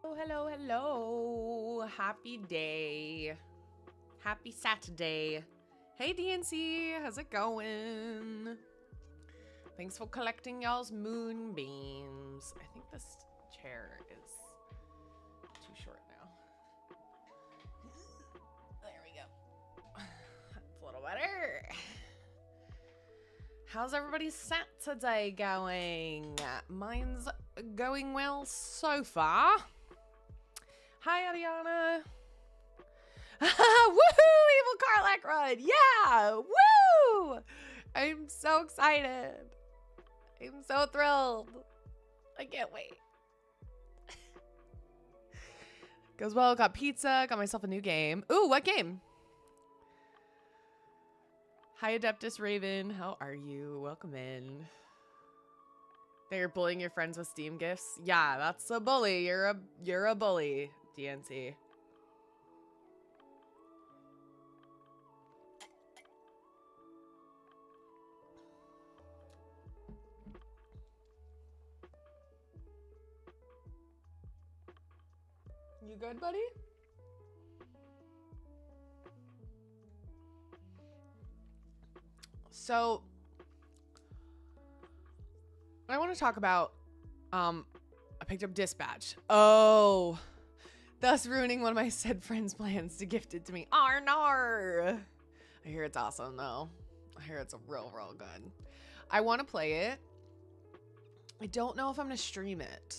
Oh, hello, hello. Happy day. Happy Saturday. Hey, DNC. How's it going? Thanks for collecting y'all's moonbeams. I think this chair is too short now. There we go. That's a little better. How's everybody's Saturday going? Mine's going well so far. Hi, Ariana. Woohoo! Evil KARLACH run! Yeah! Woo! I'm so excited. I'm so thrilled. I can't wait. Goes well. Got pizza. Got myself a new game. Ooh, what game? Hi, Adeptus Raven. How are you? Welcome in. They're bullying your friends with Steam gifts. Yeah, that's a bully. You're a bully, DNC. You good, buddy? So, I want to talk about, I picked up Dispatch. Oh, thus ruining one of my said friends' plans to gift it to me. Arnar! I hear it's awesome, though. I hear it's real good. I want to play it. I don't know if I'm going to stream it.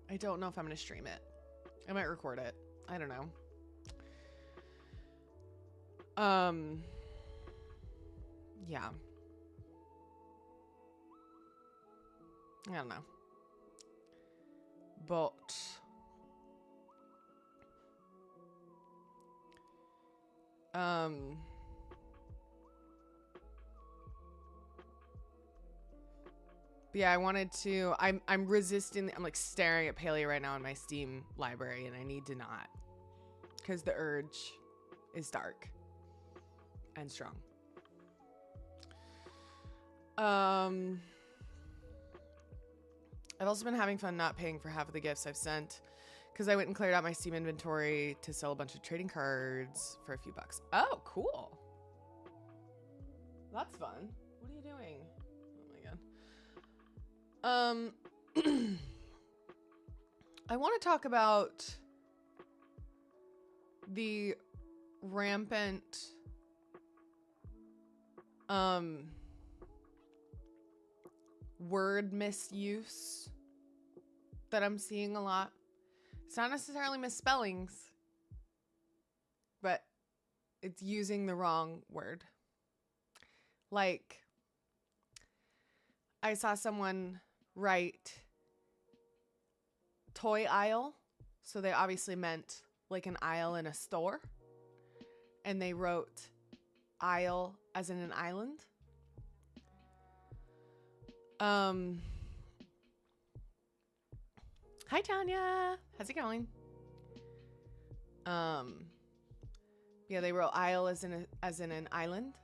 I don't know if I'm going to stream it. I might record it. I don't know. Yeah. I don't know. But yeah, I wanted to I'm resisting. I'm like staring at Paleo right now in my Steam library, and I need to not, because the urge is dark and strong. I've also been having fun not paying for half of the gifts I've sent, because I went and cleared out my Steam inventory to sell a bunch of trading cards for a few bucks. Oh, cool. That's fun. What are you doing? Oh my god. I want to talk about the rampant word misuse that I'm seeing a lot. It's not necessarily misspellings, but it's using the wrong word. Like, I saw someone write toy aisle, so they obviously meant like an aisle in a store, and they wrote aisle as in an island. Hi Tanya, how's it going? Yeah, they wrote aisle as in an island.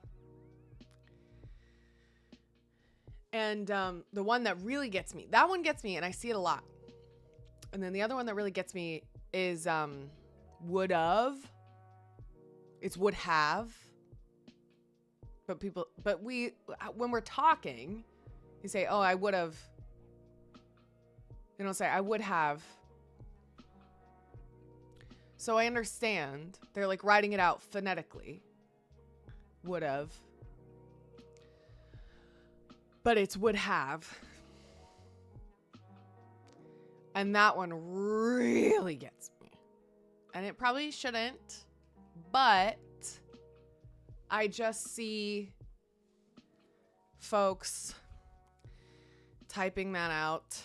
And the one that really gets me, that one gets me, and I see it a lot. And then the other one that really gets me is would of. It's would have. But we, when we're talking, you say, oh, I would have. You don't say, I would have. So I understand. They're like writing it out phonetically. Would have. But it's would have. And that one really gets me. And it probably shouldn't. But I just see folks typing that out.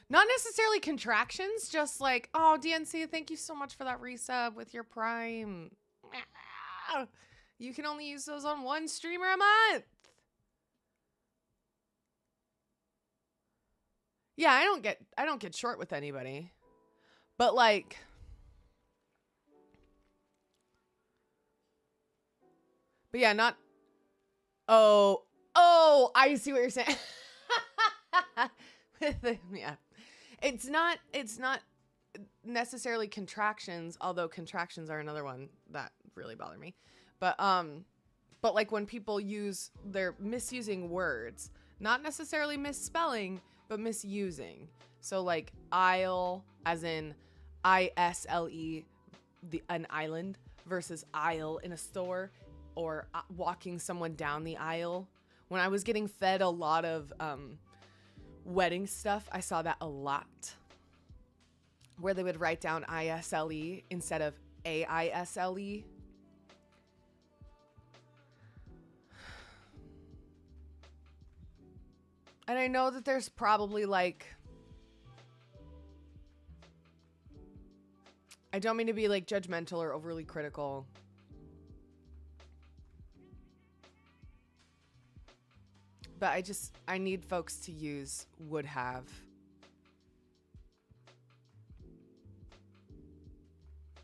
Not necessarily contractions, just like, oh, DNC, thank you so much for that resub with your Prime. You can only use those on one streamer a month. Yeah, I don't get short with anybody. But like, but yeah, not, oh, I see what you're saying. Yeah. It's not necessarily contractions, although contractions are another one that really bother me. But like when people they're misusing words, not necessarily misspelling, but misusing. So like aisle, as in ISLE, an island, versus aisle in a store, or walking someone down the aisle. When I was getting fed a lot of wedding stuff, I saw that a lot, where they would write down ISLE instead of AISLE. And I know that there's probably like, I don't mean to be like judgmental or overly critical, but I need folks to use would have.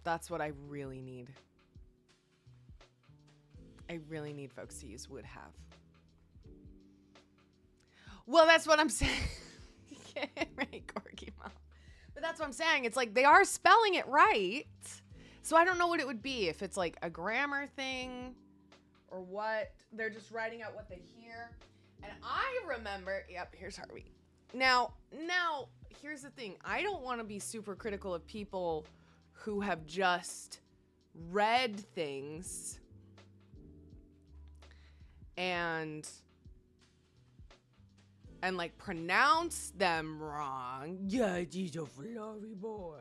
That's what I really need. I really need folks to use would have. Well, that's what I'm saying. Right, Corky Mom. But that's what I'm saying. It's like they are spelling it right. So I don't know what it would be. If it's like a grammar thing or what. They're just writing out what they hear. And I remember, yep, here's Harvey. Now, here's the thing. I don't want to be super critical of people who have just read things and like pronounce them wrong. Yeah, he's a flowery boy.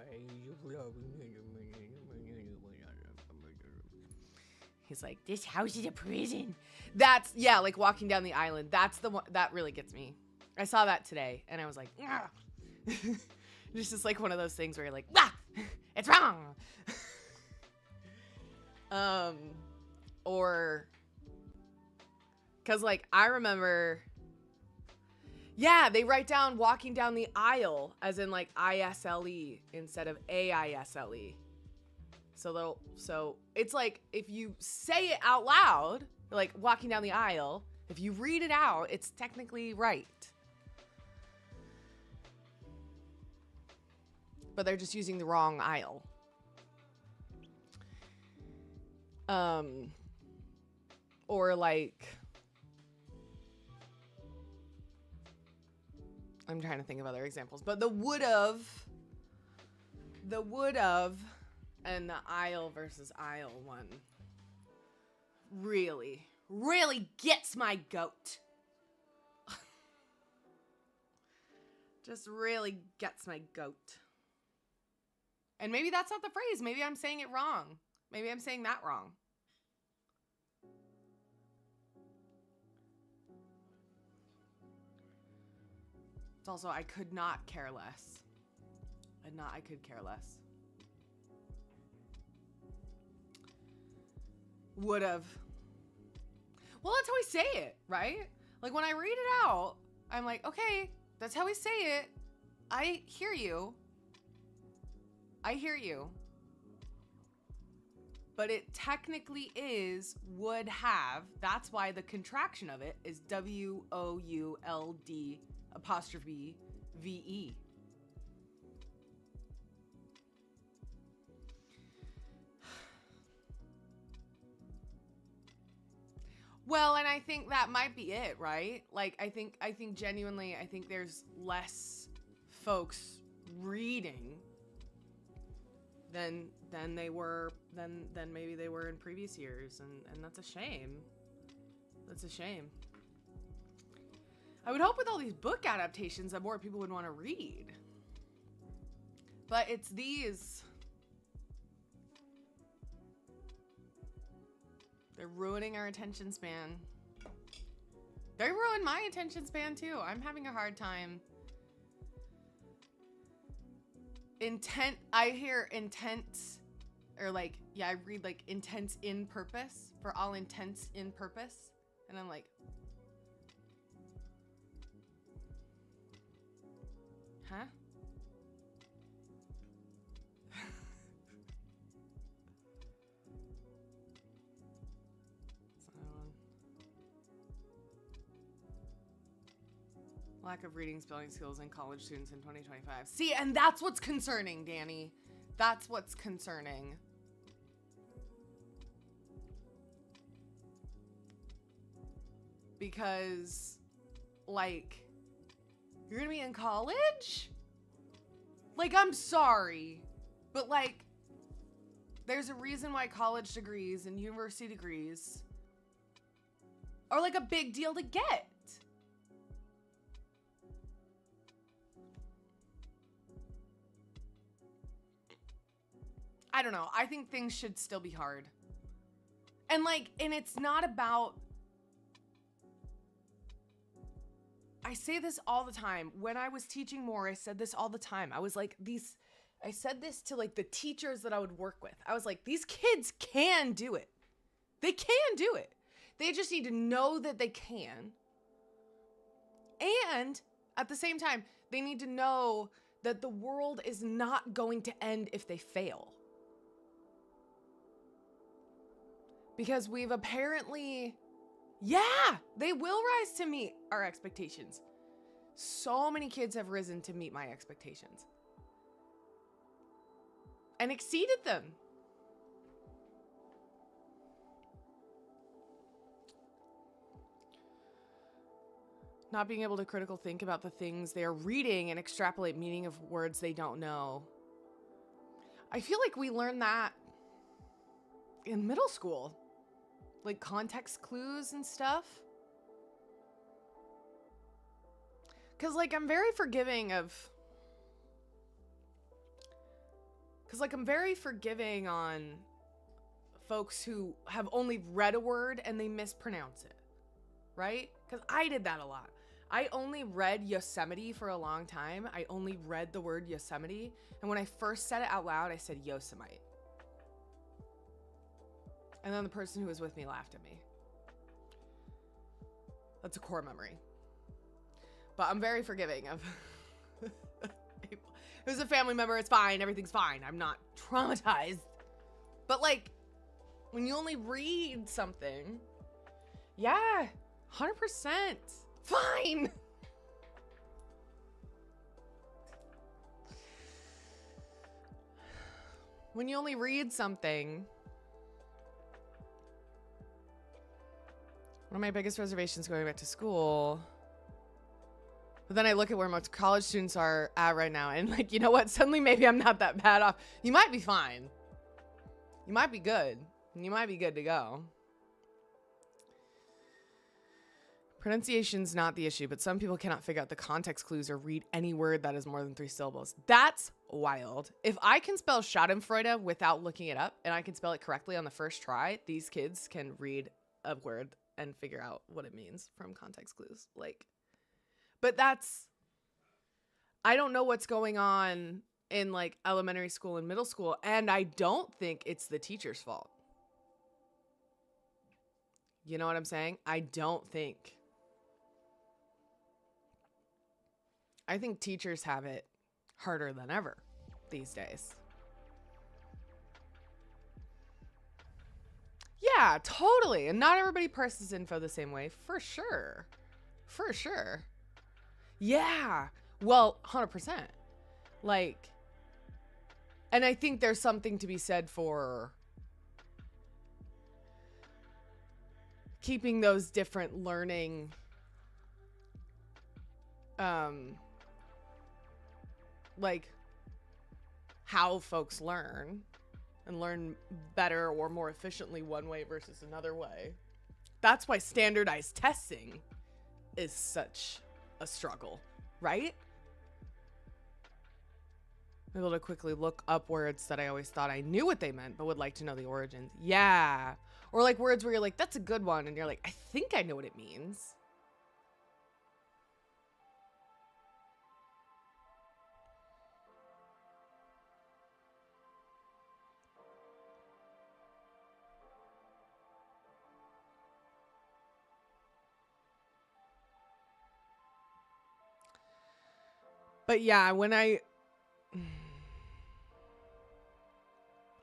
He's like, this house is a prison. That's, yeah, like walking down the island. That's the one that really gets me. I saw that today and I was like, it's just like one of those things where you're like, it's wrong. Or, cause like, I remember, yeah, they write down walking down the aisle as in like ISLE instead of AISLE. So it's like, if you say it out loud, like walking down the aisle, if you read it out, it's technically right. But they're just using the wrong aisle. Or like, I'm trying to think of other examples, but the would've and the aisle versus aisle one really gets my goat. Just really gets my goat. And maybe that's not the phrase. Maybe I'm saying it wrong. Maybe I'm saying that wrong. It's also, I could not care less. I could care less. Would've. Well, that's how we say it, right? Like when I read it out, I'm like, okay, that's how we say it. I hear you. But it technically is would have. That's why the contraction of it is WOULD''VE. Well, and I think that might be it, right? Like, I think genuinely, I think there's less folks reading than maybe they were in previous years, and that's a shame. That's a shame. I would hope with all these book adaptations that more people would want to read. But it's these. They're ruining our attention span. They ruined my attention span too. I'm having a hard time. I hear intense, or like, yeah, I read like intense in purpose, for all intents in purpose. And I'm like, huh? Lack of reading, spelling skills in college students in 2025. See, and that's what's concerning, Danny. That's what's concerning. Because, like, you're gonna be in college? Like, I'm sorry, but, like, there's a reason why college degrees and university degrees are, like, a big deal to get. I don't know. I think things should still be hard. And, like, and it's not about... I say this all the time. When I was teaching more, I said this all the time. I was like, I said this to like the teachers that I would work with. I was like, these kids can do it. They can do it. They just need to know that they can. And at the same time, they need to know that the world is not going to end if they fail. Because we've apparently... Yeah, they will rise to meet our expectations. So many kids have risen to meet my expectations. And exceeded them. Not being able to critical think about the things they are reading and extrapolate meaning of words they don't know. I feel like we learned that in middle school. Like context clues and stuff. Cause like I'm very forgiving of... Cause like I'm very forgiving on folks who have only read a word and they mispronounce it. Right? Cause I did that a lot. I only read Yosemite for a long time. I only read the word Yosemite. And when I first said it out loud, I said Yosemite. And then the person who was with me laughed at me. That's a core memory. But I'm very forgiving of people. It was a family member. It's fine. Everything's fine. I'm not traumatized. But like, when you only read something, yeah, 100%. Fine. When you only read something... One of my biggest reservations going back to school. But then I look at where most college students are at right now. And like, you know what? Suddenly maybe I'm not that bad off. You might be fine. You might be good. You might be good to go. Pronunciation's not the issue, but some people cannot figure out the context clues or read any word that is more than 3 syllables. That's wild. If I can spell Schadenfreude without looking it up and I can spell it correctly on the first try, these kids can read a word and figure out what it means from context clues. Like, but that's, I don't know what's going on in like elementary school and middle school. And I don't think it's the teacher's fault. You know what I'm saying? I don't think. I think teachers have it harder than ever these days. Yeah, totally. And not everybody parses info the same way, for sure. For sure. Yeah. Well, 100%. Like, and I think there's something to be said for keeping those different learning, like how folks learn. And learn better or more efficiently one way versus another way. That's why standardized testing is such a struggle, right? I'm able to quickly look up words that I always thought I knew what they meant, but would like to know the origins. Yeah. Or like words where you're like, that's a good one. And you're like, I think I know what it means. But yeah, when I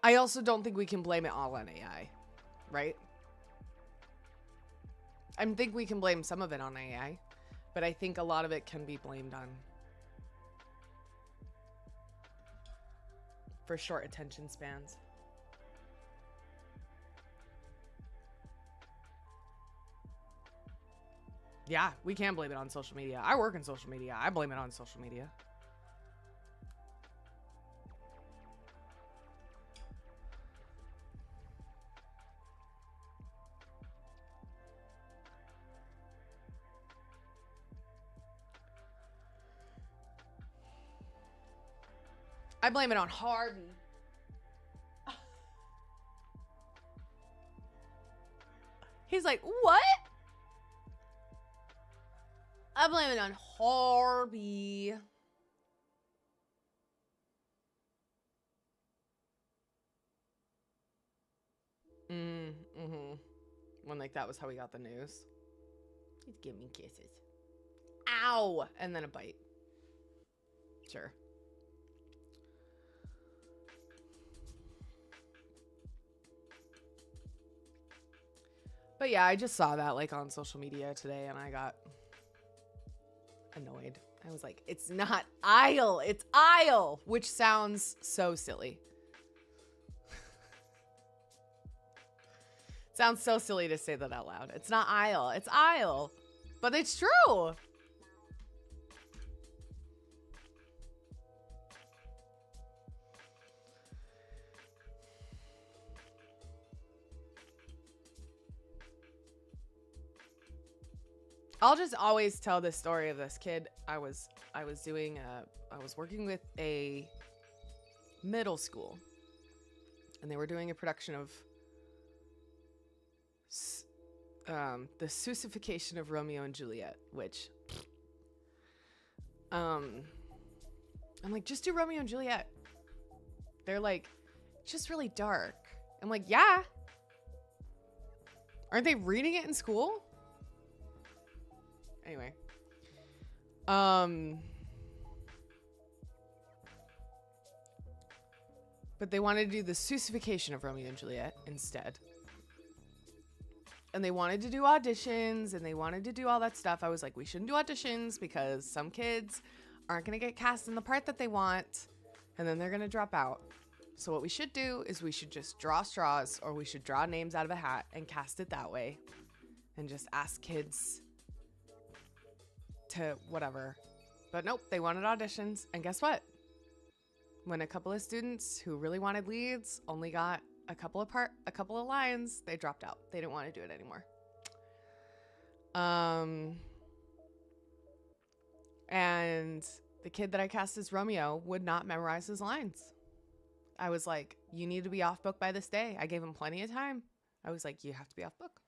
also don't think we can blame it all on AI, right? I think we can blame some of it on AI, But I think a lot of it can be blamed on for short attention spans. Yeah, we can blame it on social media. I work in social media. I blame it on social media. I blame it on Harvey. He's like, what? I blame it on Harvey. When like that was how we got the news. He'd give me kisses. Ow! And then a bite. Sure. But yeah, I just saw that like on social media today and I got annoyed. I was like, it's not aisle, it's aisle, which sounds so silly. Sounds so silly to say that out loud. It's not aisle, it's aisle. But it's true. I'll just always tell this story of this kid. I was working with a middle school and they were doing a production of the Susification of Romeo and Juliet, which I'm like, just do Romeo and Juliet. They're like, it's just really dark. I'm like, yeah. Aren't they reading it in school? Anyway. But they wanted to do the Susification of Romeo and Juliet instead. And they wanted to do auditions and they wanted to do all that stuff. I was like, we shouldn't do auditions because some kids aren't going to get cast in the part that they want and then they're going to drop out. So what we should do is we should just draw straws or we should draw names out of a hat and cast it that way and just ask kids to whatever. But nope, they wanted auditions. And guess what? When a couple of students who really wanted leads only got a couple of lines, they dropped out. They didn't want to do it anymore. And the kid that I cast as Romeo would not memorize his lines. I was like, you need to be off book by this day. I gave him plenty of time. I was like, you have to be off book.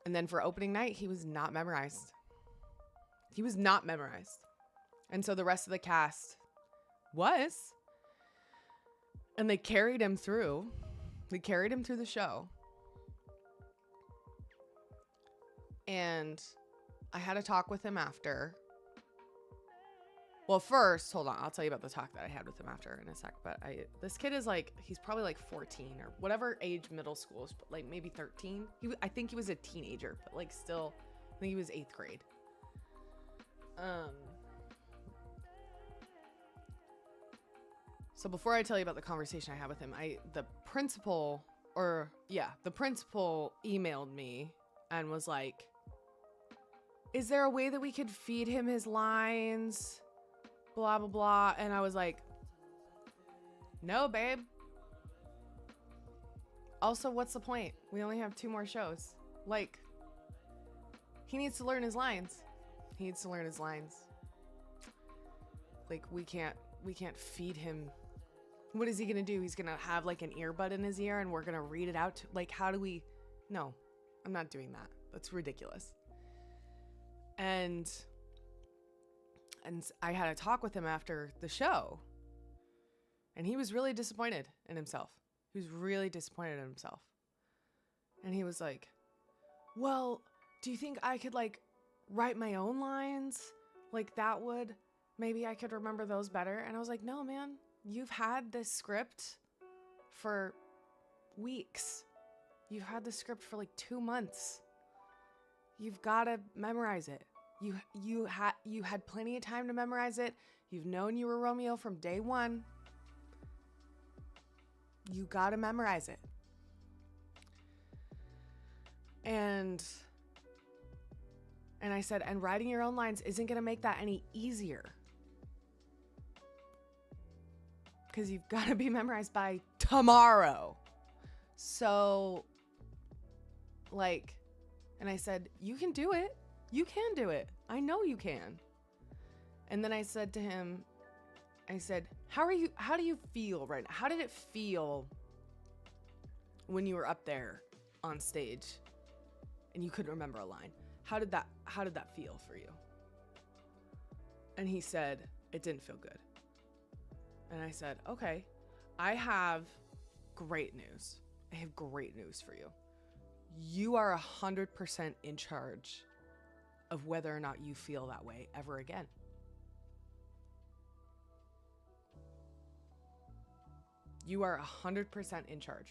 And then for opening night, he was not memorized. He was not memorized. And so the rest of the cast was. And they carried him through. They carried him through the show. And I had a talk with him after. Well, first, hold on. I'll tell you about the talk that I had with him after in a sec. But this kid is like, he's probably like 14 or whatever age middle school is, like maybe 13. I think he was a teenager, but like still, I think he was 8th grade. So before I tell you about the conversation I had with him, the principal emailed me and was like, is there a way that we could feed him his lines? Blah, blah, blah. And I was like, no, babe. Also, what's the point? We only have 2 more shows. Like, he needs to learn his lines. He needs to learn his lines. Like, we can't feed him. What is he gonna do? He's gonna have like an earbud in his ear and we're gonna read it out. Like, how do we? No, I'm not doing that. That's ridiculous. And I had a talk with him after the show. And he was really disappointed in himself. He was really disappointed in himself. And he was like, well, do you think I could like write my own lines? Like that would, maybe I could remember those better. And I was like, no, man, you've had this script for weeks. You've had the script for like 2 months. You've got to memorize it. You had plenty of time to memorize it. You've known you were Romeo from day one. You got to memorize it. And I said, and writing your own lines isn't going to make that any easier. Because you've got to be memorized by tomorrow. So, like, and I said, you can do it. You can do it. I know you can. And then I said to him, I said, how do you feel right now? How did it feel when you were up there on stage and you couldn't remember a line? How did that feel for you? And he said, it didn't feel good. And I said, okay, I have great news. I have great news for you. You are 100% in charge of whether or not you feel that way ever again. You are 100% in charge.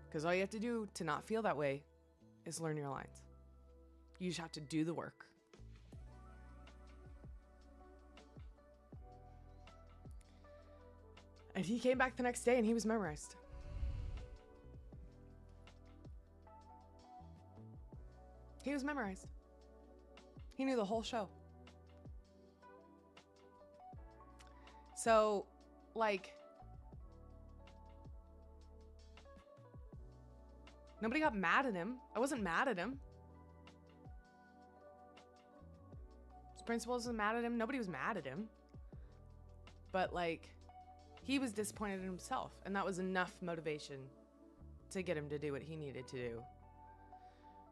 Because all you have to do to not feel that way is learn your lines. You just have to do the work. And he came back the next day and he was memorized. He was memorized. He knew the whole show. So, like, nobody got mad at him. I wasn't mad at him. His principal wasn't mad at him. Nobody was mad at him. But, like, he was disappointed in himself. And that was enough motivation to get him to do what he needed to do.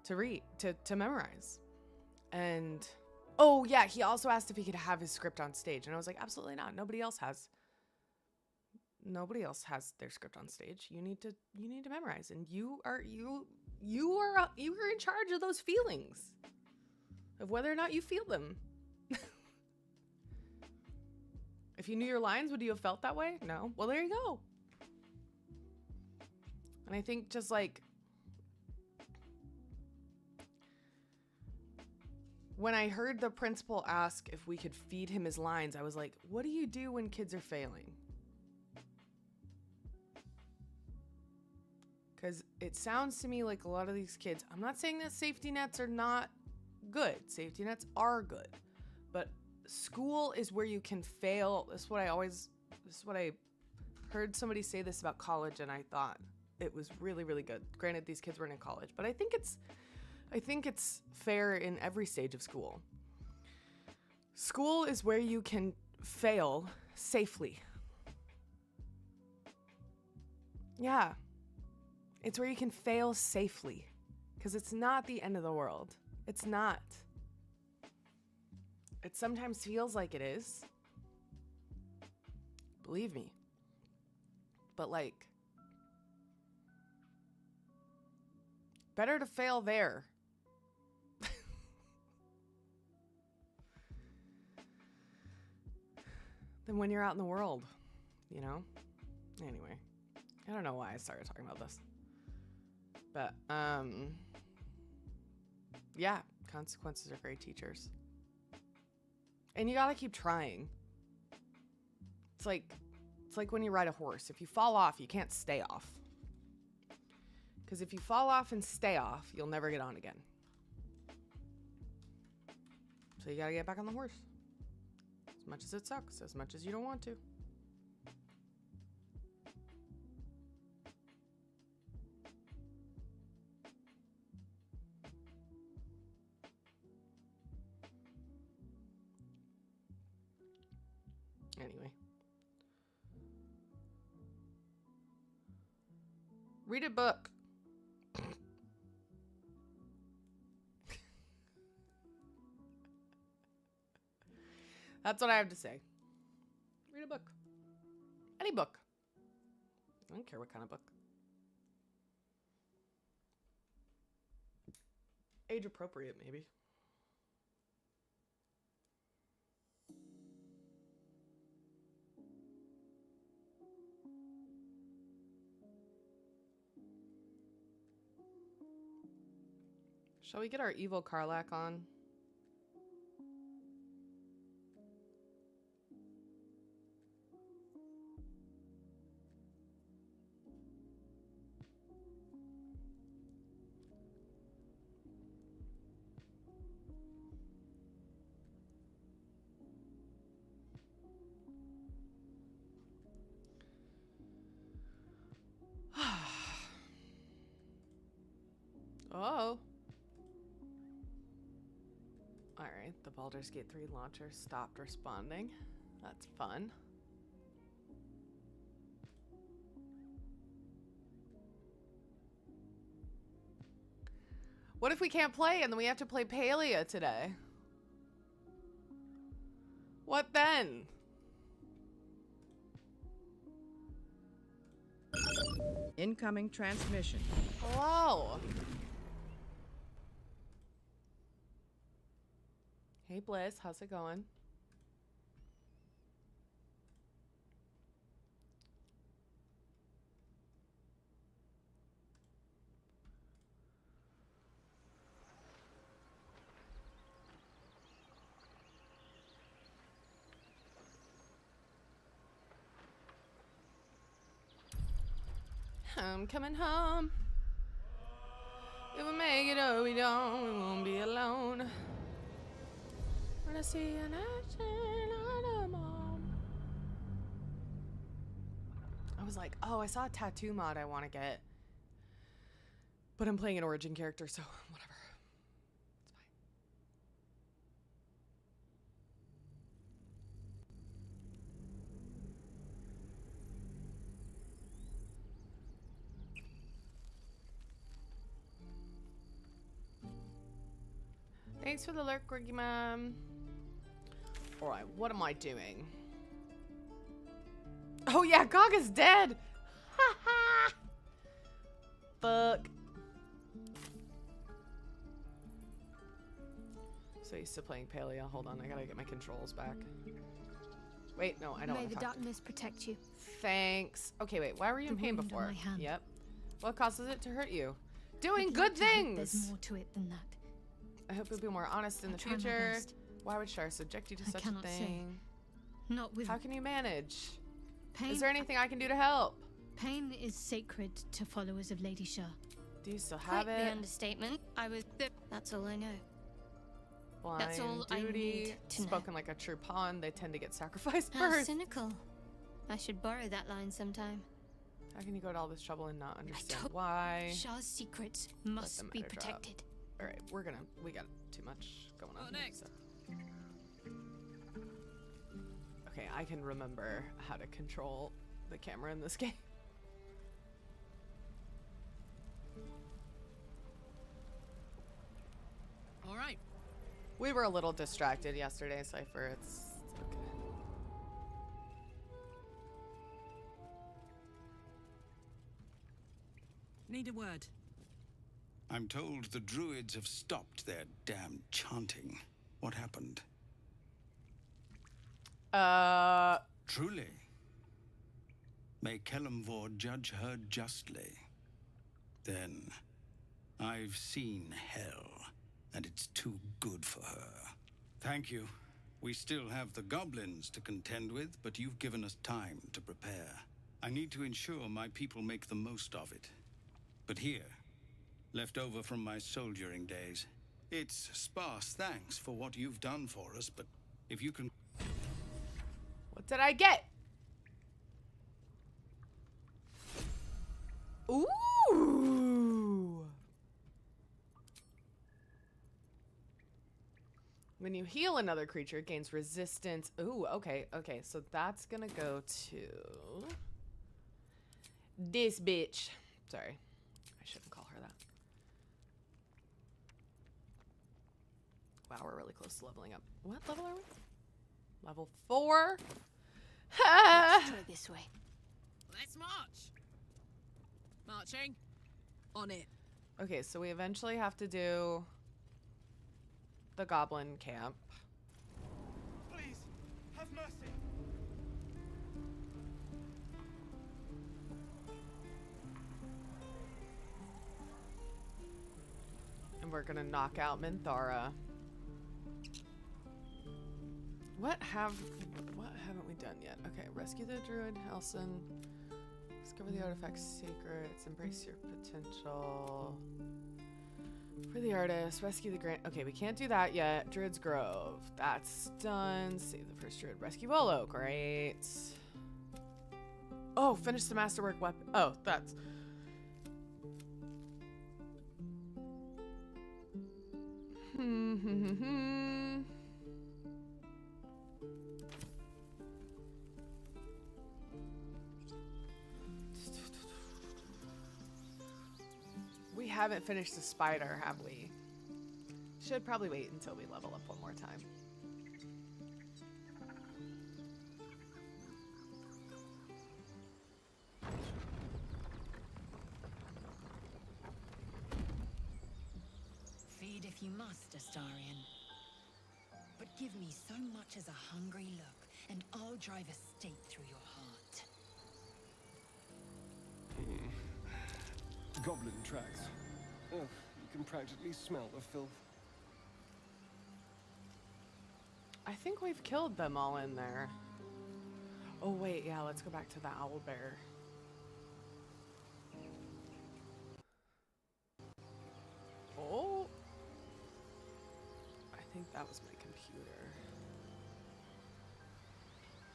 To read, to memorize. And, oh yeah, he also asked if he could have his script on stage. And I was like, absolutely not. Nobody else has their script on stage. You need to memorize. And you are in charge of those feelings. Of whether or not you feel them. If you knew your lines, would you have felt that way? No. Well, there you go. And I think just like, when I heard the principal ask if we could feed him his lines, I was like, what do you do when kids are failing? Because it sounds to me like a lot of these kids, I'm not saying that safety nets are not good. Safety nets are good. But school is where you can fail. This is what I heard somebody say this about college, and I thought it was really, really good. Granted, these kids weren't in college, but I think it's fair in every stage of school. School is where you can fail safely. Yeah. It's where you can fail safely. Because it's not the end of the world. It's not. It sometimes feels like it is. Believe me. But like, better to fail there than when you're out in the world, you know? Anyway, I don't know why I started talking about this. But, yeah, consequences are great teachers. And you gotta keep trying. It's like when you ride a horse. If you fall off, you can't stay off. Because if you fall off and stay off, you'll never get on again. So you gotta get back on the horse. As much as it sucks, as much as you don't want to. Anyway. Read a book. That's what I have to say. Read a book. Any book. I don't care what kind of book. Age appropriate, maybe. Shall we get our evil KARLACH on? Oh. Alright, the Baldur's Gate 3 launcher stopped responding. That's fun. What if we can't play and then we have to play Palia today? What then? Incoming transmission. Hello. Hey Bliss, how's it going? I'm coming home. If we make it or we don't, we won't be alone. When I see an action item on. I was like, oh, I saw a tattoo mod I want to get. But I'm playing an origin character, so whatever. It's fine. Thanks for the lurk, Griggy Mom. Alright, what am I doing? Oh yeah, Gaga's dead! Ha ha! Fuck. So used to playing Palia. Hold on, I gotta get my controls back. Wait, no, I don't want May to the talk. darkness protect you. Thanks. Okay, wait, why were you in The pain wound on before? my hand. Yep. What causes it to hurt you? Doing I'd good like to hope There's things! more to it than that. I hope you'll be more honest in I'll the try my future. best. Why would Shar subject you to I such a cannot say. thing? Not with How can you manage? pain. Is there anything I can do to help? Pain is sacred to followers of Lady Shah. Do you still Quite have the it? understatement. That's all I know. Blind That's all I duty. need to know. Spoken like a true pawn, they tend to get sacrificed How first. cynical. I should borrow that line sometime. How can you go to all this trouble and not understand told- why? Shah's secrets the must be meta drop. protected. Alright, we got too much going on. here, next? so. Okay, I can remember how to control the camera in this game. All right. We were a little distracted yesterday, Cypher. It's okay. Need a word. I'm told the druids have stopped their damn chanting. What happened? Truly. May Kelemvor judge her justly. Then, I've seen hell, and it's too good for her. Thank you. We still have the goblins to contend with, but you've given us time to prepare. I need to ensure my people make the most of it. But here, left over from my soldiering days, it's sparse thanks for what you've done for us, but if you can... What did I get? Ooh! When you heal another creature, it gains resistance. Ooh, okay, okay. So that's gonna go to this bitch. Sorry, I shouldn't call her that. Wow, we're really close to leveling up. What level are we? Level 4. Let's try this way. Let's march. Marching. On it. Okay, so we eventually have to do the goblin camp. Please, have mercy. And we're gonna knock out Minthara. What haven't we done yet? Okay, rescue the druid, Helson. Discover the artifact's secrets. Embrace your potential. For the artist, rescue the grant. Okay, we can't do that yet. Druid's Grove. That's done. Save the first druid. Rescue Volo. Great. Oh, finish the masterwork weapon. Oh, that's. We haven't finished the spider, have we? Should probably wait until we level up one more time. Feed if you must, Astarion. But give me so much as a hungry look, and I'll drive a stake through your heart. Goblin tracks. Ugh, you can practically smell the filth. I think we've killed them all in there. Oh wait, yeah, let's go back to the owl bear. Oh. I think that was my computer.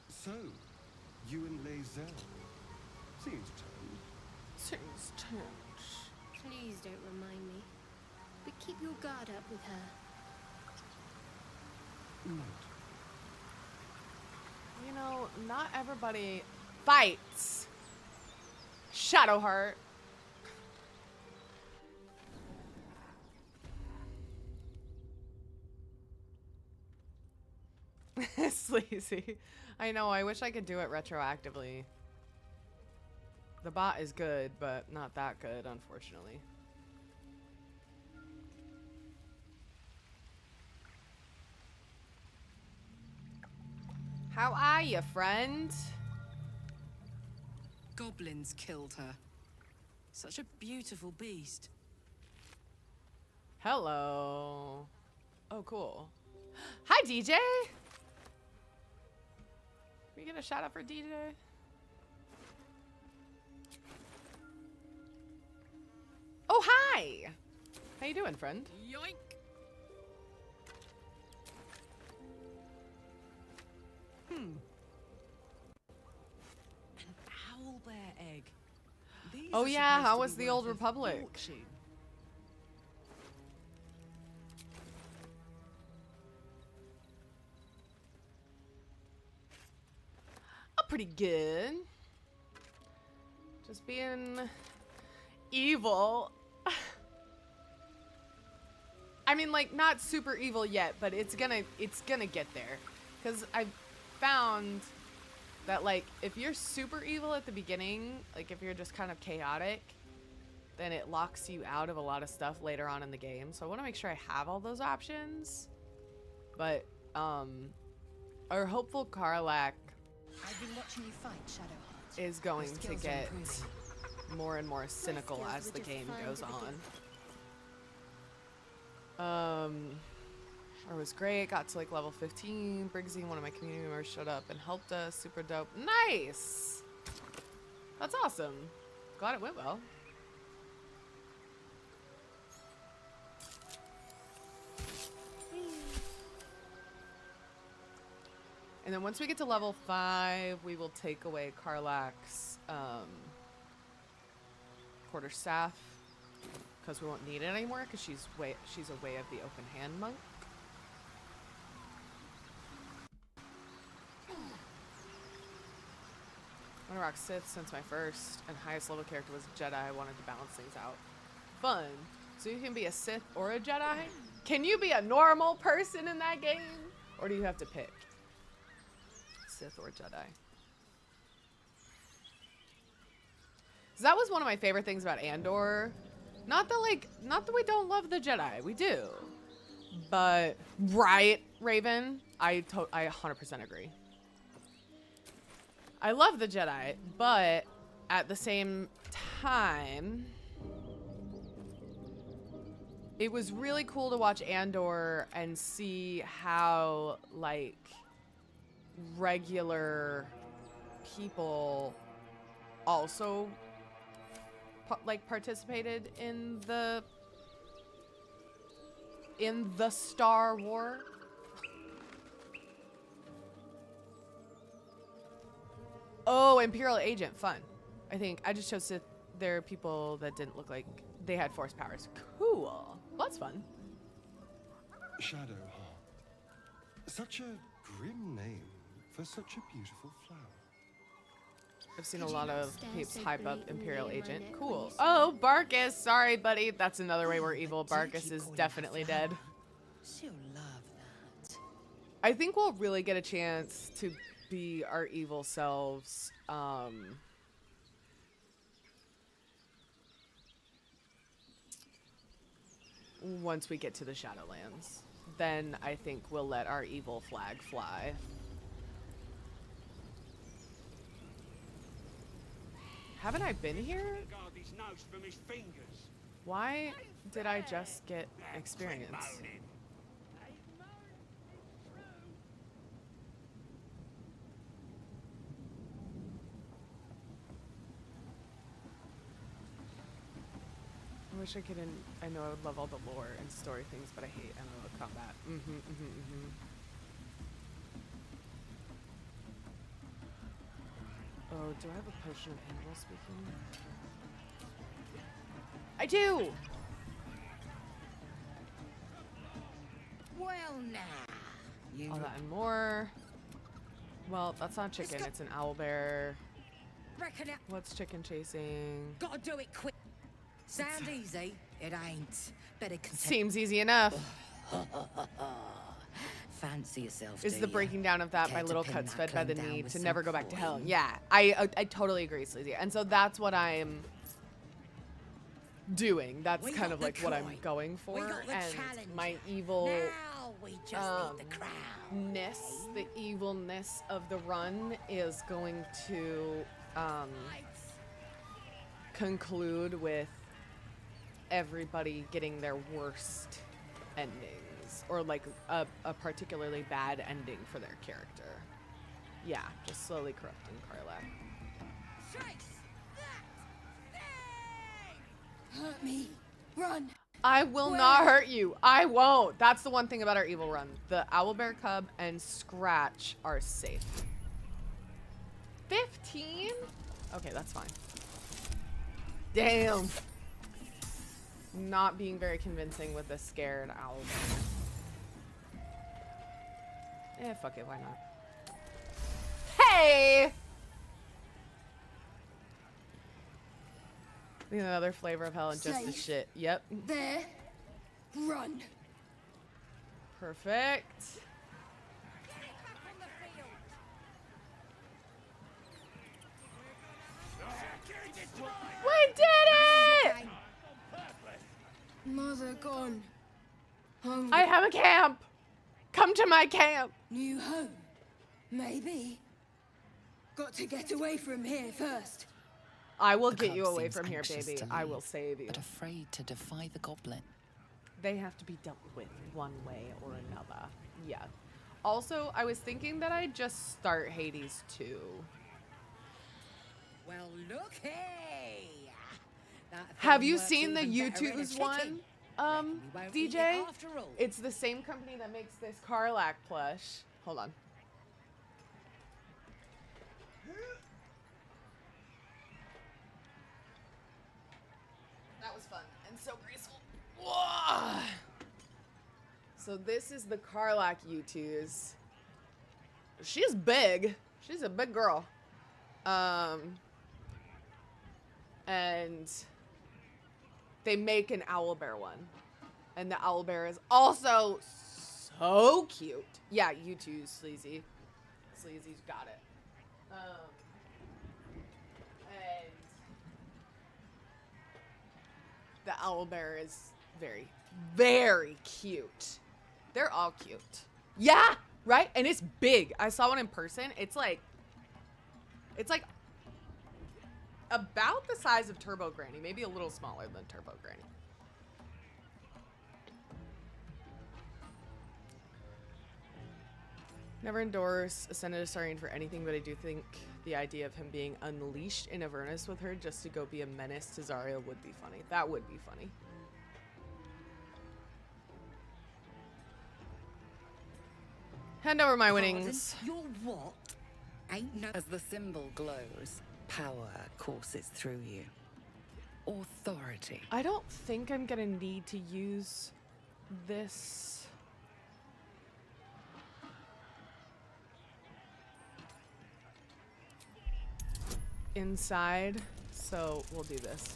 So, you and Lae'zel. Seems turned. Seems turned. Please don't remind me. But keep your guard up with her. You know, not everybody fights. Shadowheart. Sleazy. I know, I wish I could do it retroactively. The bot is good, but not that good, unfortunately. How are you, friend? Goblins killed her. Such a beautiful beast. Hello. Oh, cool. Hi, DJ. Can we get a shout out for DJ? Oh, hi. How you doing, friend? Yoink! An owlbear egg. These Oh are yeah, supposed how to was be the Old worth a Republic? fortune. Oh, pretty good. Just being evil. I mean, like, not super evil yet, but it's gonna get there. Because I've found that, like, if you're super evil at the beginning, like, if you're just kind of chaotic, then it locks you out of a lot of stuff later on in the game. So I want to make sure I have all those options. But, our hopeful KARLACH I've been watching you fight, Shadowheart. is going Your to skills are get improving. more and more cynical skills as were the just game fine goes to begin. on. It was great. Got to like level 15. Briggsy, one of my community members, showed up and helped us. Super dope. Nice. That's awesome. Glad it went well. And then once we get to level 5, we will take away KARLACH's quarterstaff, because we won't need it anymore because she's a way of the open hand monk. I'm gonna rock Sith since my first and highest level character was a Jedi. I wanted to balance things out. Fun. So you can be a Sith or a Jedi? Can you be a normal person in that game? Or do you have to pick? Sith or Jedi? So that was one of my favorite things about Andor. Not that we don't love the Jedi. We do. But, right, Raven? I 100% agree. I love the Jedi, but at the same time, it was really cool to watch Andor and see how, like, regular people also like participated in the Star War. Oh, Imperial Agent, fun. I think I just chose Sith. There are people that didn't look like they had force powers. Cool. Well, that's fun. Shadow, huh? Such a grim name for such a beautiful flower. I've seen a lot of peeps hype up Imperial Agent. Cool. Oh, Barkus. Sorry, buddy. That's another way we're evil. Barkus is definitely dead. She'll love that. I think we'll really get a chance to be our evil selves. Once we get to the Shadowlands. Then I think we'll let our evil flag fly. Haven't I been here? Why did I just get experience? I wish I could. I know I would love all the lore and story things, but I hate MMO combat. Oh, do I have a potion of animal speaking? I do! Well, now. All that and more. Well, that's not chicken, it's an owlbear. Reckon it. What's chicken chasing? Gotta do it quick. Sound easy? It ain't. Better consider. Seems easy enough. Fancy yourself. Is the breaking down of that Care by to little pin cuts fed that by the gun down need with to some never go back to hell? coin? Yeah, I totally agree, Sleazy. And so that's what I'm doing. That's We kind got of the like what I'm coin. going for. We got the And challenge. my evil Now we just need the crown. the evilness of the run is going to conclude with everybody getting their worst endings, or like a particularly bad ending for their character. Yeah, just slowly corrupting KARLACH. Chase that thing! Hurt me. Run. I will not hurt you. I won't. That's the one thing about our evil run. The owlbear cub and Scratch are safe. 15? Okay, that's fine. Damn. Not being very convincing with a scared owlbear. Fuck it, why not? Hey! Another flavor of hell and just the Safe. shit. Yep. There. Run. Perfect. We did it! Mother gone. Hungry. I have a camp. Come to my camp. New home. Maybe. Got to get away from here first. I will The get you cub away seems from here, anxious baby. to I leave, will save you. but afraid to defy the goblin. They have to be dealt with one way or another. Yeah. Also, I was thinking that I'd just start Hades 2. Well, look hey. Have you seen the YouTube's one, DJ? After all. It's the same company that makes this KARLACH plush. Hold on. That was fun and so graceful. Whoa. So this is the KARLACH YouTube's. She's big. She's a big girl. And they make an owlbear one. And the owlbear is also so cute. Yeah, you too, Sleazy. Sleazy's got it. And the owlbear is very, very cute. They're all cute. Yeah, right? And it's big. I saw one in person. It's like about the size of Turbo Granny, maybe a little smaller than Turbo Granny. Never endorse Ascended Astarian for anything, but I do think the idea of him being unleashed in Avernus with her just to go be a menace to Zariel would be funny. That would be funny. Hand over my winnings. You're what? Ain't no. As the symbol glows, power courses through you. Authority. I don't think I'm gonna need to use this. Inside, so we'll do this.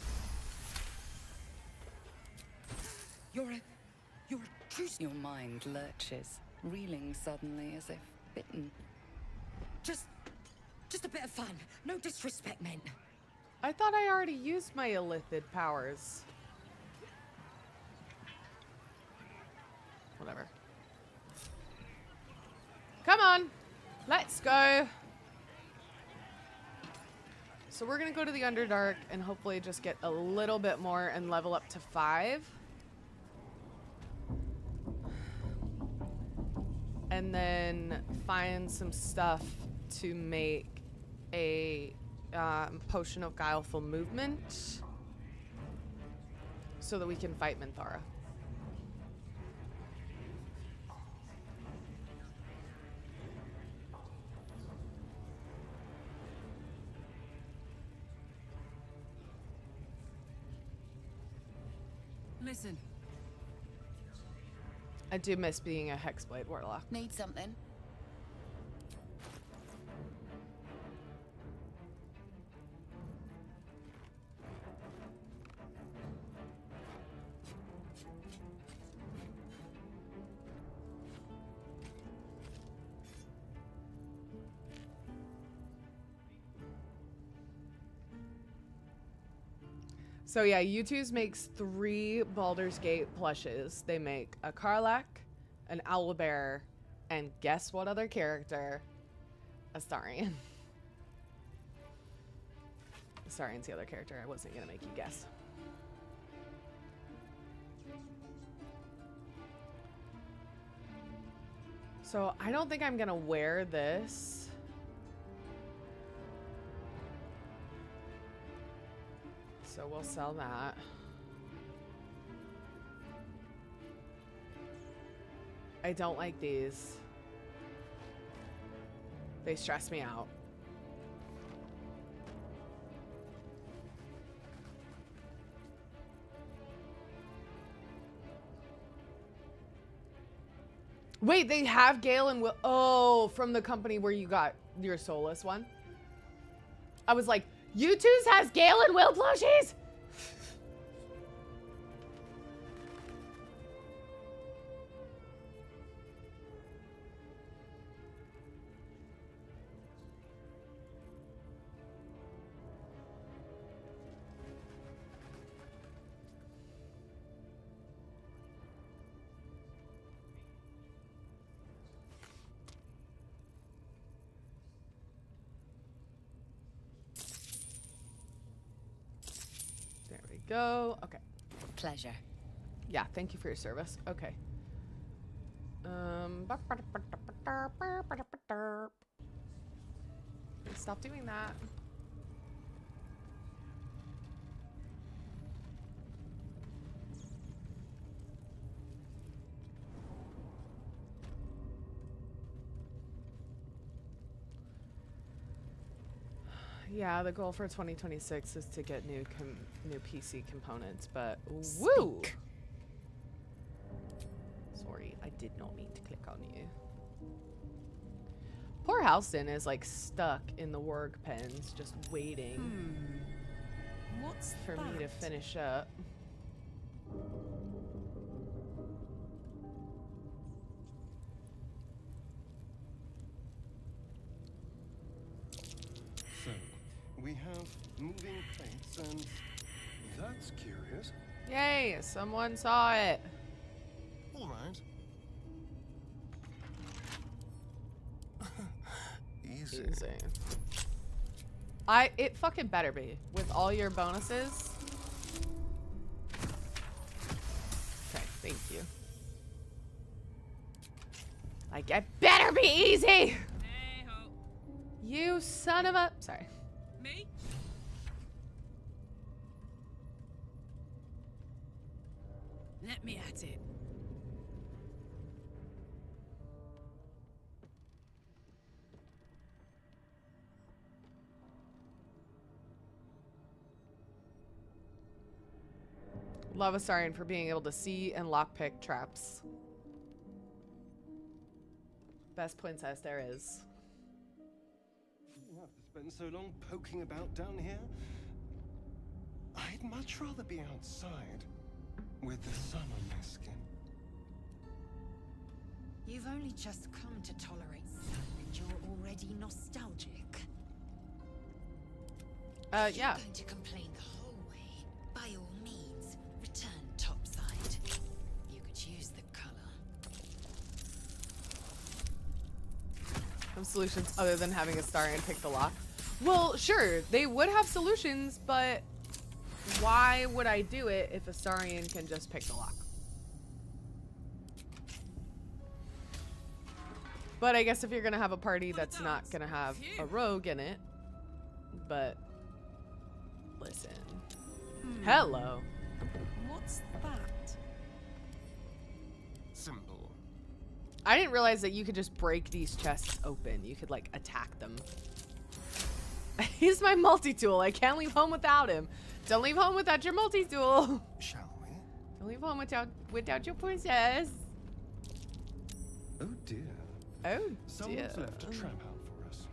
You're a true. Your mind lurches, reeling suddenly as if bitten. Just a bit of fun. No disrespect meant. I thought I already used my illithid powers. Whatever. Come on, let's go. So we're gonna go to the Underdark and hopefully just get a little bit more and level up to 5. And then find some stuff to make a potion of guileful movement so that we can fight Minthara. Listen. I do miss being a Hexblade Warlock. Need something? So yeah, U2's makes 3 Baldur's Gate plushes. They make a Karlach, an Owlbear, and guess what other character? Astarion. Astarion's the other character. I wasn't gonna make you guess. So I don't think I'm gonna wear this. So we'll sell that. I don't like these. They stress me out. Wait, they have Gale and Will. Oh, from the company where you got your Soulless one. I was like, U2's has Gale and Will plushies? Go. Okay. Pleasure. Yeah, thank you for your service. Okay. Stop doing that. Yeah, the goal for 2026 is to get new PC components, but woo! Sorry, I did not mean to click on you. Poor Halston is like stuck in the work pens, just waiting What's for me to finish up. We have moving plates and... That's curious. Yay, someone saw it. All right. Easy. It fucking better be. With all your bonuses. Okay, thank you. Like, it better be easy! Hey-ho. You son of a... Sorry. Me? Let me at it. Love Astarion for being able to see and lockpick traps. Best princess there is. You have to spend so long poking about down here. I'd much rather be outside with the sun on my skin. You've only just come to tolerate sun and you're already nostalgic. Yeah. If you're going to complain the whole way, by all means, return topside. You could use the color. Some solutions other than having Astarion pick the lock. Well, sure, they would have solutions, but why would I do it if Astarion can just pick the lock? But I guess if you're gonna have a party that's not gonna have a rogue in it, but listen. Hello. What's that? Simple. I didn't realize that you could just break these chests open. You could like attack them. He's my multi-tool. I can't leave home without him. Don't leave home without your multi-tool. Shall we? Don't leave home without your princess. Oh dear. Oh dear. Someone's left a trap out for us.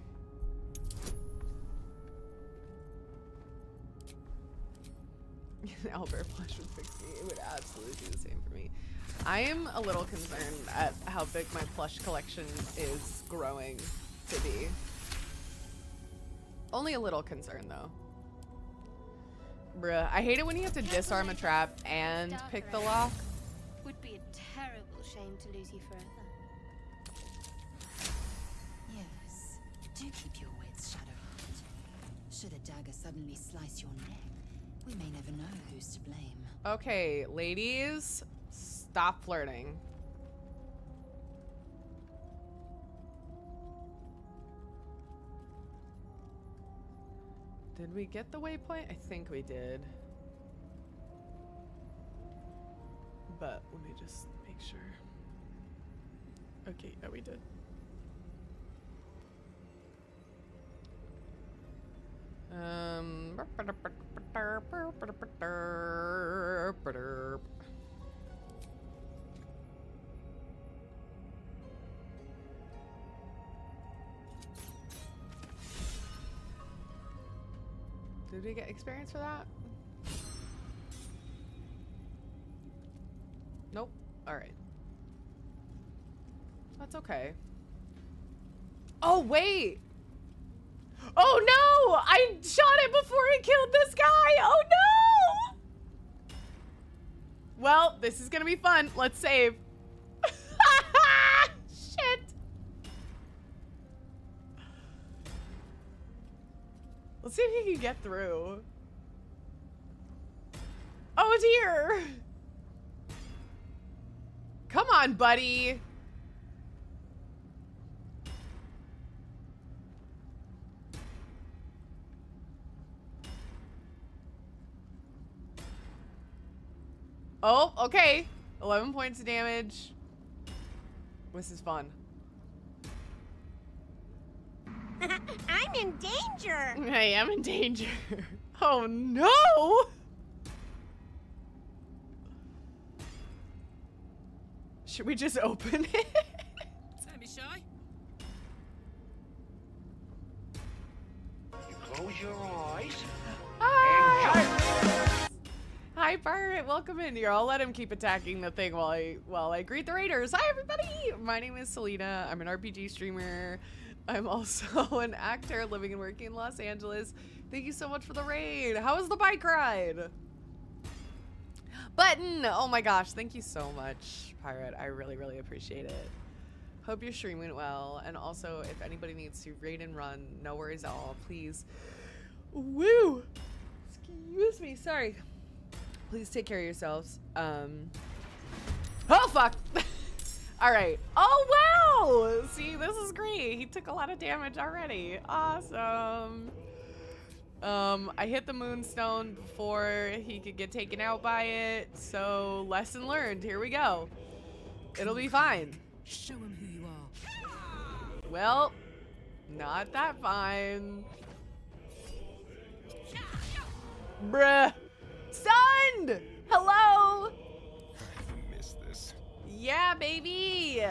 Albert Flash would fix me. It would absolutely do the same for me. I am a little concerned at how big my plush collection is growing to be. Only a little concerned though. Bruh, I hate it when you have to disarm a trap and pick the lock. Would be a terrible shame to lose you forever. Yes. Do keep your wits, Shadowheart. Should a dagger suddenly slice your neck, we may never know who's to blame. Okay, ladies, stop flirting. Did we get the waypoint? I think we did. But let me just make sure. Okay, yeah, we did. Did we get experience for that? Nope. Alright. That's okay. Oh, wait! Oh no! I shot it before it killed this guy! Oh no! Well, this is gonna be fun. Let's save. Shit! Let's see if he can get through. Oh dear! Come on, buddy! Oh, okay. 11 points of damage. This is fun. I'm in danger! I am in danger. Oh no! Should we just open it? Don't be shy. You close your eyes. Ah! Hi, Pirate. Welcome in here. I'll let him keep attacking the thing while I greet the raiders. Hi, everybody. My name is Selena. I'm an RPG streamer. I'm also an actor living and working in Los Angeles. Thank you so much for the raid. How was the bike ride? Button. Oh my gosh. Thank you so much, Pirate. I really, really appreciate it. Hope your stream went well. And also, if anybody needs to raid and run, no worries at all. Please. Woo. Excuse me. Sorry. Please take care of yourselves. Oh, fuck. All right. Oh, wow. See, this is great. He took a lot of damage already. Awesome. I hit the moonstone before he could get taken out by it. So lesson learned. Here we go. It'll be fine. Show him who you are. Well, not that fine. Bruh. Stunned! Hello! I missed this. Yeah, baby!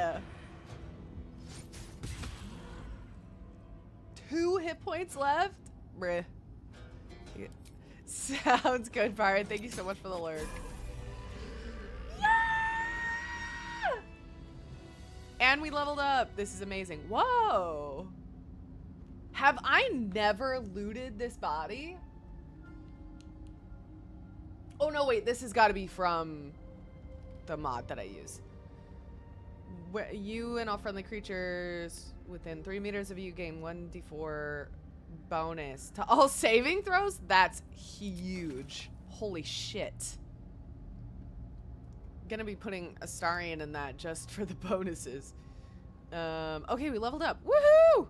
2 hit points left? Bruh. Sounds good, Byron. Thank you so much for the lurk. Yeah! And we leveled up. This is amazing. Whoa! Have I never looted this body? Oh, no, wait. This has got to be from the mod that I use. Where you and all friendly creatures within 3 meters of you gain 1d4 bonus to all saving throws. That's huge. Holy shit. Gonna be putting Astarion in that just for the bonuses. Okay, we leveled up. Woohoo!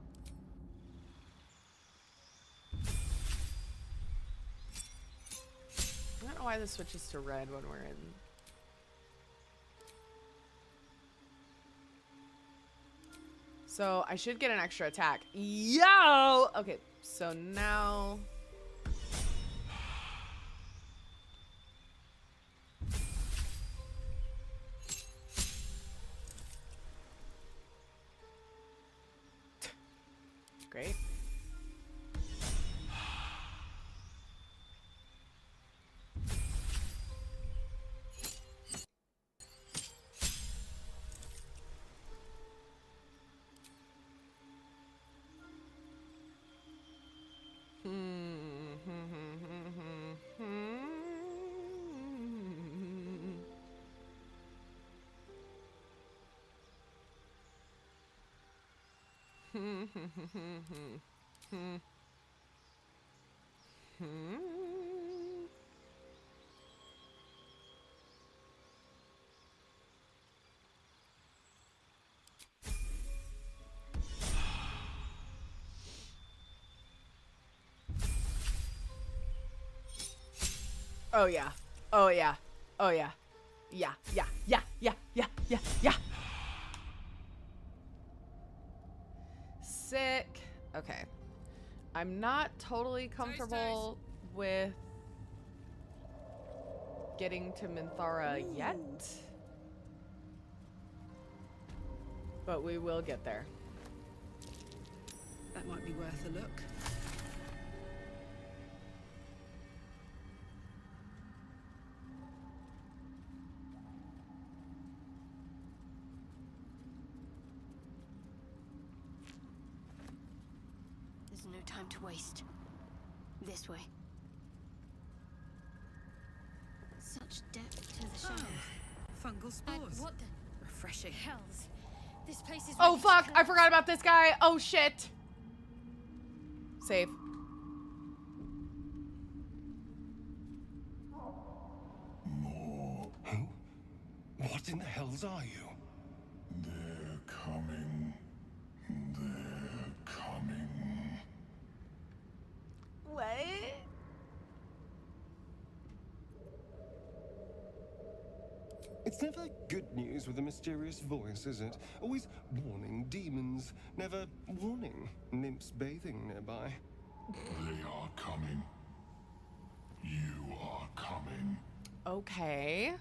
I don't know why this switches to red when we're in. So I should get an extra attack. Yo! Okay, so now... Great. Oh yeah. Oh yeah. Oh yeah. Yeah, yeah, yeah, yeah, yeah, yeah, yeah. Sick. Okay. I'm not totally comfortable with getting to Minthara yet. But we will get there. That might be worth a look. There's no time to waste. This way. Such depth to the shadows. Fungal spores. What the Refreshing. hells? This place is Oh ready to fuck, I collapse. forgot about this guy. Oh shit. Save. More. Who? What in the hells are you? They're coming. They're coming. What? It's never good news with a mysterious voice, is it? Always warning demons, never warning nymphs bathing nearby. They are coming. You are coming. Okay.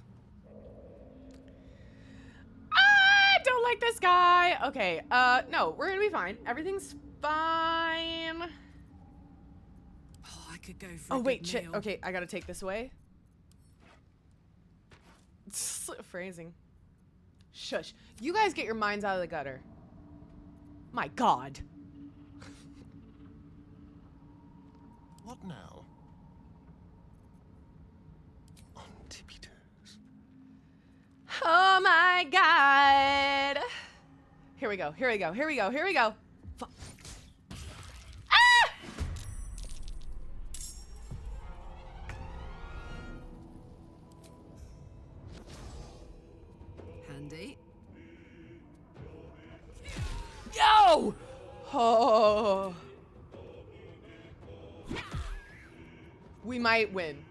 I don't like this guy. Okay, no, we're gonna be fine. Everything's fine. Oh, I could go for Oh, a wait, good shit. meal. Okay, I gotta take this away. Phrasing. Shush. You guys get your minds out of the gutter. My God. What now? On tippy toes. Oh my God. Here we go. Here we go. Here we go. Here we go. Fuck. Ah! Handy. No! Oh. We might win.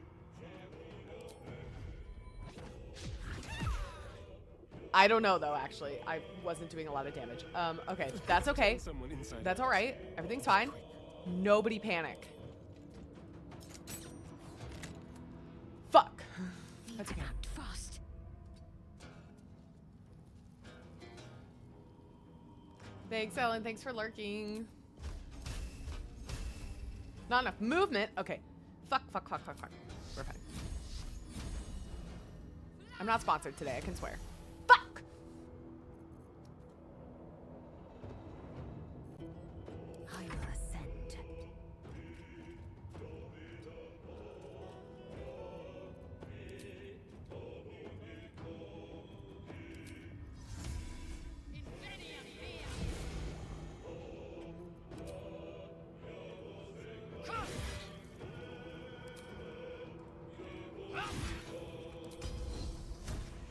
I don't know though, actually. I wasn't doing a lot of damage. Okay, that's okay. That's all right. Everything's fine. Nobody panic. Fuck. That's okay. Fast. Thanks, Ellen. Thanks for lurking. Not enough movement. Okay. Fuck. We're fine. I'm not sponsored today. I can swear. Fuck. I will ascend.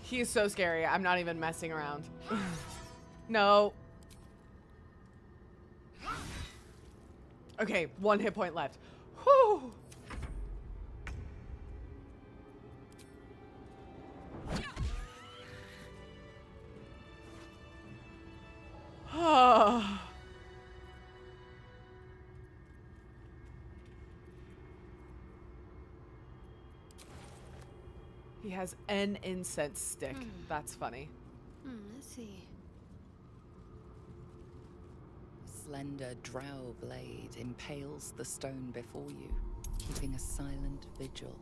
He is so scary. I'm not even messing around. No. Okay, 1 hit point left. Whew. He has an incense stick. That's funny. Let's see. Slender drow blade impales the stone before you, keeping a silent vigil.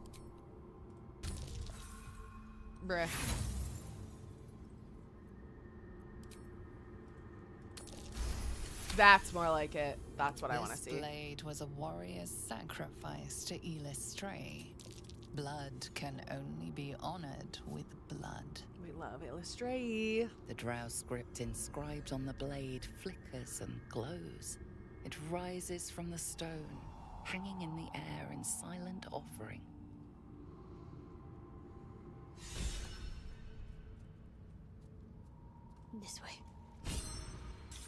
Bruh. That's more like it. That's what I want to see. This blade was a warrior's sacrifice to Illustray. Blood can only be honored with blood. We love Illustray. The drow script inscribed on the blade flickers and glows. It rises from the stone, hanging in the air in silent offering. This way.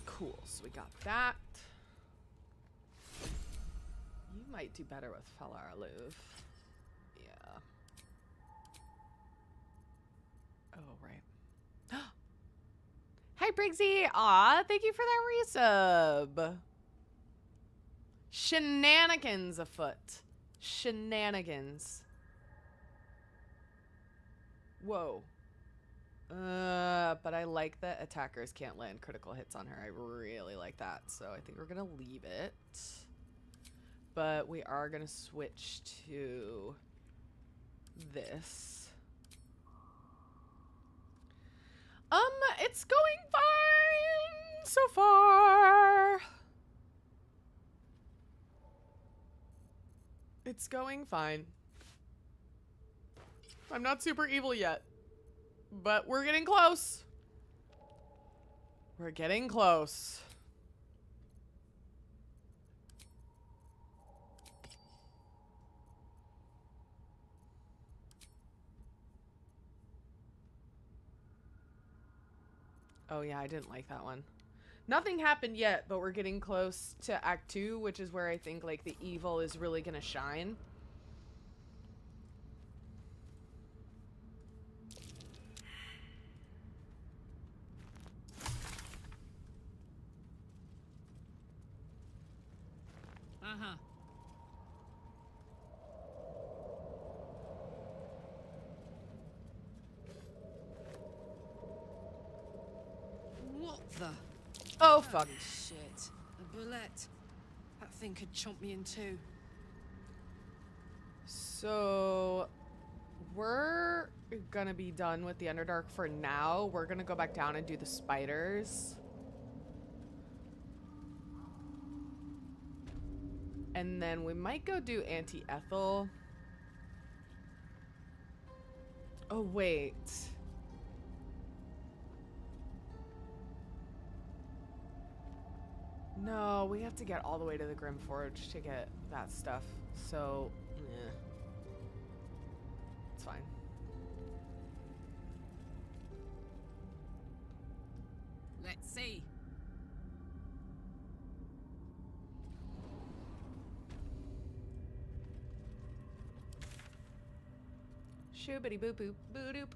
Cool, so we got that. You might do better with Falar Aloof. Yeah. Oh, right. Hi, Briggsy. Aw, thank you for that resub. Shenanigans afoot. Shenanigans. Whoa. But I like that attackers can't land critical hits on her. I really like that. So I think we're gonna leave it. But we are gonna switch to this. It's going fine so far. It's going fine. I'm not super evil yet. But we're getting close. We're getting close. Oh yeah, I didn't like that one. Nothing happened yet, but we're getting close to Act 2, which is where I think like the evil is really gonna shine. Uh-huh. What the? Oh, fuck. Holy shit. A bullet. That thing could chomp me in two. So we're gonna be done with the Underdark for now. We're gonna go back down and do the spiders. And then we might go do Anti-Ethel. Oh, wait. No, we have to get all the way to the Grimforge to get that stuff. So, yeah. It's fine. Let's see. Shoobity boop boop boo doop.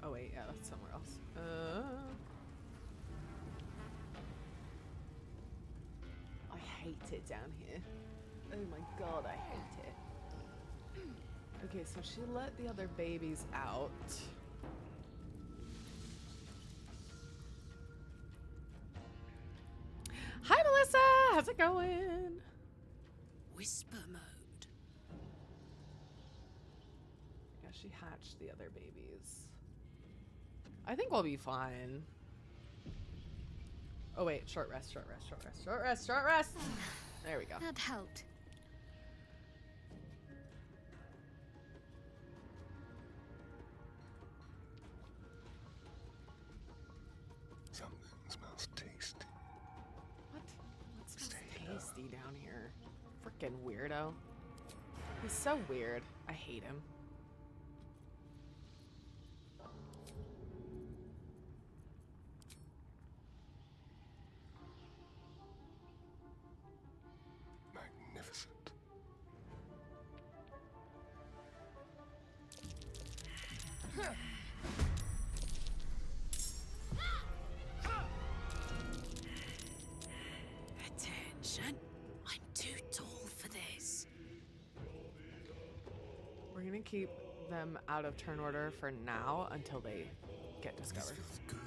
Oh wait, yeah, that's somewhere else. I hate it down here. Oh my god, I hate it. Okay, so she let the other babies out. Hi, Melissa! How's it going? Whisper mode. Yeah, she hatched the other babies. I think we'll be fine. Oh wait, short rest, short rest, short rest, short rest, short rest! There we go. That helped. Something smells tasty. What? What smells tasty down here? Frickin' weirdo. He's so weird. I hate him. Magnificent. Attention. I'm too tall for this. We're gonna keep them out of turn order for now until they get This discovered. feels good.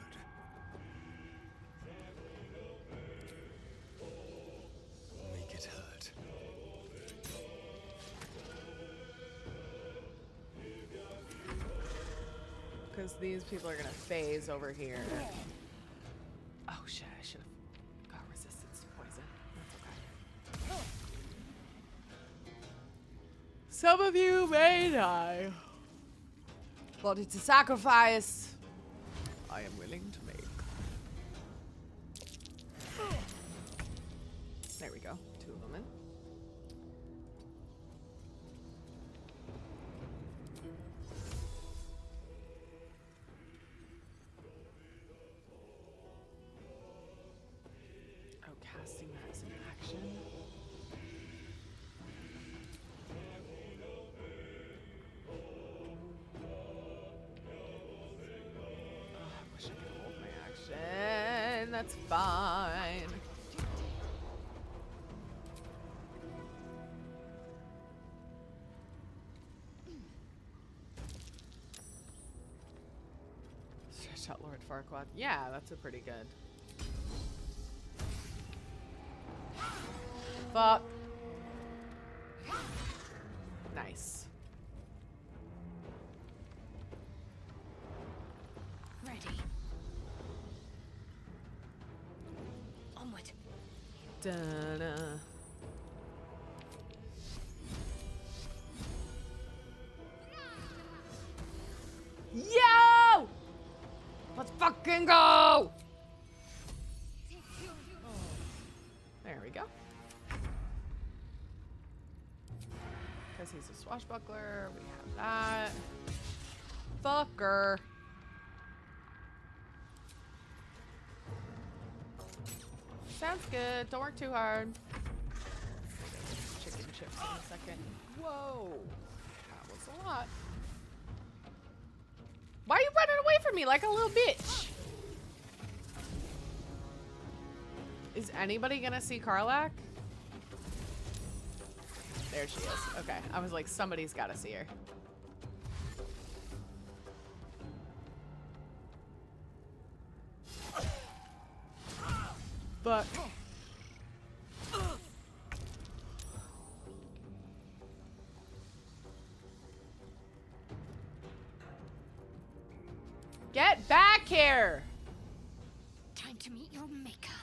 Make it hurt. Because these people are gonna phase over here. Oh shit, I should have got resistance to poison. That's okay. Some of you may die, but it's a sacrifice I am willing to make. There we go. 2 of them in. Oh, casting that as an action. Oh, I wish I could hold my action. That's fine. Stretch out Lord Farquaad. Yeah, that's a pretty good. Fuck. Nice. Ready. Onward. Da-da. Yo! Let's fucking go! There we go. Because he's a swashbuckler, we have that. Fucker. Sounds good. Don't work too hard. Chicken chips in a second. Whoa. That was a lot. Why are you running away from me like a little bitch? Is anybody gonna see KARLACH? There she is. Okay. I was like, somebody's gotta see her. But get back here! Time to meet your maker.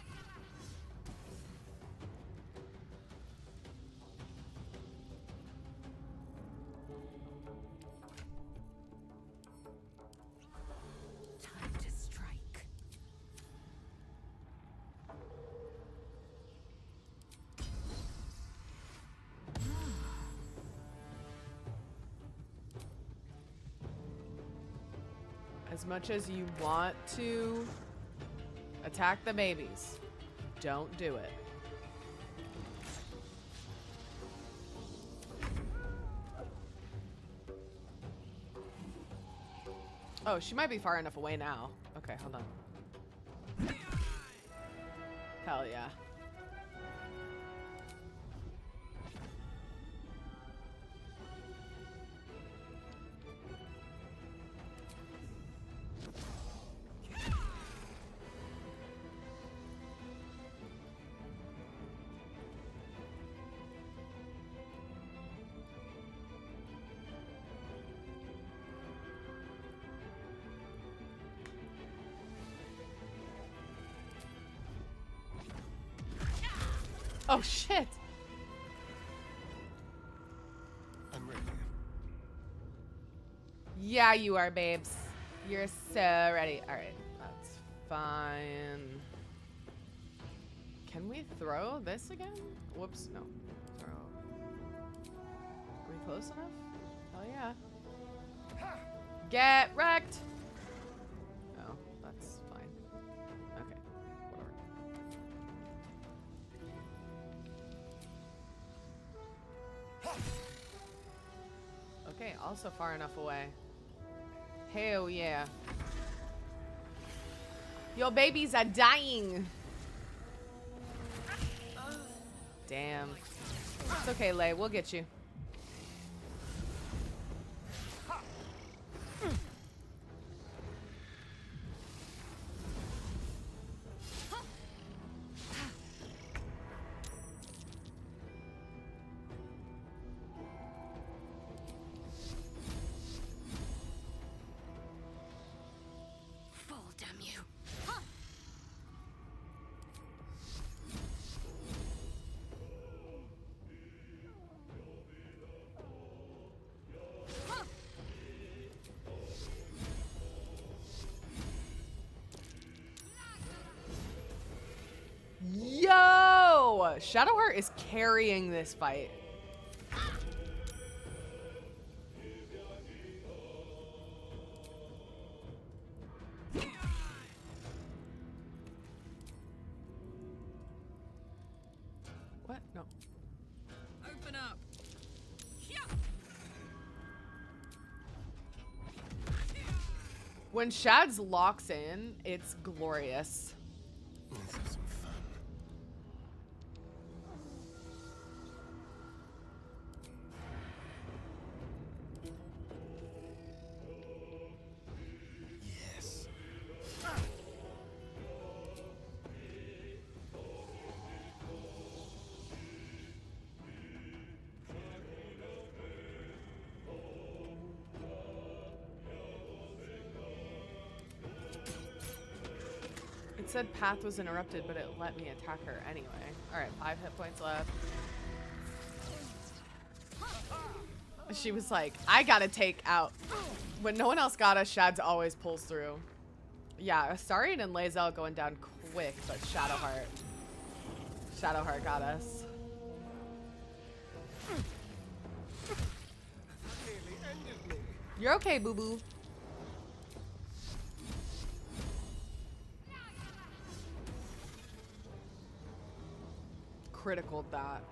As much as you want to attack the babies, don't do it. Oh, she might be far enough away now. Okay, hold on. Hell yeah. Oh shit! I'm ready. Yeah, you are, babes. You're so ready. Alright, that's fine. Can we throw this again? Whoops, no. Throw. Are we close enough? Hell yeah. Get wrecked! Oh, that's fine. Okay, whatever. Okay, also far enough away. Hell yeah. Your babies are dying. Damn. It's okay, Lay. We'll get you. Yo! Shadowheart is carrying this fight. What? No. Open up. When Shads locks in, it's glorious. Let's have some fun. Yes. It said path was interrupted, but it let me attack her anyway. Alright, 5 hit points left. She was like, I gotta take out. When no one else got us, Shads always pulls through. Yeah, Astarion and Lae'zel going down quick, but Shadowheart got us. Nearly ended me. You're okay, boo-boo. Critical that.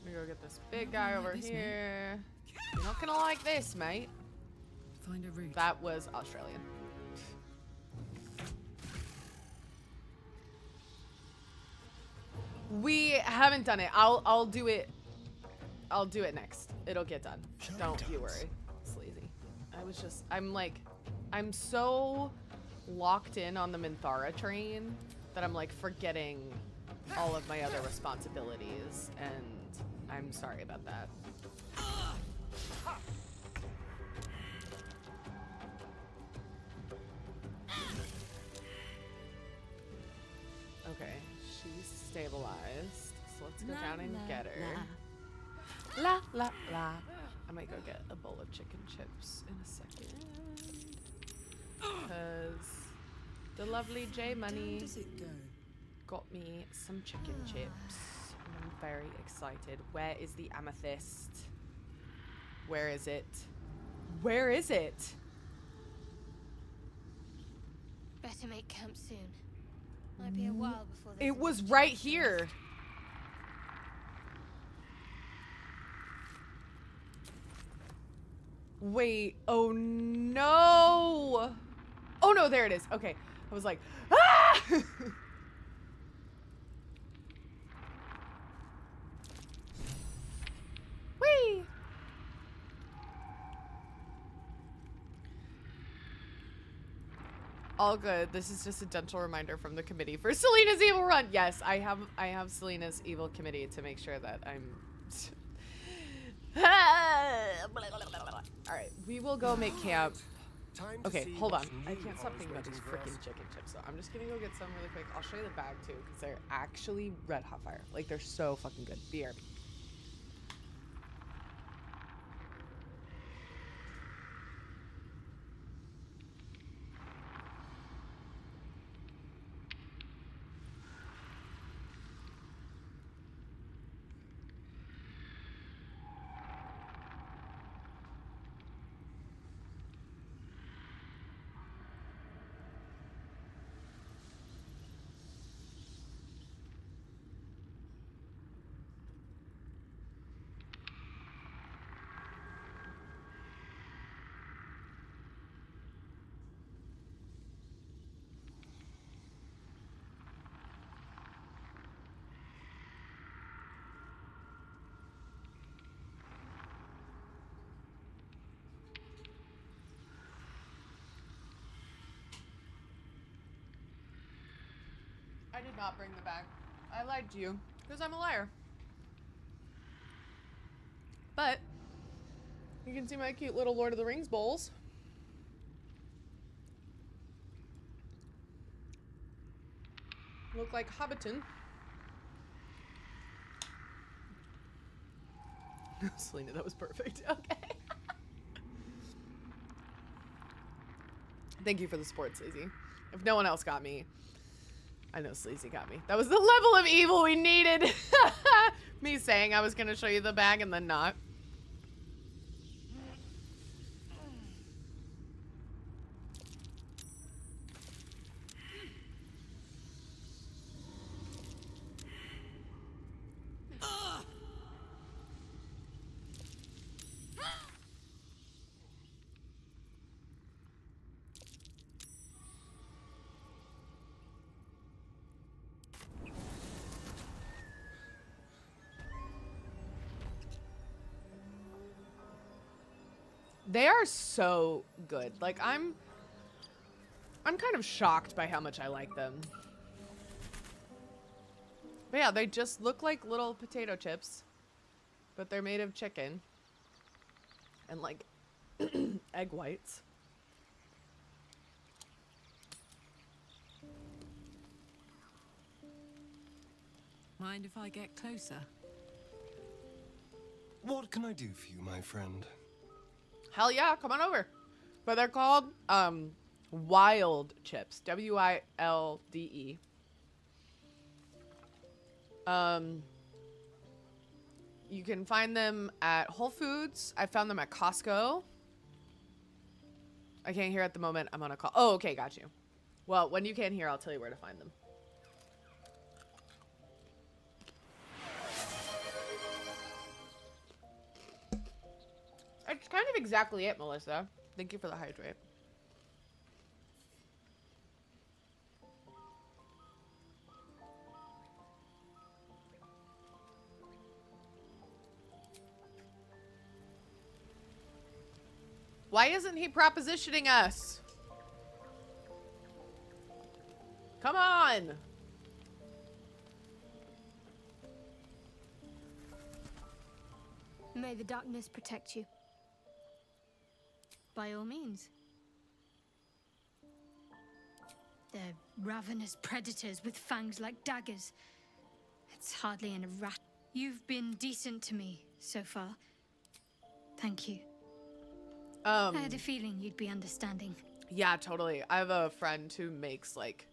We go get this big guy over here. You're not gonna like this, mate. Find a route. That was Australian. We haven't done it. I'll do it. I'll do it next. It'll get done. Don't you worry, Sleazy. I'm so locked in on the Minthara train that I'm like forgetting all of my other responsibilities, and I'm sorry about that. Okay, she's stabilized, so let's go down and get her. La la la. I might go get a bowl of chicken chips in a second. Cause The lovely J Money Does it go? got me some chicken chips. And I'm very excited. Where is the amethyst? Where is it? Where is it? Better make camp soon. Might be a while before there's It enough was chicken right for here. us. Wait, oh no! Oh no, there it is. Okay, I was like, ah! Whee! All good. This is just a gentle reminder from the committee for Selena's evil run. Yes, I have Selena's evil committee to make sure that I'm. All right, we will go make camp. Okay, hold on. I can't stop thinking about these freaking chicken chips. So I'm just gonna go get some really quick. I'll show you the bag too, because they're actually red hot fire. Like they're so fucking good. BRB. I did not bring the bag. I lied to you because I'm a liar. But you can see my cute little Lord of the Rings bowls. Look like Hobbiton. Selena, that was perfect. Okay. Thank you for the support, Sleazy. If no one else got me, I know Sleazy got me. That was the level of evil we needed. Me saying I was gonna show you the bag and then not. They are so good. Like I'm kind of shocked by how much I like them. But yeah, they just look like little potato chips, but they're made of chicken and like egg whites. Mind if I get closer? What can I do for you, my friend? Hell yeah, come on over. But they're called wild chips. W-I-L-D-E. You can find them at Whole Foods. I found them at Costco. I can't hear at the moment. I'm on a call. Oh, okay, got you. Well, when you can hear, I'll tell you where to find them. It's kind of exactly it, Melissa. Thank you for the hydrate. Why isn't he propositioning us? Come on! May the darkness protect you. By all means. They're ravenous predators with fangs like daggers. It's hardly an rat. You've been decent to me so far. Thank you. I had a feeling you'd be understanding. Yeah, totally. I have a friend who makes like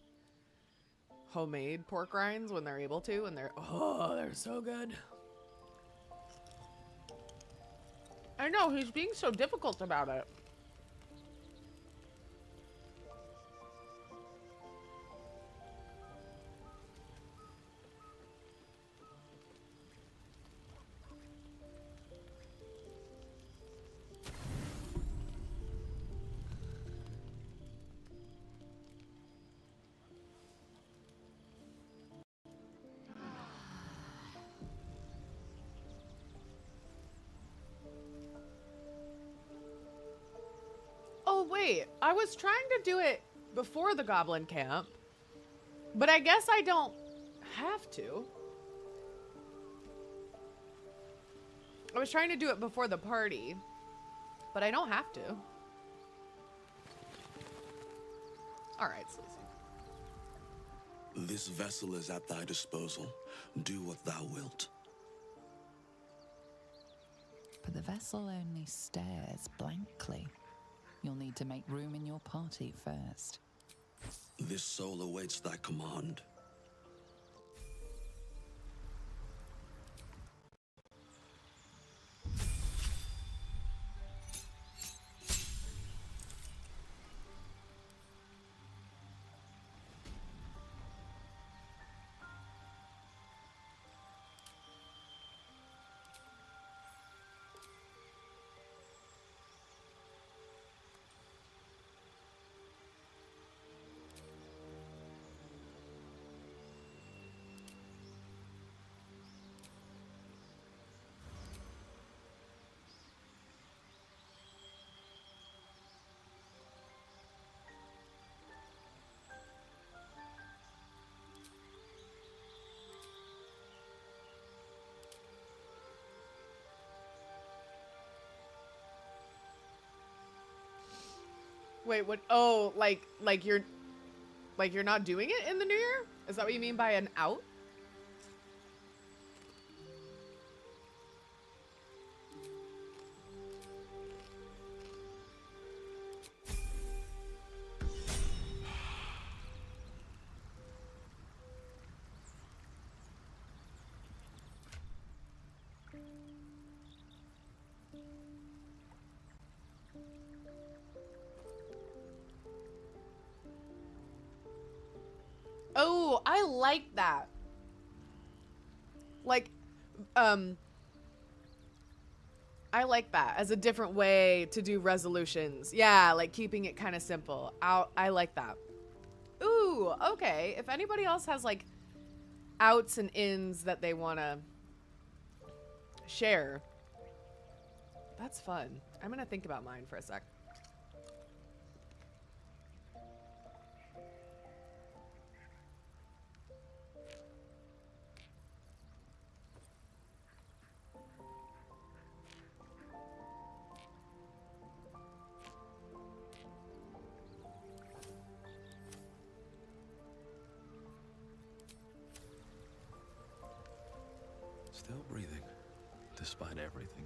homemade pork rinds when they're able to, and they're so good. I know, he's being so difficult about it. Oh, wait. I was trying to do it before the goblin camp, but I guess I don't have to. I was trying to do it before the party, but I don't have to. All right, Sleazy. This vessel is at thy disposal. Do what thou wilt. But the vessel only stares blankly. You'll need to make room in your party first. This soul awaits thy command. Wait, what? Oh, like you're not doing it in the new year? Is that what you mean by an out? Oh, I like that. Like, I like that as a different way to do resolutions. Yeah, like keeping it kind of simple. I like that. Ooh, okay. If anybody else has like outs and ins that they want to share, that's fun. I'm going to think about mine for a sec. Still breathing, despite everything.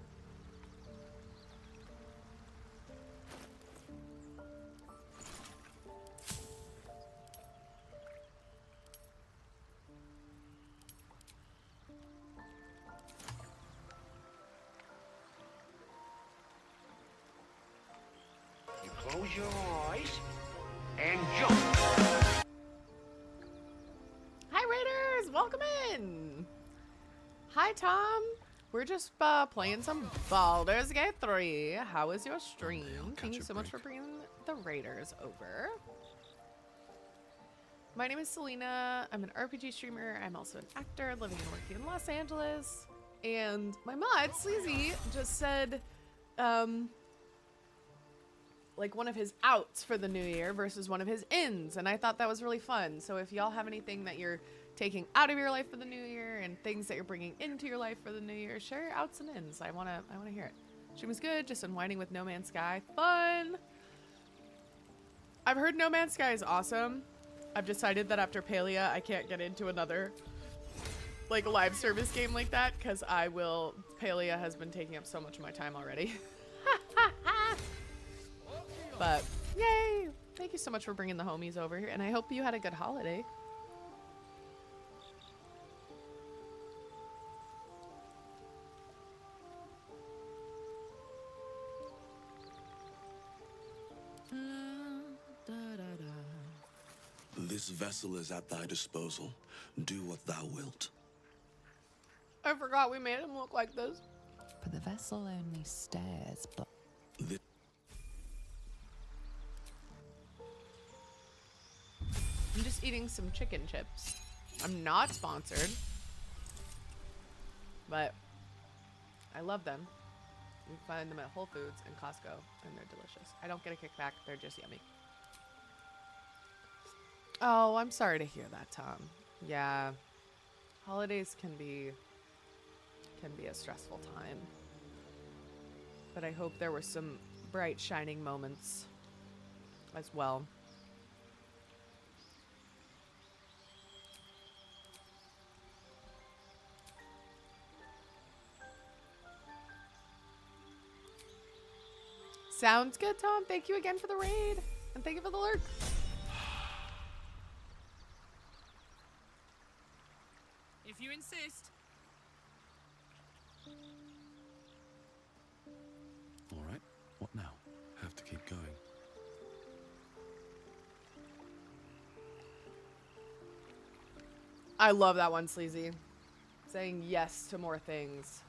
You close your eyes and jump. Hi, Raiders! Welcome in! Hi, Tom. We're just playing some Baldur's Gate 3. How was your stream? Thank you so much for bringing the Raiders over. My name is Selena. I'm an RPG streamer. I'm also an actor living and working in Los Angeles. And my mod, Sleazy, just said, like one of his outs for the new year versus one of his ins. And I thought that was really fun. So if y'all have anything that you're taking out of your life for the new year and things that you're bringing into your life for the new year, share your outs and ins. I want to hear it. She was good. Just unwinding with No Man's Sky. Fun. I've heard No Man's Sky is awesome. I've decided that after Palia, I can't get into another like live service game like that because Palia has been taking up so much of my time already. But yay. you so much for bringing the homies over here, and I hope you had a good holiday. This vessel is at thy disposal. Do what thou wilt. I forgot we made him look like this. But the vessel only stares. I'm just eating some chicken chips. I'm not sponsored, but I love them. You can find them at Whole Foods and Costco, and they're delicious. I don't get a kickback. They're just yummy. Oh, I'm sorry to hear that, Tom. Yeah, holidays can be a stressful time. But I hope there were some bright, shining moments as well. Sounds good, Tom. Thank you again for the raid. And thank you for the lurk. If you insist. All right, what now? Have to keep going. I love that one, Sleazy. Saying yes to more things.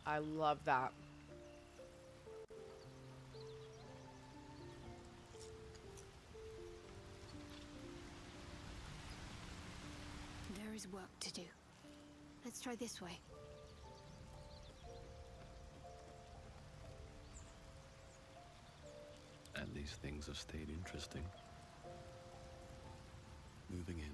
I love that. There is work to do. Let's try this way. And these things have stayed interesting. Moving in.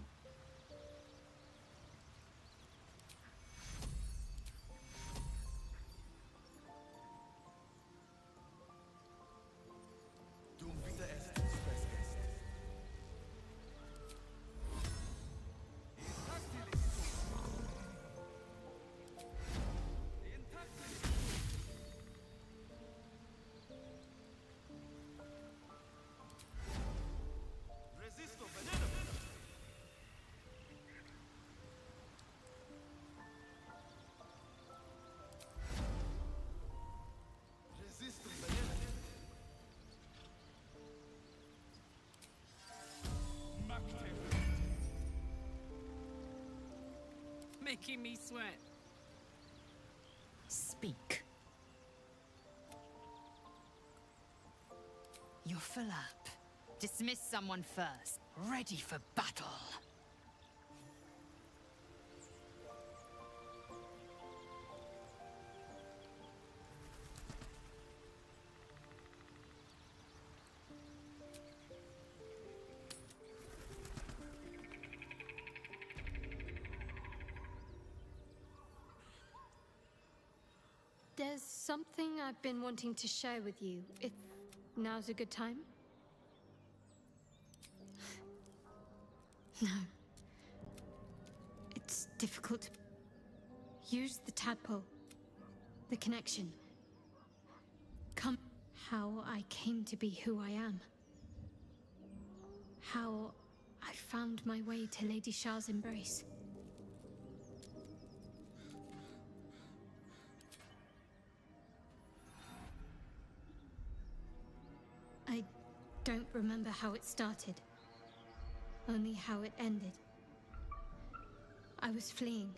Making me sweat. Speak. You're full up. Dismiss someone first. Ready for battle. There's something I've been wanting to share with you, if now's a good time. No. It's difficult to... Use the tadpole. The connection. Come... How I came to be who I am. How I found my way to Lady Shah's embrace. I don't remember how it started, only how it ended. I was fleeing.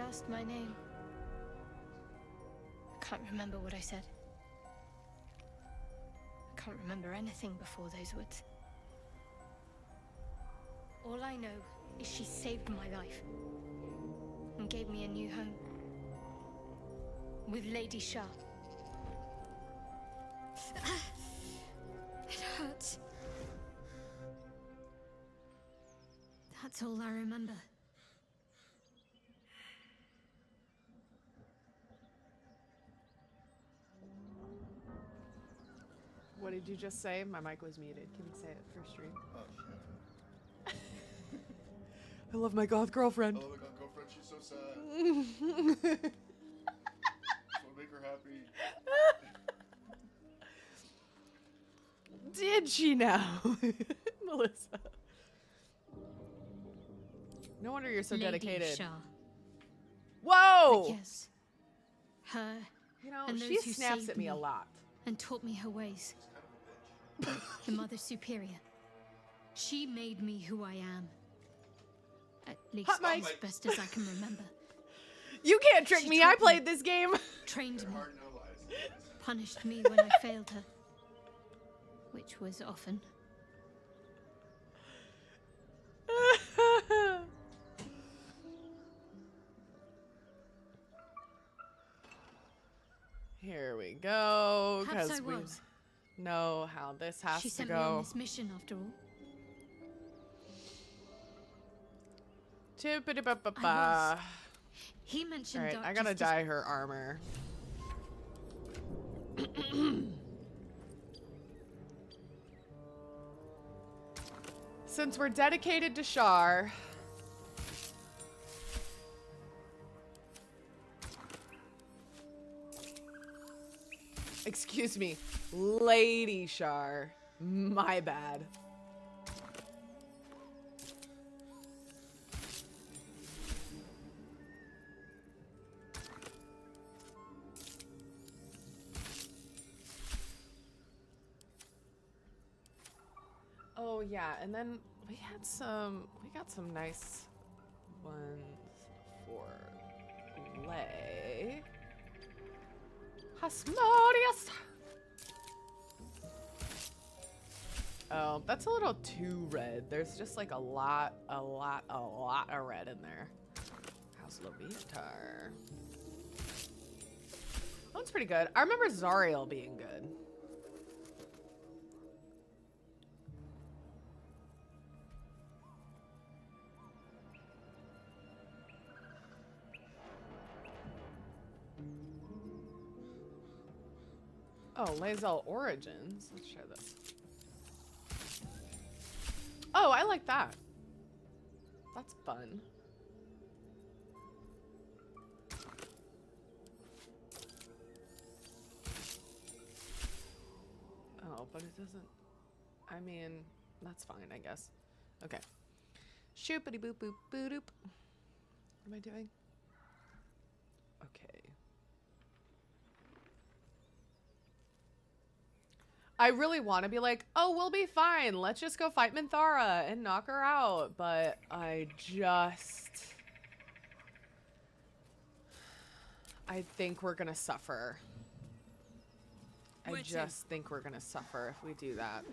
asked my name. I can't remember what I said. I can't remember anything before those words. All I know is she saved my life and gave me a new home with Lady Shah. It hurts. That's all I remember. What did you just say? My mic was muted. Can you say it for stream? Oh, shit. I love my goth girlfriend. I love my goth girlfriend. She's so sad. Just want to make her happy. Did she now? Melissa. No wonder you're so Lady dedicated. Shah. Whoa! But yes, her. You know, and she those who snaps saved at me a lot. And taught me her ways. The Mother Superior. She made me who I am. At least Hot mic. as best as I can remember. You can't trick She me. taught I played this game. Trained me. Punished me when I failed her. Which was often. Here we go. Perhaps I Because we was. know how this has She to sent me on go. this mission after all. Chippity-ba-ba-ba. He mentioned Alright, dark I gotta justice. dye her armor. Since we're dedicated to Shar. Excuse me, Lady Shar. My bad. Oh yeah, and then we got some nice ones for Lay. Hasmodeus. Oh, that's a little too red. There's just like a lot of red in there. House Loviatar. That one's pretty good. I remember Zariel being good. Oh, Lae'zel Origins. Let's try this. Oh, I like that. That's fun. Oh, but it doesn't... I mean, that's fine, I guess. Okay. Shoopity boop boop boo doop. What am I doing? Okay. I really want to be like, oh, we'll be fine. Let's just go fight Minthara and knock her out. But I think we're going to suffer. I just think we're going to suffer if we do that.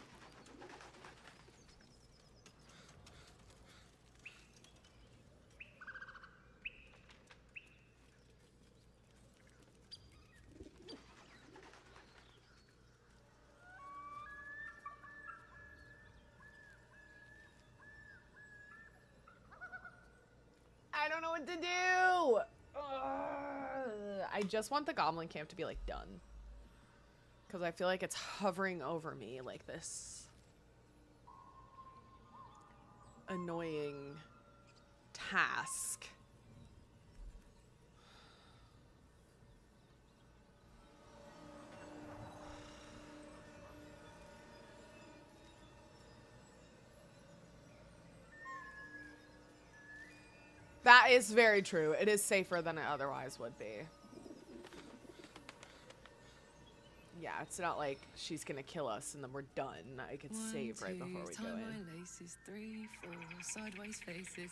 I don't know what to do. I just want the goblin camp to be like done. Because I feel like it's hovering over me like this annoying task. That is very true. It is safer than it otherwise would be. Yeah, it's not like she's gonna kill us and then we're done. I could save right before we go in. My laces, 3, 4 sideways faces.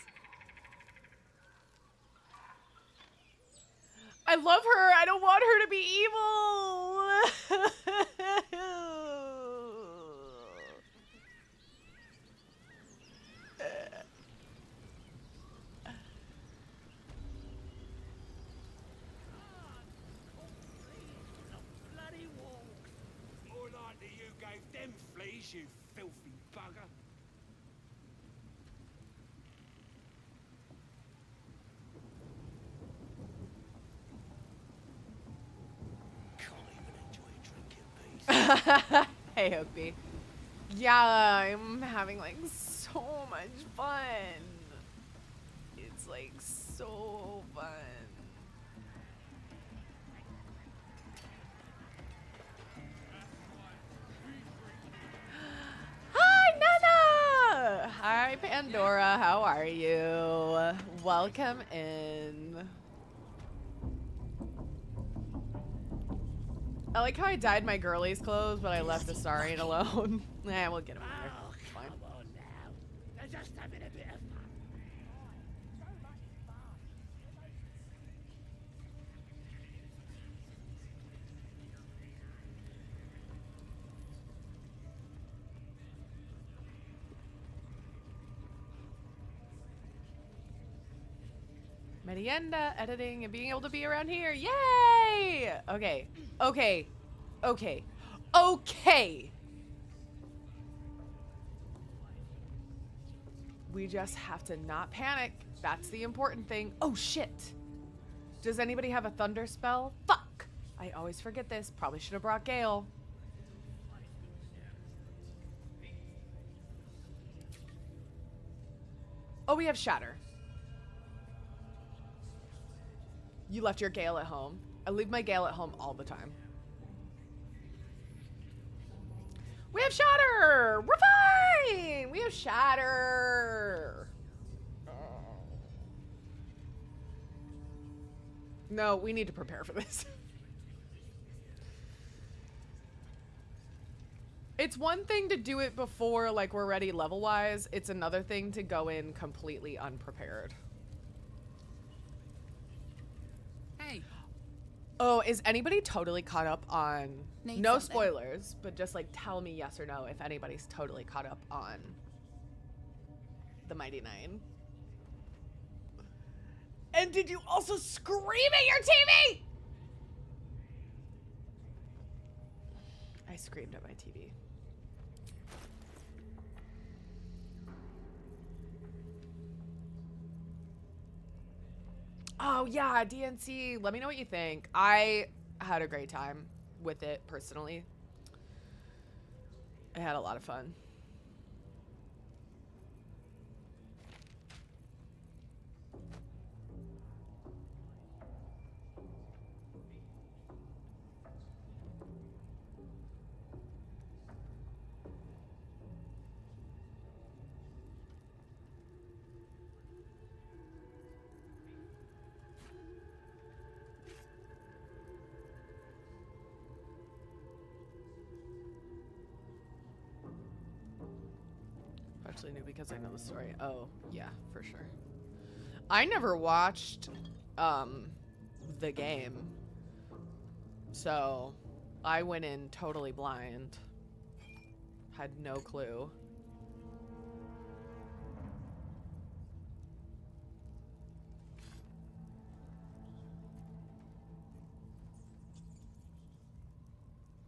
I love her. I don't want her to be evil. Bloody walk. More likely you gave them fleas, you filthy bugger. Hey, Hoopy. Yeah, I'm having like so much fun. It's like so fun. Hi, Nana! Hi, Pandora. How are you? Welcome in. I like how I dyed my girlies clothes, but I left the Astarion alone. Nah, we'll get him in there. It's fine. Come on now. They're just having a bit of fun. Merienda, editing, and being able to be around here. Yay! Okay. Okay. Okay. Okay. We just have to not panic. That's the important thing. Oh, shit. Does anybody have a thunder spell? Fuck. I always forget this. Probably should have brought Gale. Oh, we have Shatter. You left your Gale at home. I leave my Gale at home all the time. We have Shatter! We're fine! We have Shatter! No, we need to prepare for this. It's one thing to do it before, like, we're ready level-wise. It's another thing to go in completely unprepared. Hey. Oh, is anybody totally caught up on... Need no something. spoilers, but just, like, tell me yes or no if anybody's totally caught up on the Mighty Nine. And did you also scream at your TV? I screamed at my TV. Oh, yeah, DNC. Let me know what you think. I had a great time with it, personally. I had a lot of fun. Actually knew because I know the story. Oh, yeah, for sure. I never watched the game. So I went in totally blind. Had no clue.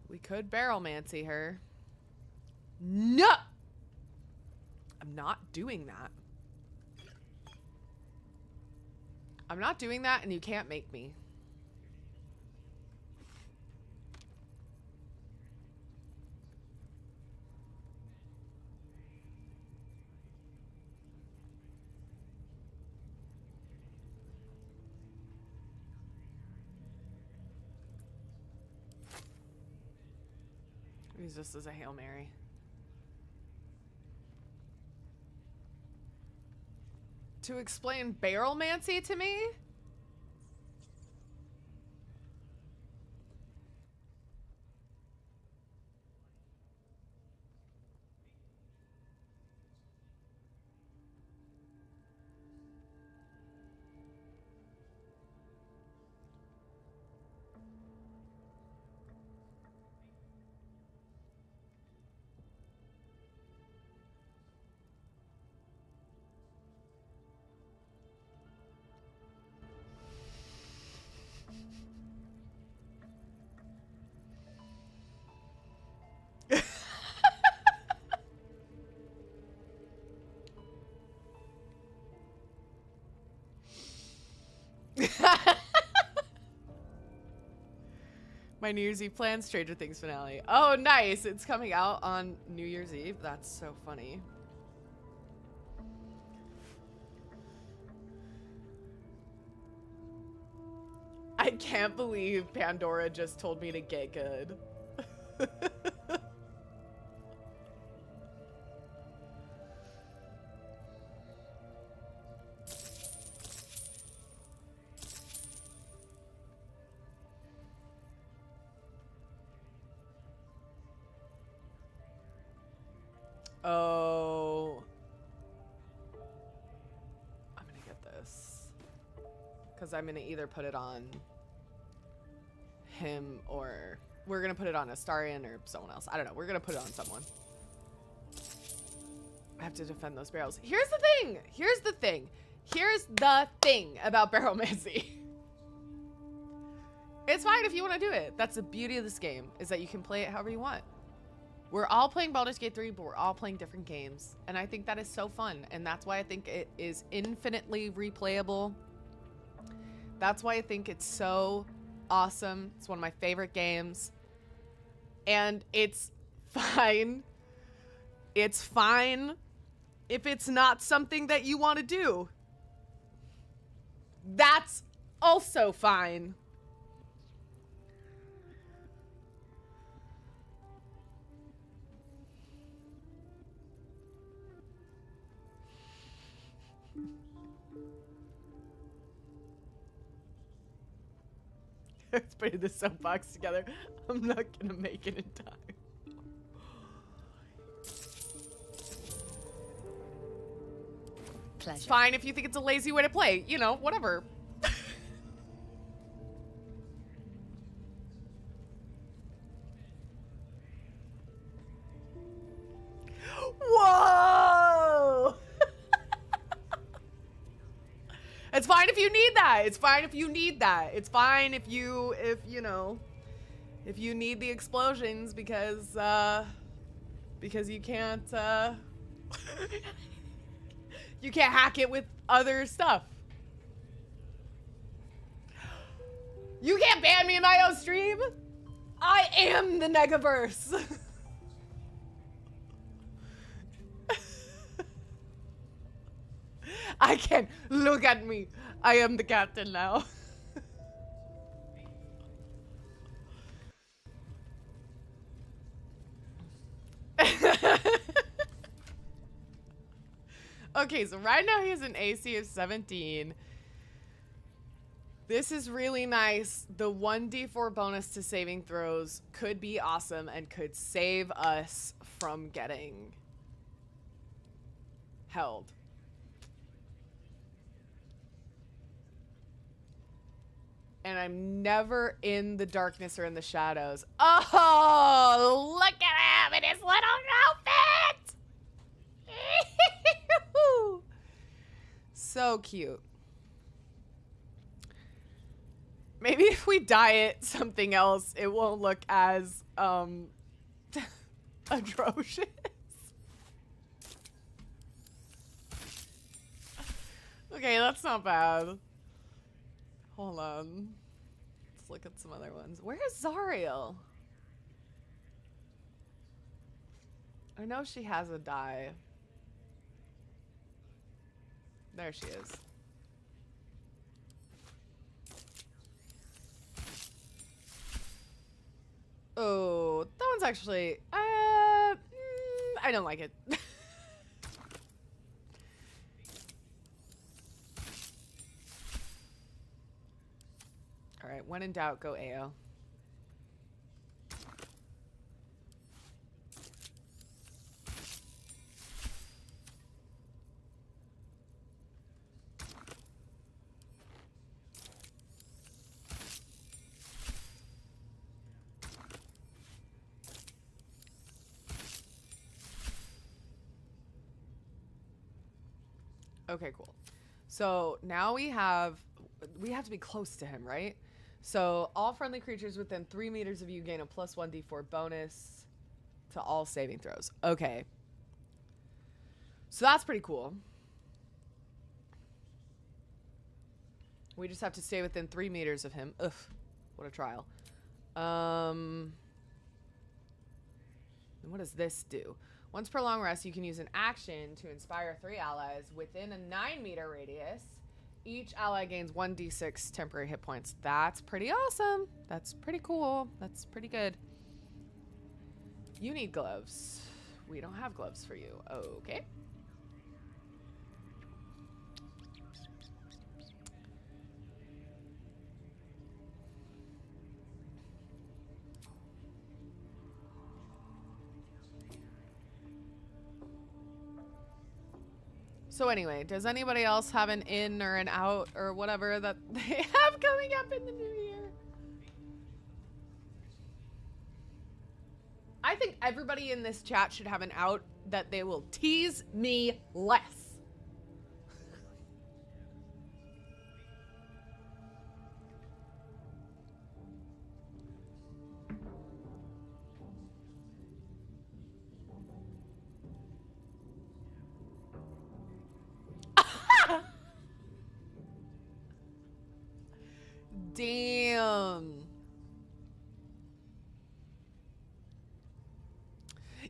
We could barrelmancy her. No! I'm not doing that. I'm not doing that, and you can't make me. Use this as a Hail Mary. To explain barrelmancy to me? New Year's Eve plans, Stranger Things finale. Oh, nice. It's coming out on New Year's Eve. That's so funny. I can't believe Pandora just told me to get good. Oh. I'm gonna get this. Because I'm gonna either put it on him or we're gonna put it on Astarion or someone else. I don't know. We're gonna put it on someone. I have to defend those barrels. Here's the thing. Here's the thing. Here's the thing about Barrelmancy. It's fine if you want to do it. That's the beauty of this game, is that you can play it however you want. We're all playing Baldur's Gate 3, but we're all playing different games. And I think that is so fun. And that's why I think it is infinitely replayable. That's why I think it's so awesome. It's one of my favorite games. And it's fine. It's fine if it's not something that you want to do. That's also fine. Let's put this soapbox together. I'm not gonna make it in time. Pleasure. It's fine if you think it's a lazy way to play. You know, whatever. Whoa! It's fine if you need that. It's fine if you need that. It's fine if you know, if you need the explosions because you can't, you can't hack it with other stuff. You can't ban me in my own stream. I am the Negaverse. I can. Look at me. I am the captain now. Okay, so right now he has an AC of 17. This is really nice. The 1d4 bonus to saving throws could be awesome and could save us from getting held. And I'm never in the darkness or in the shadows. Oh, look at him in his little outfit! So cute. Maybe if we dye it something else, it won't look as atrocious. Okay, that's not bad. Hold on. Let's look at some other ones. Where is Zariel? I know she has a dye. There she is. Oh, that one's actually, I don't like it. All right, when in doubt, go AO. Okay, cool. So now we have to be close to him, right? So all friendly creatures within 3 meters of you gain a plus 1d4 bonus to all saving throws. Okay. So that's pretty cool. We just have to stay within 3 meters of him. Ugh, what a trial. And what does this do? Once per long rest, you can use an action to inspire 3 allies within a 9-meter radius. Each ally gains 1d6 temporary hit points. That's pretty awesome. That's pretty cool. That's pretty good. You need gloves. We don't have gloves for you. Okay. So anyway, does anybody else have an in or an out or whatever that they have coming up in the new year? I think everybody in this chat should have an out that they will tease me less. Damn.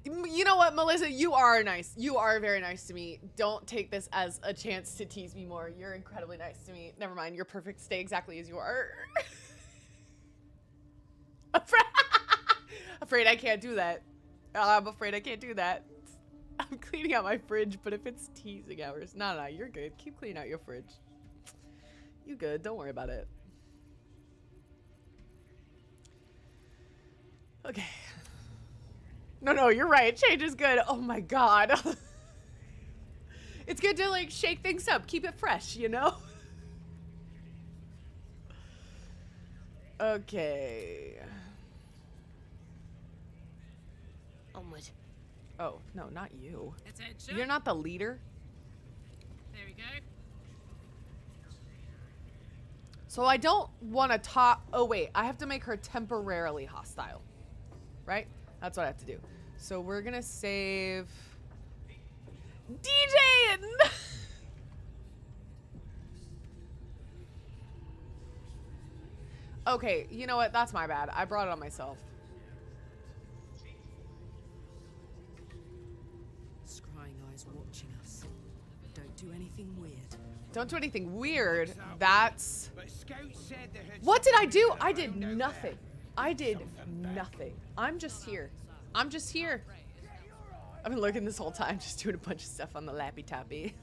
You know what, Melissa? You are nice. You are very nice to me. Don't take this as a chance to tease me more. You're incredibly nice to me. Never mind. You're perfect. Stay exactly as you are. Afraid I can't do that. I'm afraid I can't do that. I'm cleaning out my fridge, but if it's teasing hours... No, you're good. Keep cleaning out your fridge. You good. Don't worry about it. Okay. No, you're right. Change is good. Oh my god. It's good to like shake things up, keep it fresh, you know? Okay. Onward. Oh, no, not you. Attention. You're not the leader. There we go. So I don't want to talk. Oh, wait. I have to make her temporarily hostile. Right? That's what I have to do. So we're going to save DJing. Okay, you know what? That's my bad. I brought it on myself. Scrying eyes watching us. Don't do anything weird. Don't do anything weird. That's... What did I do? I did nothing. I did nothing. I'm just here. I'm just here. I've been lurking this whole time, just doing a bunch of stuff on the lappy toppy.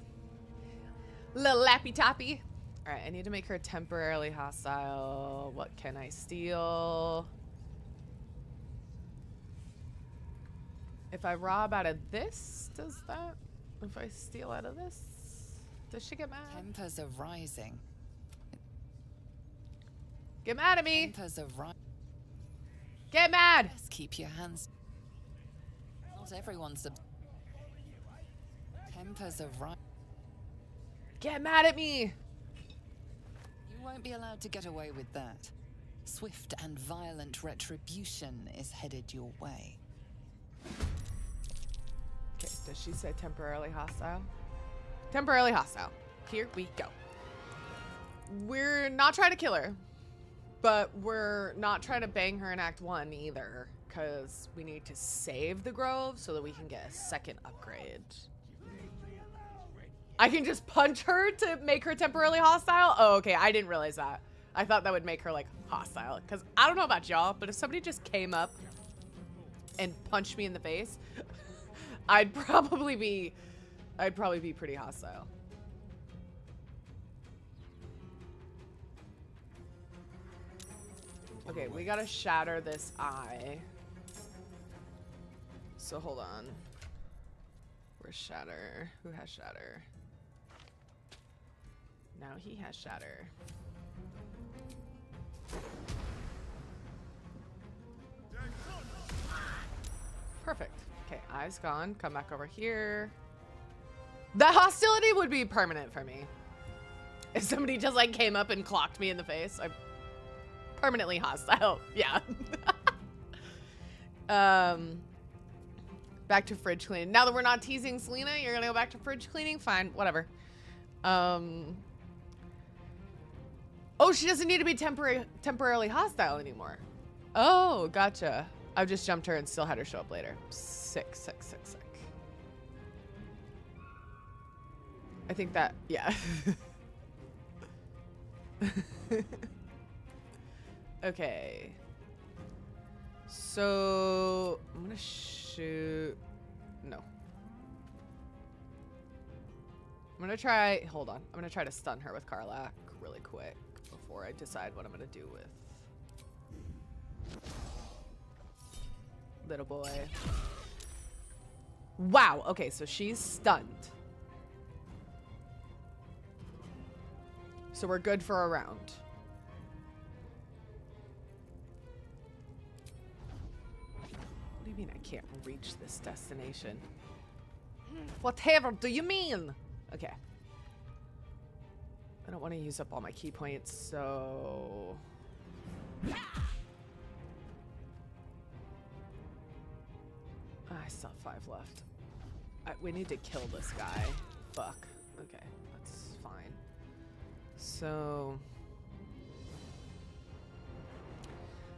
Little lappy toppy. All right, I need to make her temporarily hostile. What can I steal? If I rob out of this, does that? If I steal out of this, does she get mad? Tempers are rising. Get mad at me. Tempers are rising. Get mad. Just keep your hands. Not everyone's tempers are rising. Get mad at me. You won't be allowed to get away with that. Swift and violent retribution is headed your way. Okay, does she say temporarily hostile? Temporarily hostile. Here we go. We're not trying to kill her, but we're not trying to bang her in Act 1 either, because we need to save the Grove so that we can get a second upgrade. I can just punch her to make her temporarily hostile? Oh, okay. I didn't realize that. I thought that would make her, like, hostile. Because I don't know about y'all, but if somebody just came up and punched me in the face, I'd probably be pretty hostile. Okay, we gotta shatter this eye. So hold on. Where's Shatter? Who has Shatter? Now he has Shatter. Perfect. Okay, eye's gone. Come back over here. The hostility would be permanent for me. If somebody just like came up and clocked me in the face, I'm permanently hostile. Yeah. Back to fridge cleaning. Now that we're not teasing Selena, you're gonna go back to fridge cleaning? Fine, whatever. Oh, she doesn't need to be temporarily hostile anymore. Oh, gotcha. I've just jumped her and still had her show up later. Sick, sick, sick, sick. I think that, yeah. Okay. So, I'm gonna shoot. No. I'm gonna try, hold on. I'm gonna try to stun her with KARLACH really quick before I decide what I'm gonna do with little boy. Wow, okay, so she's stunned. So we're good for a round. What do you mean I can't reach this destination? Whatever do you mean? Okay. I don't want to use up all my key points, so... I still have 5 left. We need to kill this guy. Fuck. Okay, that's fine. So...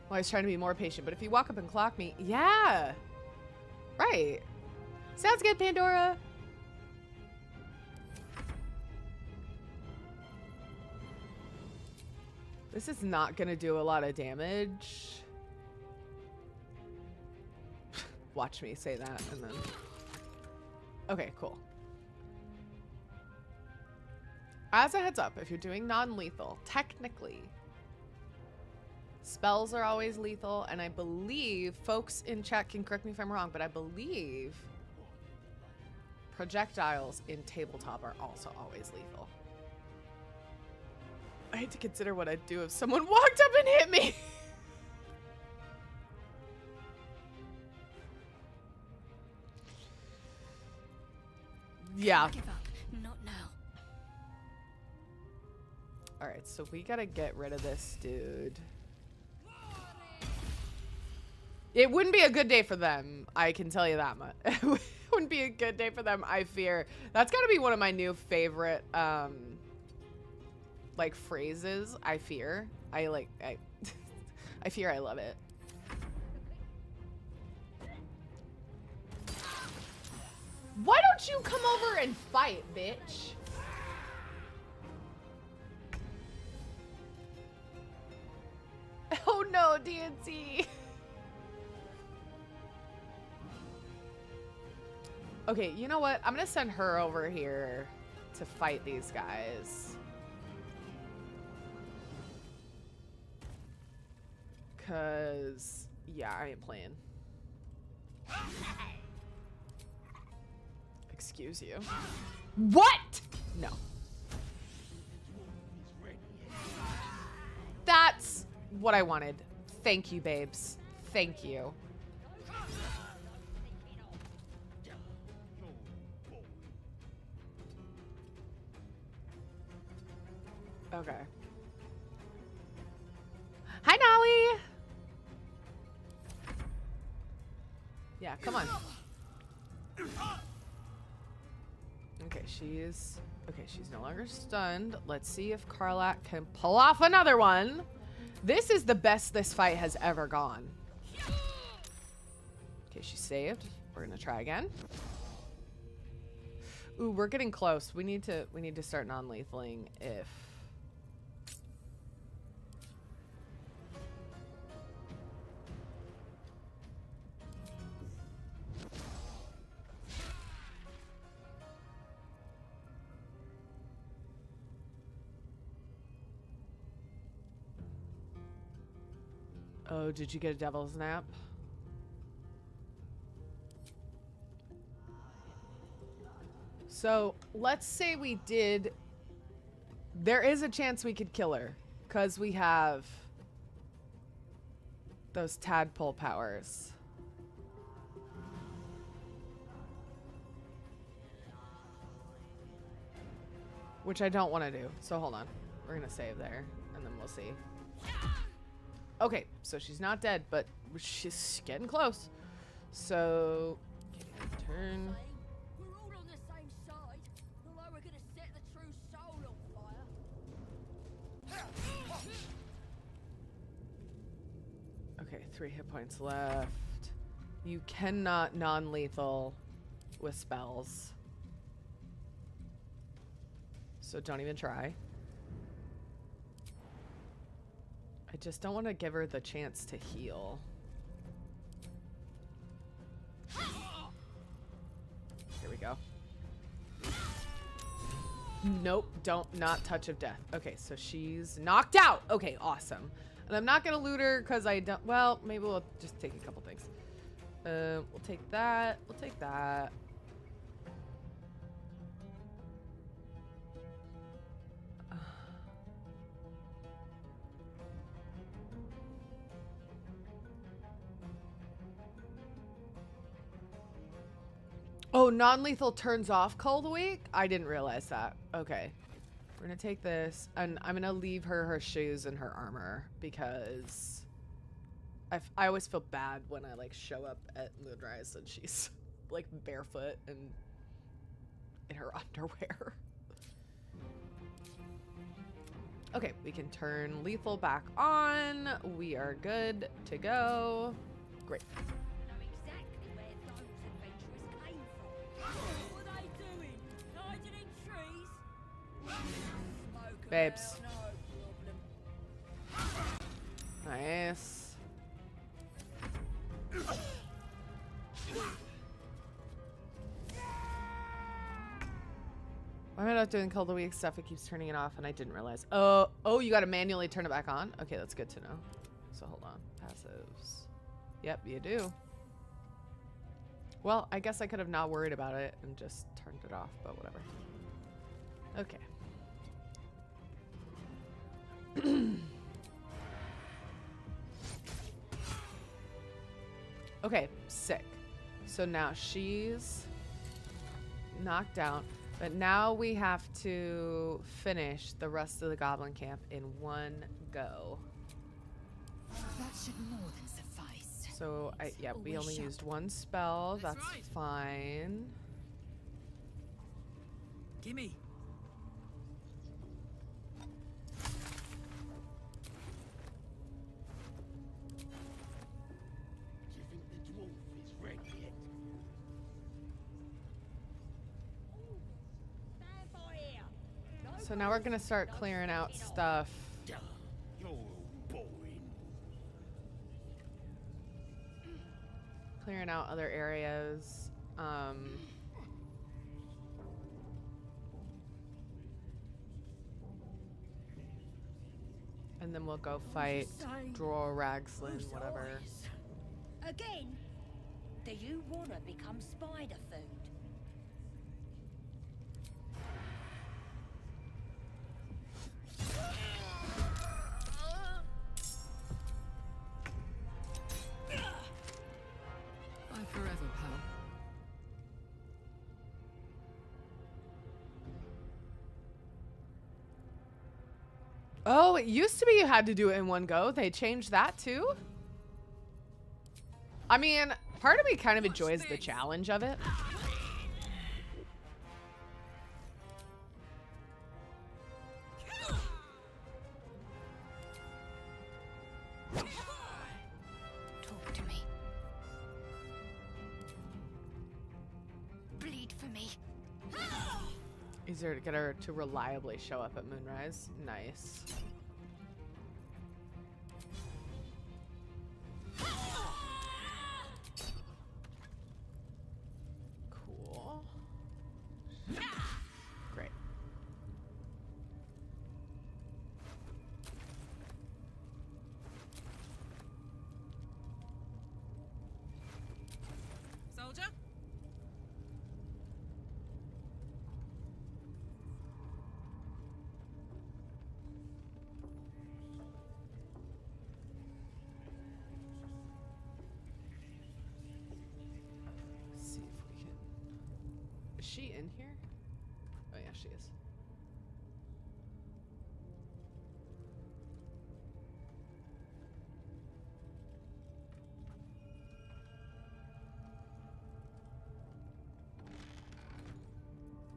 Well, I was trying to be more patient, but if you walk up and clock me... Yeah! Right. Sounds good, Pandora! This is not gonna do a lot of damage. Watch me say that and then... Okay, cool. As a heads up, if you're doing non-lethal, technically, spells are always lethal, and I believe, folks in chat can correct me if I'm wrong, but I believe projectiles in tabletop are also always lethal. I had to consider what I'd do if someone walked up and hit me. Yeah. Give up. Not now. All right, so we gotta get rid of this dude. It wouldn't be a good day for them. I can tell you that much. It wouldn't be a good day for them, I fear. That's gotta be one of my new favorite, like phrases. I fear. I fear I love it. Why don't you come over and fight, bitch? Oh no, DNC. Okay, you know what? I'm gonna send her over here to fight these guys. Cause, yeah, I ain't playing. Excuse you. What? No. That's what I wanted. Thank you, babes. Thank you. Okay. Hi, Nolly. Yeah, come on. Okay, she's no longer stunned. Let's see if KARLACH can pull off another one. This is the best this fight has ever gone. Okay, she's saved. We're gonna try again. Ooh, we're getting close. We need to start non-lethaling if... Oh, did you get a devil's nap? So, let's say we did... There is a chance we could kill her, because we have those tadpole powers. Which I don't want to do, so hold on. We're going to save there, and then we'll see. Okay, so she's not dead, but she's getting close. So, okay, turn. We're all on the same side. Although we're gonna set the true soul on fire. Okay, 3 hit points left. You cannot non-lethal with spells. So don't even try. I just don't want to give her the chance to heal. Here we go. Nope, not touch of death. Okay, so she's knocked out. Okay, awesome. And I'm not gonna loot her because I don't, well, maybe we'll just take a couple things. We'll take that, we'll take that. Oh, non-lethal turns off Call of the Week? I didn't realize that. Okay. We're gonna take this, and I'm gonna leave her her shoes and her armor, because I always feel bad when I, like, show up at Moonrise and she's, like, barefoot and in her underwear. Okay, we can turn lethal back on. We are good to go. Great. Babes. Nice. Why am I not doing Call of the Week stuff? It keeps turning it off and I didn't realize. Oh, you gotta manually turn it back on? Okay, that's good to know. So hold on. Passives. Yep, you do. Well, I guess I could have not worried about it and just turned it off, but whatever. Okay. Okay, sick. So now she's knocked out, but now we have to finish the rest of the goblin camp in one go. That should more than suffice. So yeah, we only used one spell. That's right. Fine. Gimme. So now we're gonna start clearing out stuff. Clearing out other areas. And then we'll go fight Dror, Ragslin, whatever. Again? Do you wanna become spider food? Bye forever, pal. Oh, it used to be you had to do it in one go. They changed that too? I mean, part of me kind of enjoys the challenge of it. Talk to me. Bleed for me. Easier to get her to reliably show up at Moonrise. Nice. Cool. Great. Soldier? See if we can. Is she in here? Oh yeah, she is.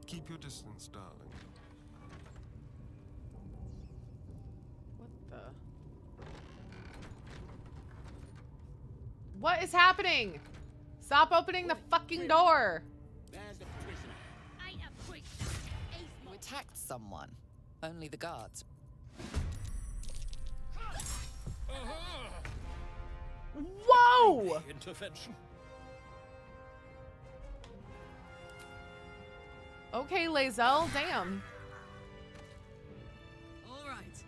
Keep your distance, darling. What the? What is happening? Stop opening the fucking door. There's the prisoner. You attacked someone. Only the guards. Whoa! Intervention. Okay, Lae'zel, damn. All right.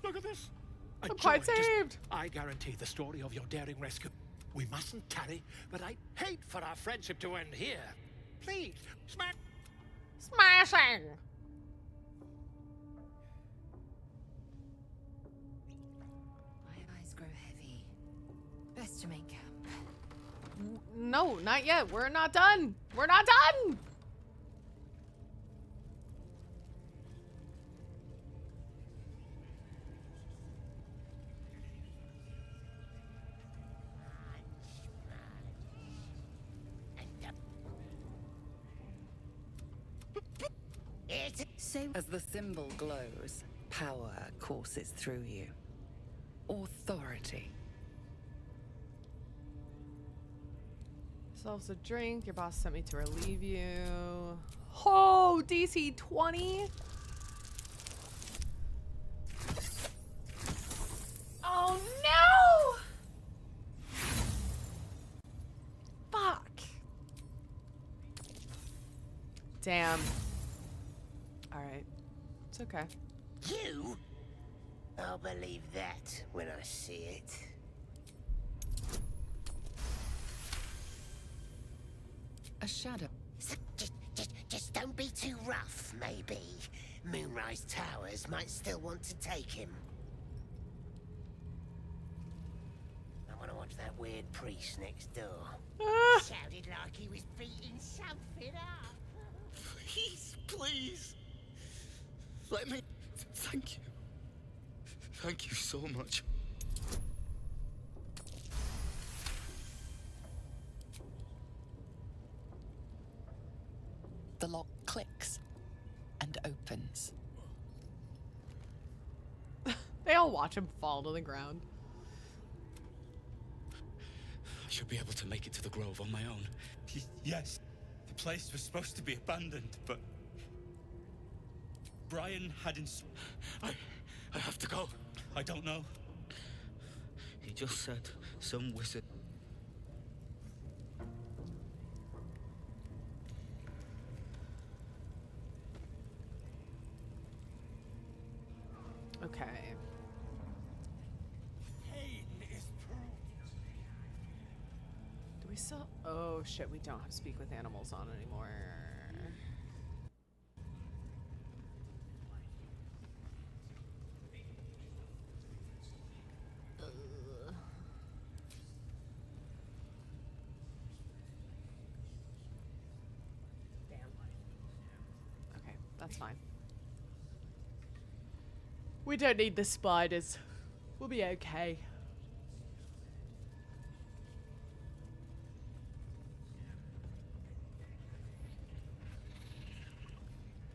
Look at this. A I'm quite joy. Just- saved. I guarantee the story of your daring rescue. We mustn't tarry, but I hate for our friendship to end here. Please, smack. Smashing! My eyes grow heavy. Best to make camp. No, not yet. We're not done. We're not done! As the symbol glows, power courses through you. Authority. Yourselves a drink. Your boss sent me to relieve you. Oh, DC 20. Oh no! Fuck. Damn. Alright. It's okay. You? I'll believe that when I see it. A shadow. Just don't be too rough, maybe. Moonrise Towers might still want to take him. I want to watch that weird priest next door. Sounded like he was beating something up. Please, please. Let me. Thank you. Thank you so much. The lock clicks and opens. They all watch him fall to the ground. I should be able to make it to the grove on my own. Yes, the place was supposed to be abandoned, but Brian had I have to go. I don't know. He just said some wizard. Okay. Do we still? Oh shit, we don't have speak with animals on anymore. Okay, that's fine. We don't need the spiders. We'll be okay.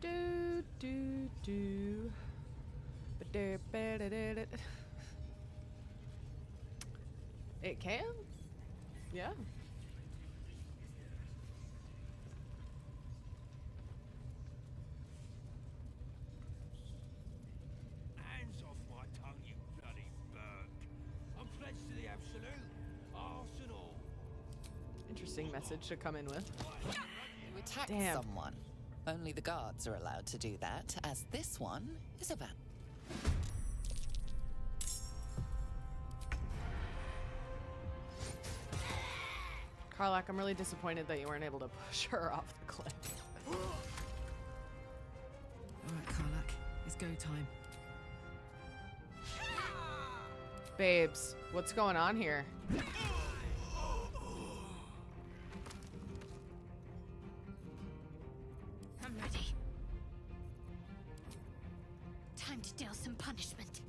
Do do do. It can? Yeah. Hands off my tongue, you bloody bird. I'm pledged to the absolute. Arse and all. Interesting message to come in with. You attack Damn. someone. Only the guards are allowed to do that, as this one is a van. Karlach, I'm really disappointed that you weren't able to push her off the cliff. All right, Karlach, it's go time. Babes, what's going on here? I'm ready. Time to deal some punishment.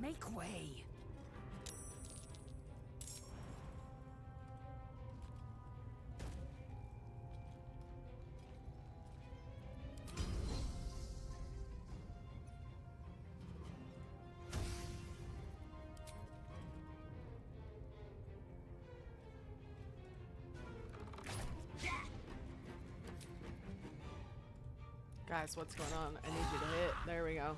Make way. Guys, what's going on? I need you to hit. There we go.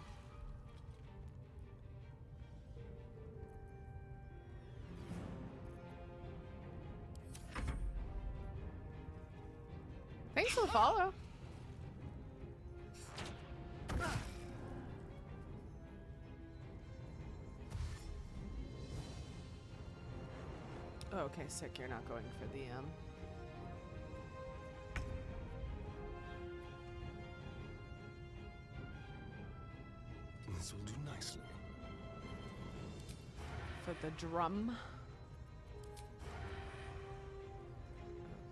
Thanks for the follow. Oh, okay, sick. You're not going for the This will do nicely. for the drum.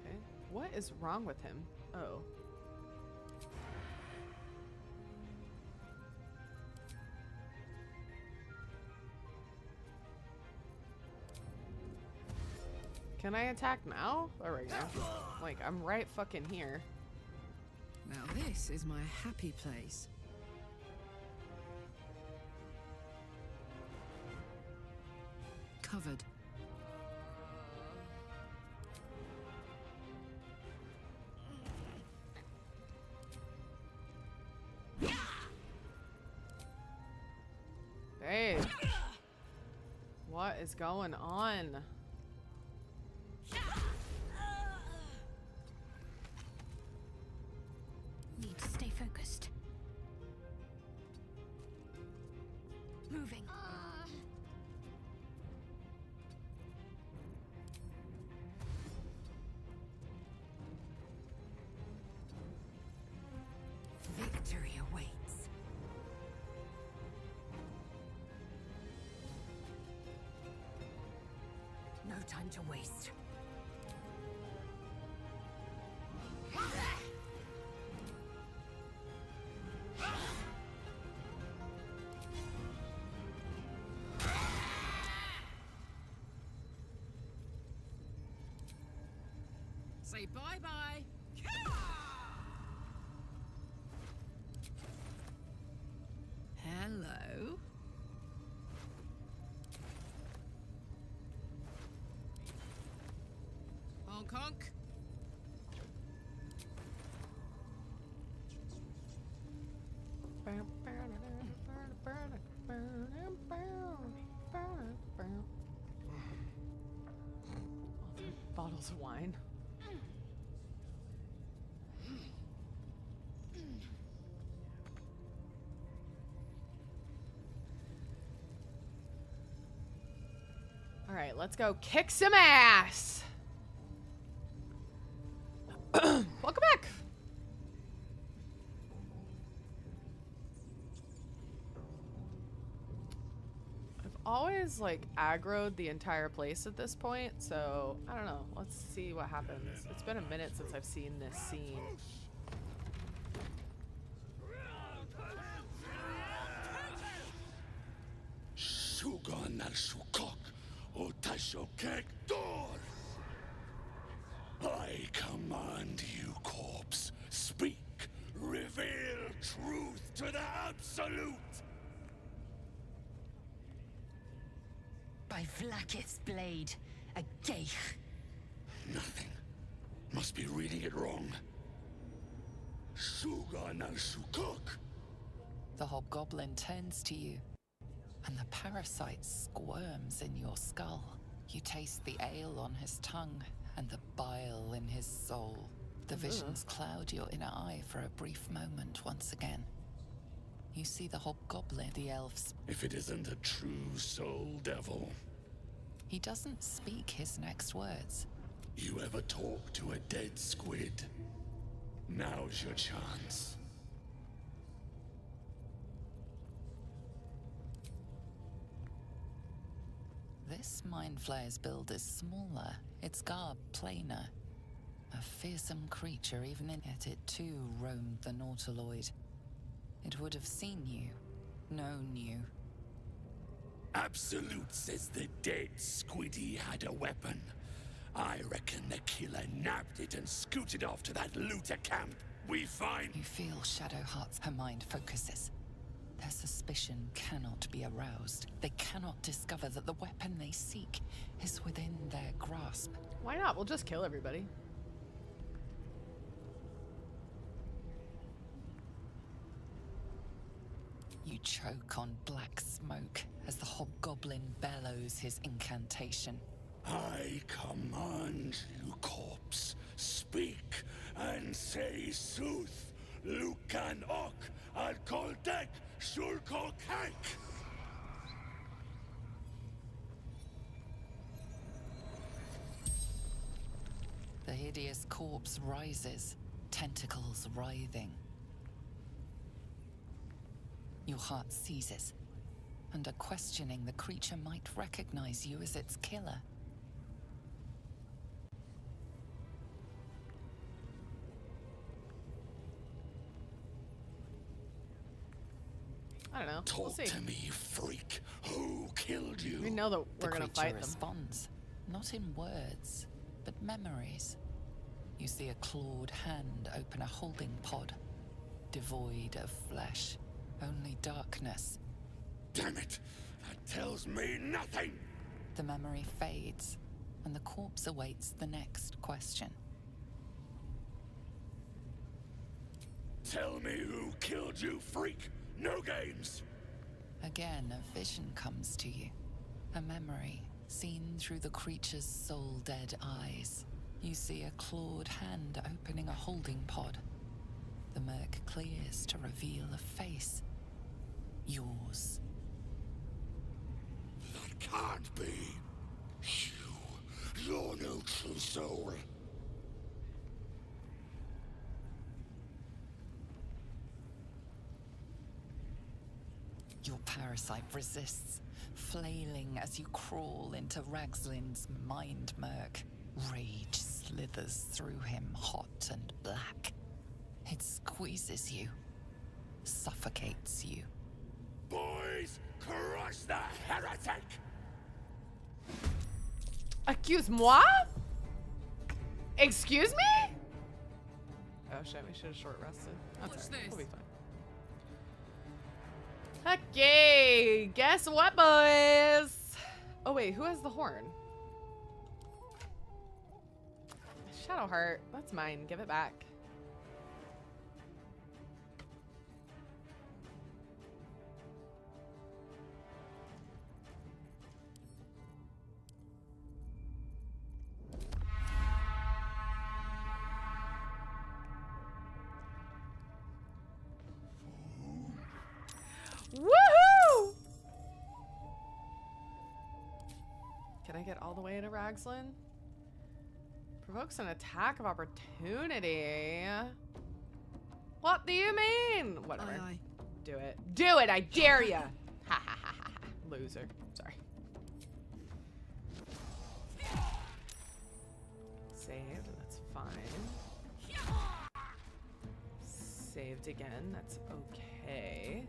Okay. What is wrong with him? Oh. Can I attack now? There we go. Like, I'm right fucking here. Now this is my happy place. Covered. Hey. What is going on? Need to stay focused. Moving. Victory awaits. No time to waste. Say bye-bye. Hello. Honk honk. Bottles of wine. All right, let's go kick some ass. Welcome back. I've always like aggroed the entire place at this point, so I don't know. Let's see what happens. It's been a minute since I've seen this scene. Sugan al Sukok, Otashokek Dor. I command you, corpse. Speak. Reveal truth to the absolute. By Vlaakith's blade, a geich. Nothing. Must be reading it wrong. Sugan al Sukok. The hobgoblin turns to you, and the parasite squirms in your skull. You taste the ale on his tongue and the bile in his soul. The visions cloud your inner eye for a brief moment once again. You see the hobgoblin, the elves. If it isn't a true soul devil. He doesn't speak his next words. You ever talk to a dead squid? Now's your chance. This mind flayer's build is smaller, its garb plainer. A fearsome creature, even in it, it too roamed the Nautiloid. It would have seen you, known you. Absolute says the dead Squiddy had a weapon. I reckon the killer nabbed it and scooted off to that looter camp. We find... You feel Shadowheart's her mind focuses. Their suspicion cannot be aroused. They cannot discover that the weapon they seek is within their grasp. Why not? We'll just kill everybody. You choke on black smoke as the hobgoblin bellows his incantation. I command you, corpse, speak and say sooth. Lucan ok, al koldek, shulkol kek. The hideous corpse rises, tentacles writhing. Your heart seizes. Under questioning, the creature might recognize you as its killer. I don't know. Talk We'll see. to me, freak. Who killed you? We know that we're gonna The fight creature them. responds, not in words, but memories. You see a clawed hand open a holding pod, devoid of flesh, only darkness. Damn it! That tells me nothing! The memory fades, and the corpse awaits the next question. Tell me who killed you, freak! No games! Again, a vision comes to you. A memory, seen through the creature's soul-dead eyes. You see a clawed hand opening a holding pod. The murk clears to reveal a face. Yours. That can't be. You're no true soul. Your parasite resists, flailing as you crawl into Ragslin's mind murk. Rage slithers through him, hot and black. It squeezes you, suffocates you. Boys, crush the heretic! Accuse moi? Excuse me? Oh shit, we should have short rested. That's What's alright. this? We'll be fine. Okay, guess what, boys? Oh wait, who has the horn? Shadowheart, that's mine. Give it back. Woohoo! Can I get all the way to Ragslin? Provokes an attack of opportunity. What do you mean? Whatever. Aye, aye. Do it. Do it, I dare ya! Ha ha ha ha ha. Loser. Sorry. Saved, that's fine. Saved again, that's okay.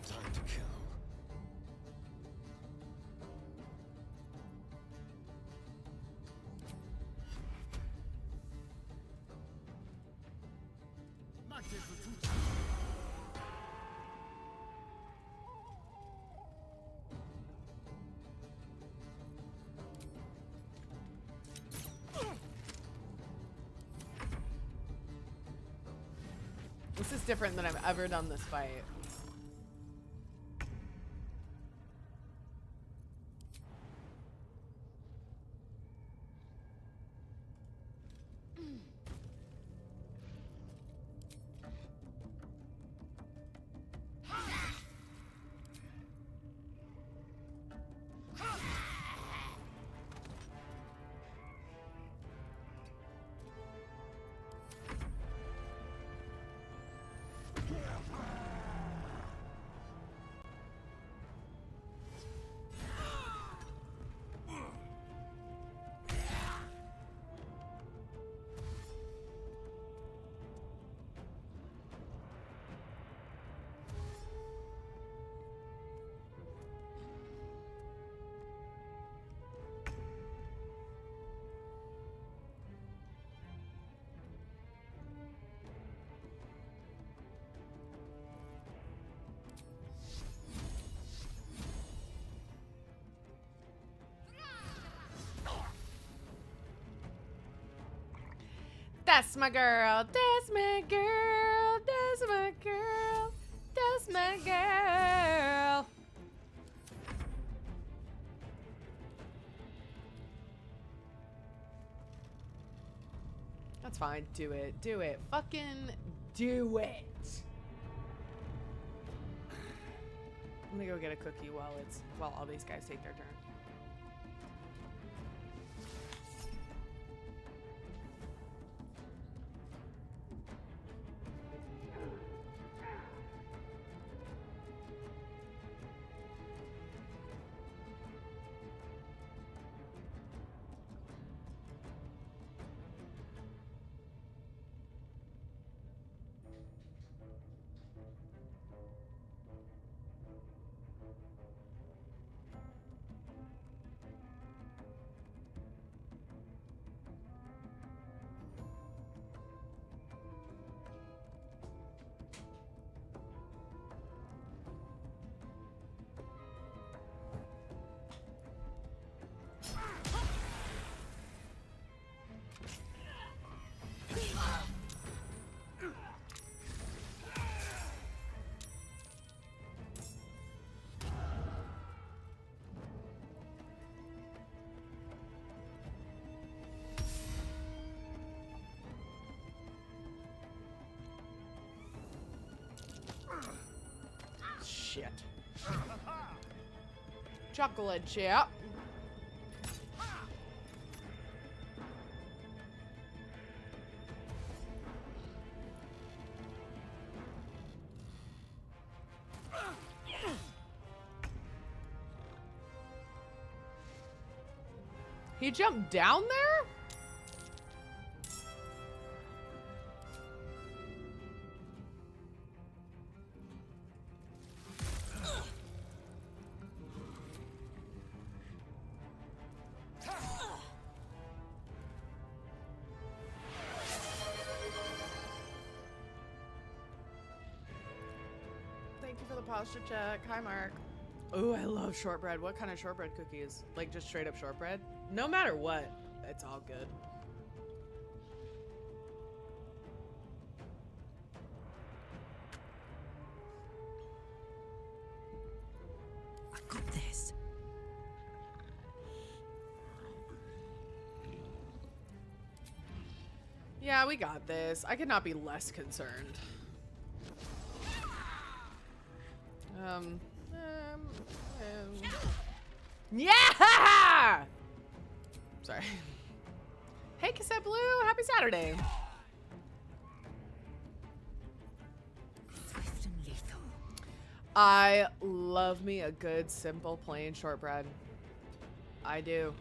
Time to kill. This is different than I've ever done this fight. That's my girl. That's my girl. That's my girl. That's my girl. That's fine. Do it. Do it. Fucking do it. I'm gonna go get a cookie while all these guys take their turn. Shit. Chocolate chip. He jumped down there? Thank you for the posture check. Hi, Mark. Oh, I love shortbread. What kind of shortbread cookies? Like just straight up shortbread? No matter what, it's all good. I got this. Yeah, we got this. I could not be less concerned. Yeah! Sorry. Hey, Cassette Blue. Happy Saturday. Swift and lethal. I love me a good, simple, plain shortbread. I do.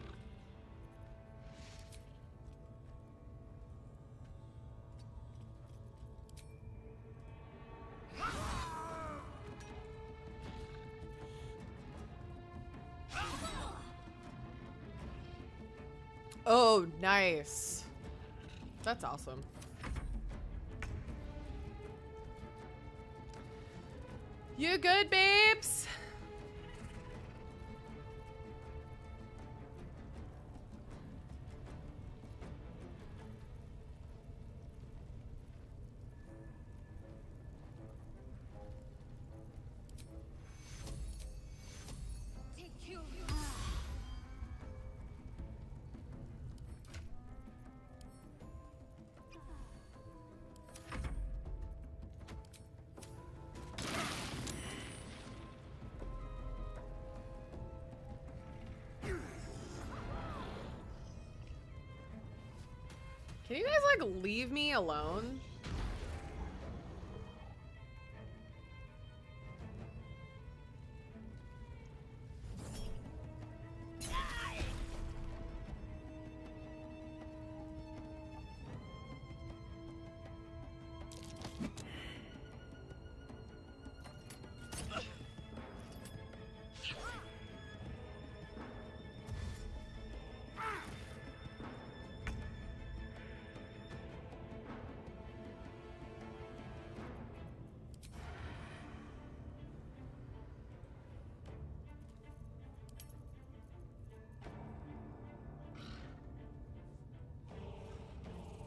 Oh, nice. That's awesome. You good, babes? Can you guys, like, leave me alone?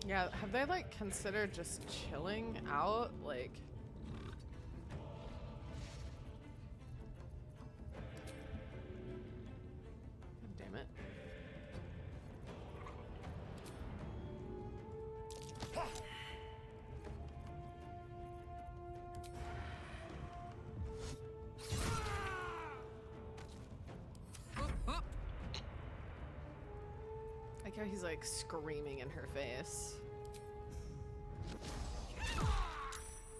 Yeah, have they like considered just chilling out? Like, damn it. Like how he's like screaming in her face.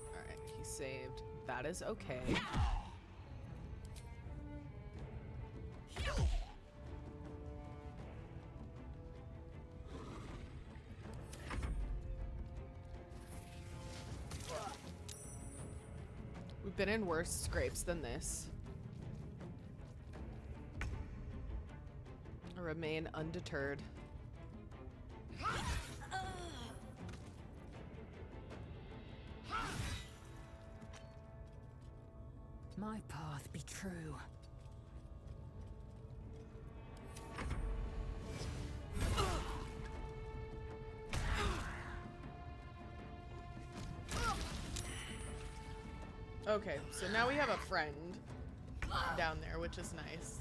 Alright, he's saved. That is okay. We've been in worse scrapes than this. I remain undeterred. My path be true. Okay, so now we have a friend down there, which is nice.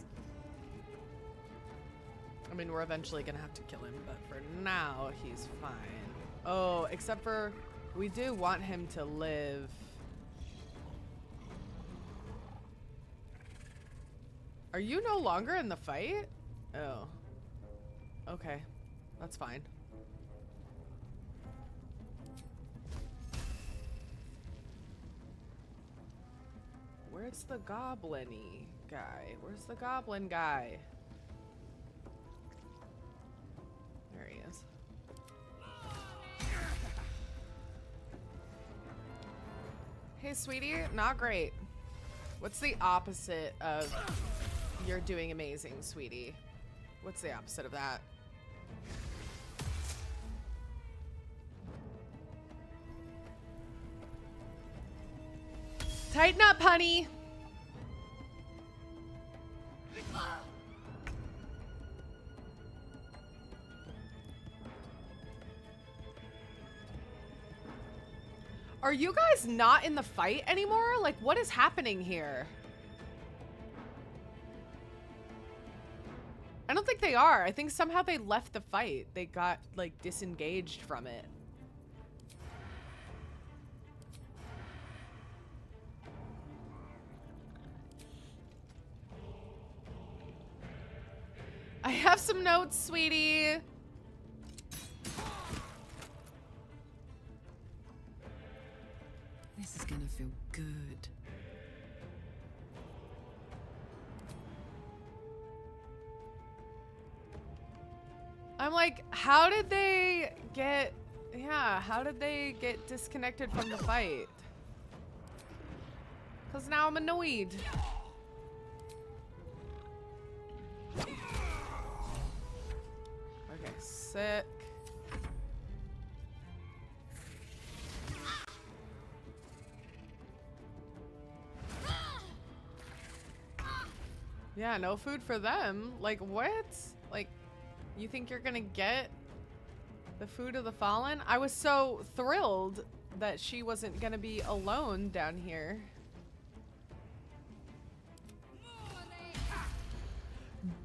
I mean, we're eventually gonna have to kill him, but for now, he's fine. Oh, except for we do want him to live. Are you no longer in the fight? Oh. Okay. That's fine. Where's the goblin-y guy? Where's the goblin guy? There he is. Hey, sweetie. Not great. What's the opposite of you're doing amazing, sweetie? What's the opposite of that? Tighten up, honey. Are you guys not in the fight anymore? Like, what is happening here? I don't think they are. I think somehow they left the fight. They got, like, disengaged from it. I have some notes, sweetie. This is gonna feel good. I'm like, how did they get... Yeah, how did they get disconnected from the fight? Because now I'm annoyed. Okay, sick. Yeah, no food for them. Like, what? Like, you think you're gonna get the food of the fallen? I was so thrilled that she wasn't gonna be alone down here.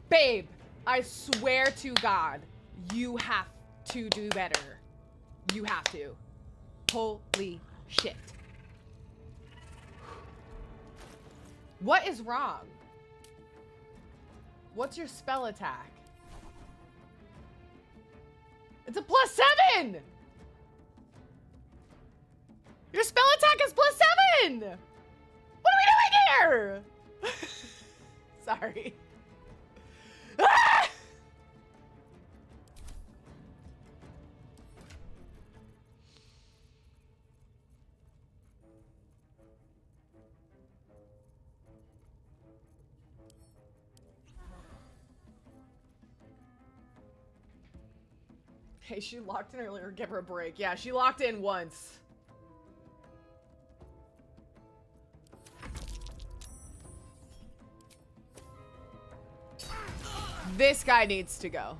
Babe, I swear to God, you have to do better. You have to. Holy shit. What is wrong? What's your spell attack? It's a +7! Your spell attack is +7! What are we doing here? Sorry. Ah! Hey, she locked in earlier. Give her a break. Yeah, she locked in once. This guy needs to go.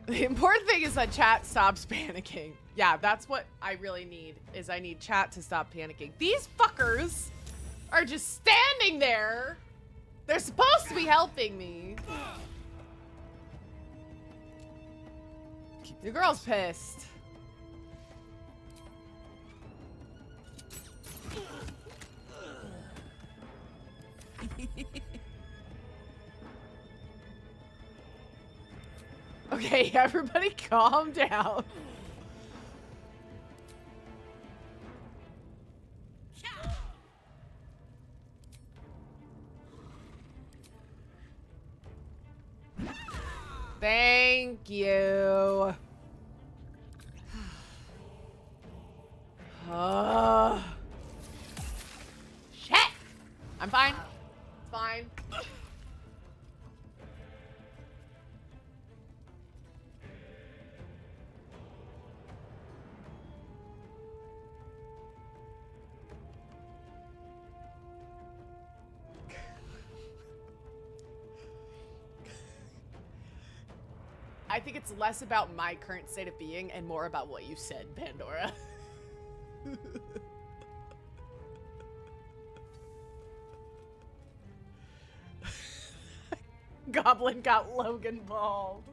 The important thing is that chat stops panicking. Yeah, that's what I really need, is I need chat to stop panicking. These fuckers are just standing there. They're supposed to be helping me. Your girl's pissed. Okay, everybody calm down. Thank you. Shit. I'm fine. It's fine. I think it's less about my current state of being and more about what you said, Pandora. Goblin got Logan balled.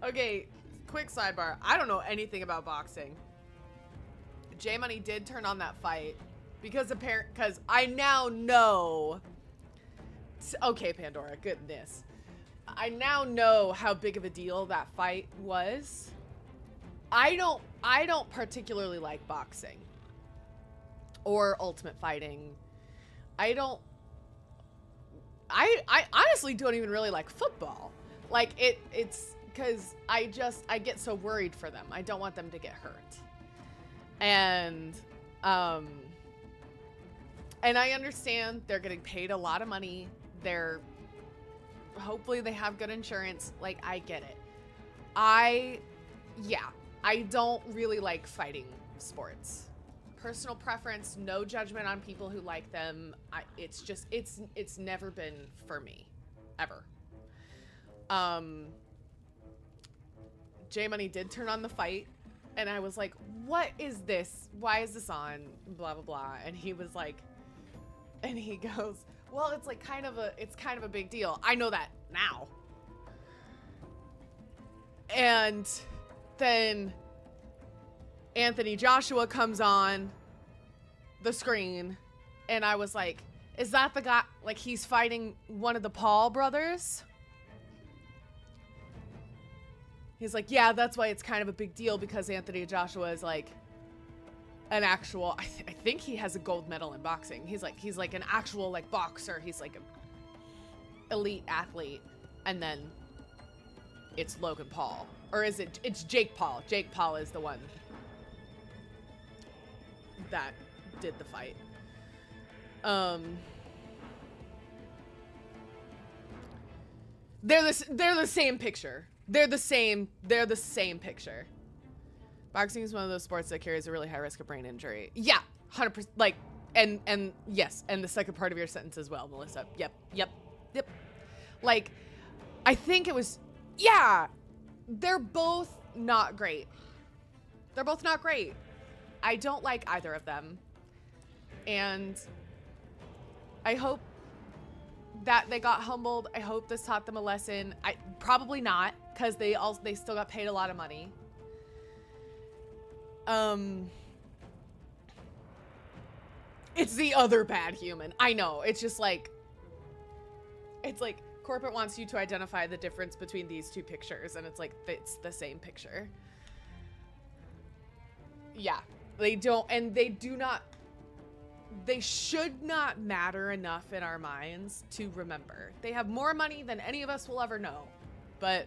Okay, quick sidebar. I don't know anything about boxing. J Money did turn on that fight because I now know. Okay, Pandora, goodness. I now know how big of a deal that fight was. I don't particularly like boxing or ultimate fighting. I honestly don't even really like football. Like it's because I get so worried for them. I don't want them to get hurt. And I understand they're getting paid a lot of money. Hopefully they have good insurance. Like, I get it. I don't really like fighting sports. Personal preference, no judgment on people who like them. It's never been for me, ever. J Money did turn on the fight, and I was like, "What is this? Why is this on?" Blah blah blah. And he was like, and he goes, "Well, it's like kind of a big deal." I know that now. And then Anthony Joshua comes on the screen, and I was like, is that the guy, like, he's fighting one of the Paul brothers? He's like, yeah, that's why it's kind of a big deal, because Anthony Joshua is like an actual, I think he has a gold medal in boxing. He's like an actual like boxer. He's like an elite athlete. And then it's Logan Paul, or is it's Jake Paul. Jake Paul is the one that did the fight. They're the same picture. They're the same picture. Boxing is one of those sports that carries a really high risk of brain injury. Yeah, 100%. Like, and yes, and the second part of your sentence as well, Melissa. Yep. Like, I think it was, yeah, they're both not great. They're both not great. I don't like either of them. And I hope that they got humbled. I hope this taught them a lesson. Probably not, because they still got paid a lot of money. It's the other bad human. I know. It's just like, it's like corporate wants you to identify the difference between these two pictures, and it's like, it's the same picture. Yeah, they don't, and they do not, they should not matter enough in our minds to remember. They have more money than any of us will ever know, but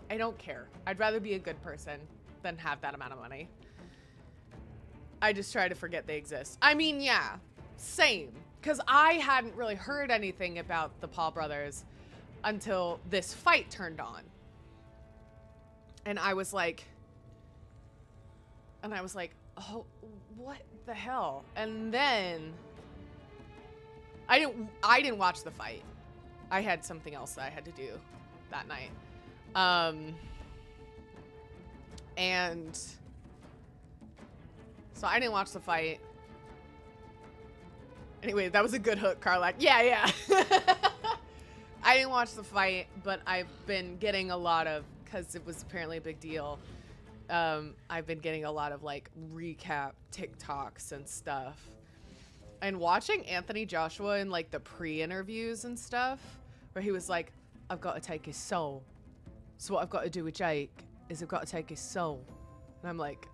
I don't care. I'd rather be a good person than have that amount of money. I just try to forget they exist. I mean, yeah, same. Because I hadn't really heard anything about the Paul brothers until this fight turned on. And I was like, oh, what the hell? And then I didn't watch the fight. I had something else that I had to do that night. And so I didn't watch the fight. Anyway, that was a good hook, KARLACH. Yeah. I didn't watch the fight, but I've been getting a lot of, because it was apparently a big deal, I've been getting a lot of like recap TikToks and stuff. And watching Anthony Joshua in like the pre-interviews and stuff, where he was like, I've got to take his soul. So what I've got to do with Jake is I've got to take his soul. And I'm like,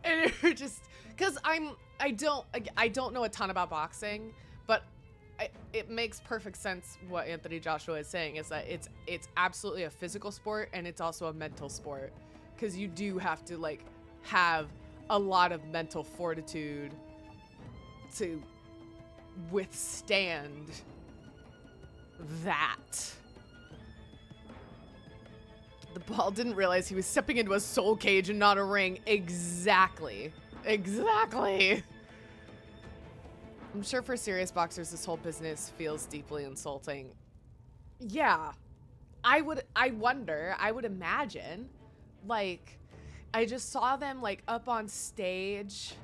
and you're just, because I don't know a ton about boxing, but it makes perfect sense what Anthony Joshua is saying, is that it's absolutely a physical sport and it's also a mental sport, because you do have to like have a lot of mental fortitude to withstand that. The ball didn't realize he was stepping into a soul cage and not a ring. Exactly. I'm sure for serious boxers, this whole business feels deeply insulting. Yeah. I would imagine, like, I just saw them like up on stage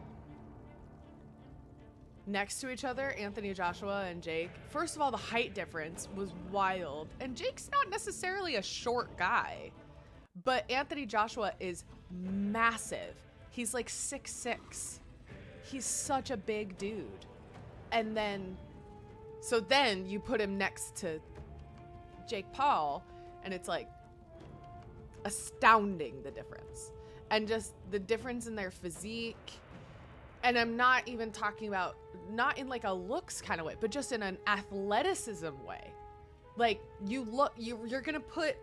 next to each other, Anthony Joshua and Jake. First of all, the height difference was wild. And Jake's not necessarily a short guy, but Anthony Joshua is massive. He's like 6'6". He's such a big dude. And then, so then you put him next to Jake Paul, and it's like astounding, the difference. And just the difference in their physique. And I'm not even talking about, not in like a looks kind of way, but just in an athleticism way. Like, you're gonna put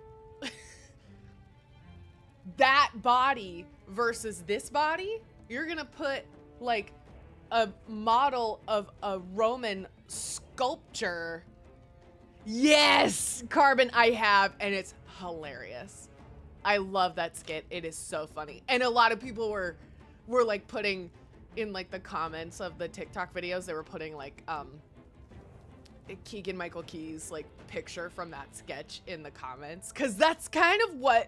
that body versus this body. You're gonna put like a model of a Roman sculpture. Yes, Carbon, I have, and it's hilarious. I love that skit. It is so funny. And a lot of people were like putting in like the comments of the TikTok videos, they were putting like Keegan-Michael Key's like picture from that sketch in the comments, because that's kind of what,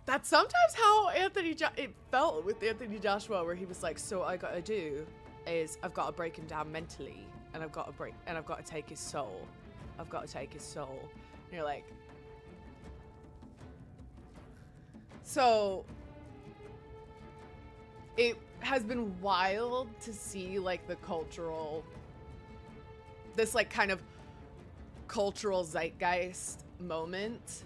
that's sometimes how it felt with Anthony Joshua, where he was like, so what I gotta do is I've got to break him down mentally, and I've got to take his soul. I've got to take his soul. And you're like, so it has been wild to see like the cultural, this like kind of cultural zeitgeist moment.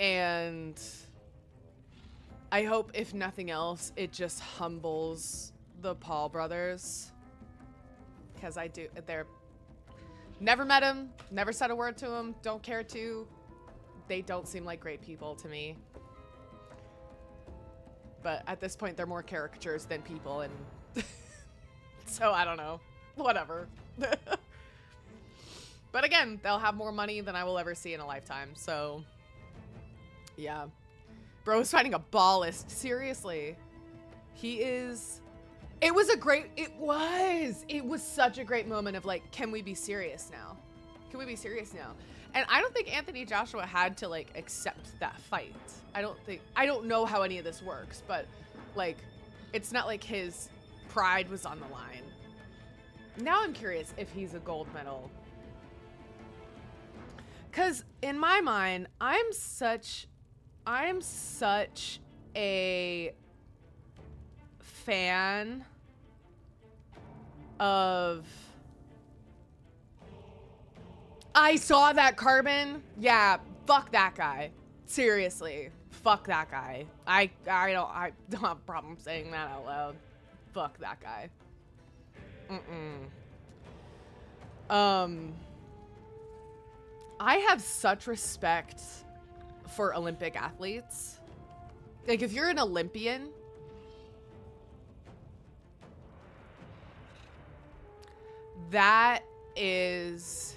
And I hope, if nothing else, it just humbles the Paul brothers, because they're, never met him, never said a word to him, don't care to. They don't seem like great people to me. But at this point, they're more caricatures than people, and so I don't know. Whatever. But again, they'll have more money than I will ever see in a lifetime, so yeah. Bro is fighting a ballist. Seriously. He is... It was such a great moment of like, can we be serious now? Can we be serious now? And I don't think Anthony Joshua had to like accept that fight. I don't know how any of this works, but like, it's not like his pride was on the line. Now I'm curious if he's a gold medal. Cause in my mind, I'm such a fan of... I saw that, Carbon. Yeah, fuck that guy. Seriously, fuck that guy. I don't have a problem saying that out loud. Fuck that guy. I have such respect for Olympic athletes. Like, if you're an Olympian, That is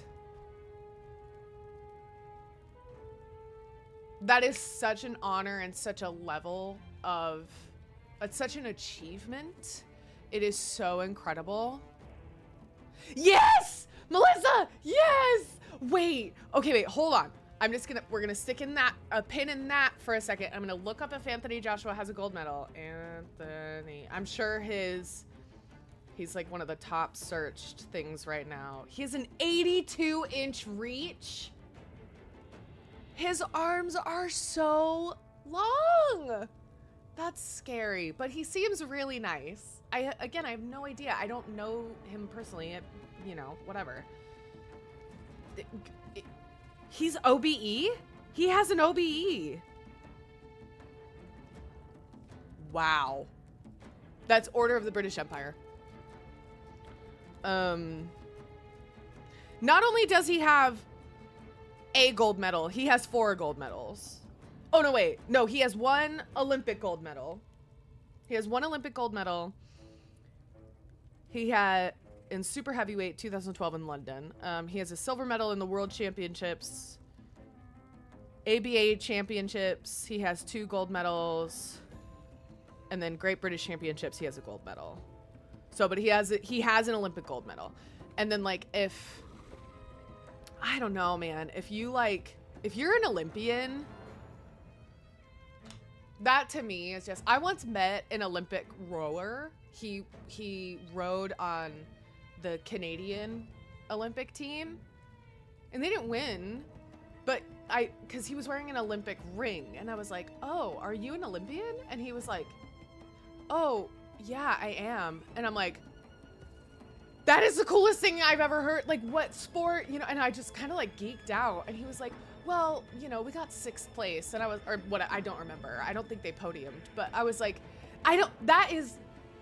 such an honor and such a level of, it's such an achievement. It is so incredible. Yes! Melissa! Yes! Wait. Okay, wait, hold on. We're gonna stick in that, a pin in that for a second. I'm gonna look up if Anthony Joshua has a gold medal. Anthony, I'm sure he's like one of the top searched things right now. He has an 82-inch reach. His arms are so long. That's scary, but he seems really nice. Again, I have no idea. I don't know him personally, you know, whatever. He's OBE? He has an OBE. Wow. That's Order of the British Empire. Not only does he have a gold medal, he has 4 gold medals. Oh, no, wait. No, he has 1 Olympic gold medal. He has 1 Olympic gold medal. He had in super heavyweight 2012 in London. He has a silver medal in the World Championships, ABA Championships. He has 2 gold medals, and then Great British Championships. He has a gold medal. So, but he has an Olympic gold medal. And then like I don't know, man. If you're an Olympian, that to me is just, I once met an Olympic rower. He rowed on the Canadian Olympic team and they didn't win, but cause he was wearing an Olympic ring and I was like, oh, are you an Olympian? And he was like, oh yeah, I am. And I'm like, that is the coolest thing I've ever heard. Like, what sport, you know? And I just kind of like geeked out. And he was like, well, you know, we got 6th place. And I was, or what, I don't remember. I don't think they podiumed, but I was like, that is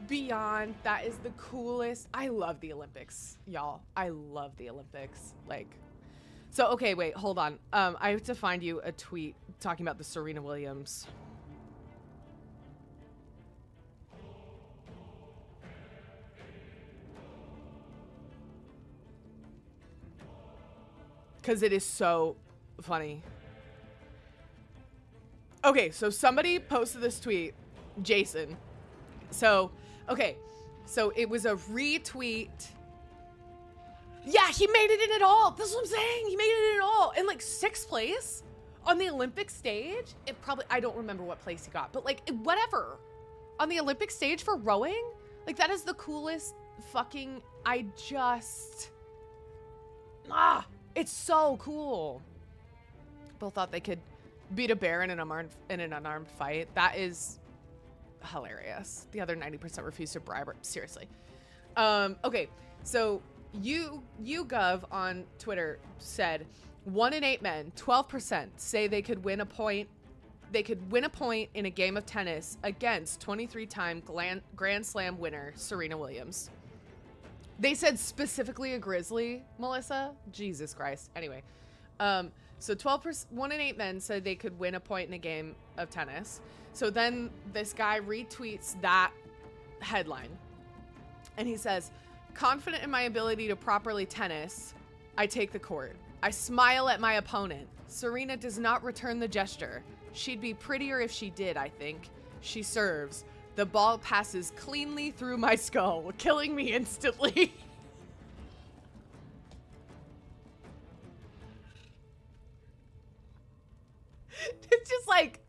beyond, that is the coolest. I love the Olympics, y'all. I love the Olympics. Like, so, okay, wait, hold on. I have to find you a tweet talking about the Serena Williams. Because it is so funny. Okay, so somebody posted this tweet, Jason. So, okay, so it was a retweet. Yeah, he made it in at all. That's what I'm saying. He made it in at all. In like 6th place on the Olympic stage. It probably, I don't remember what place he got, but like whatever. On the Olympic stage for rowing? Like that is the coolest fucking, it's so cool. People thought they could beat a bear in an unarmed fight. That is hilarious. The other 90% refused to bribe her. Seriously. Okay, so YouGov on Twitter said 1 in 8 men, 12% say they could win a point. They could win a point in a game of tennis against 23-time Grand Slam winner Serena Williams. They said specifically a Grizzly, Melissa. Jesus Christ. Anyway, so 1 in 8 men said they could win a point in a game of tennis. So then this guy retweets that headline. And he says, confident in my ability to properly tennis, I take the court. I smile at my opponent. Serena does not return the gesture. She'd be prettier if she did, I think. She serves. The ball passes cleanly through my skull, killing me instantly. It's just like,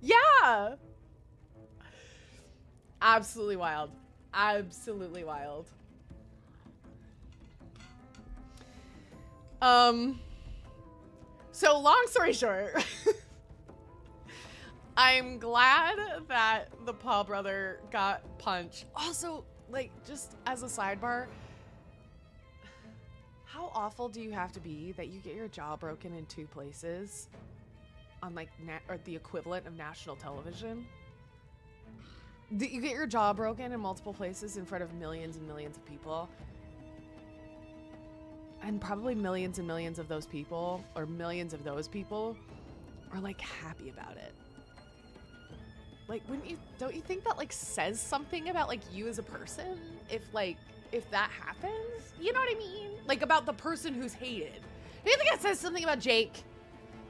yeah. Absolutely wild. Absolutely wild. So long story short, I'm glad that the Paul brother got punched. Also, like, just as a sidebar, how awful do you have to be that you get your jaw broken in 2 places on like or the equivalent of national television? You get your jaw broken in multiple places in front of millions and millions of people. And probably millions and millions of those people, or millions of those people, are like happy about it. Like, don't you think that like says something about like you as a person? If like if that happens. You know what I mean? Like about the person who's hated. Do you think that says something about Jake?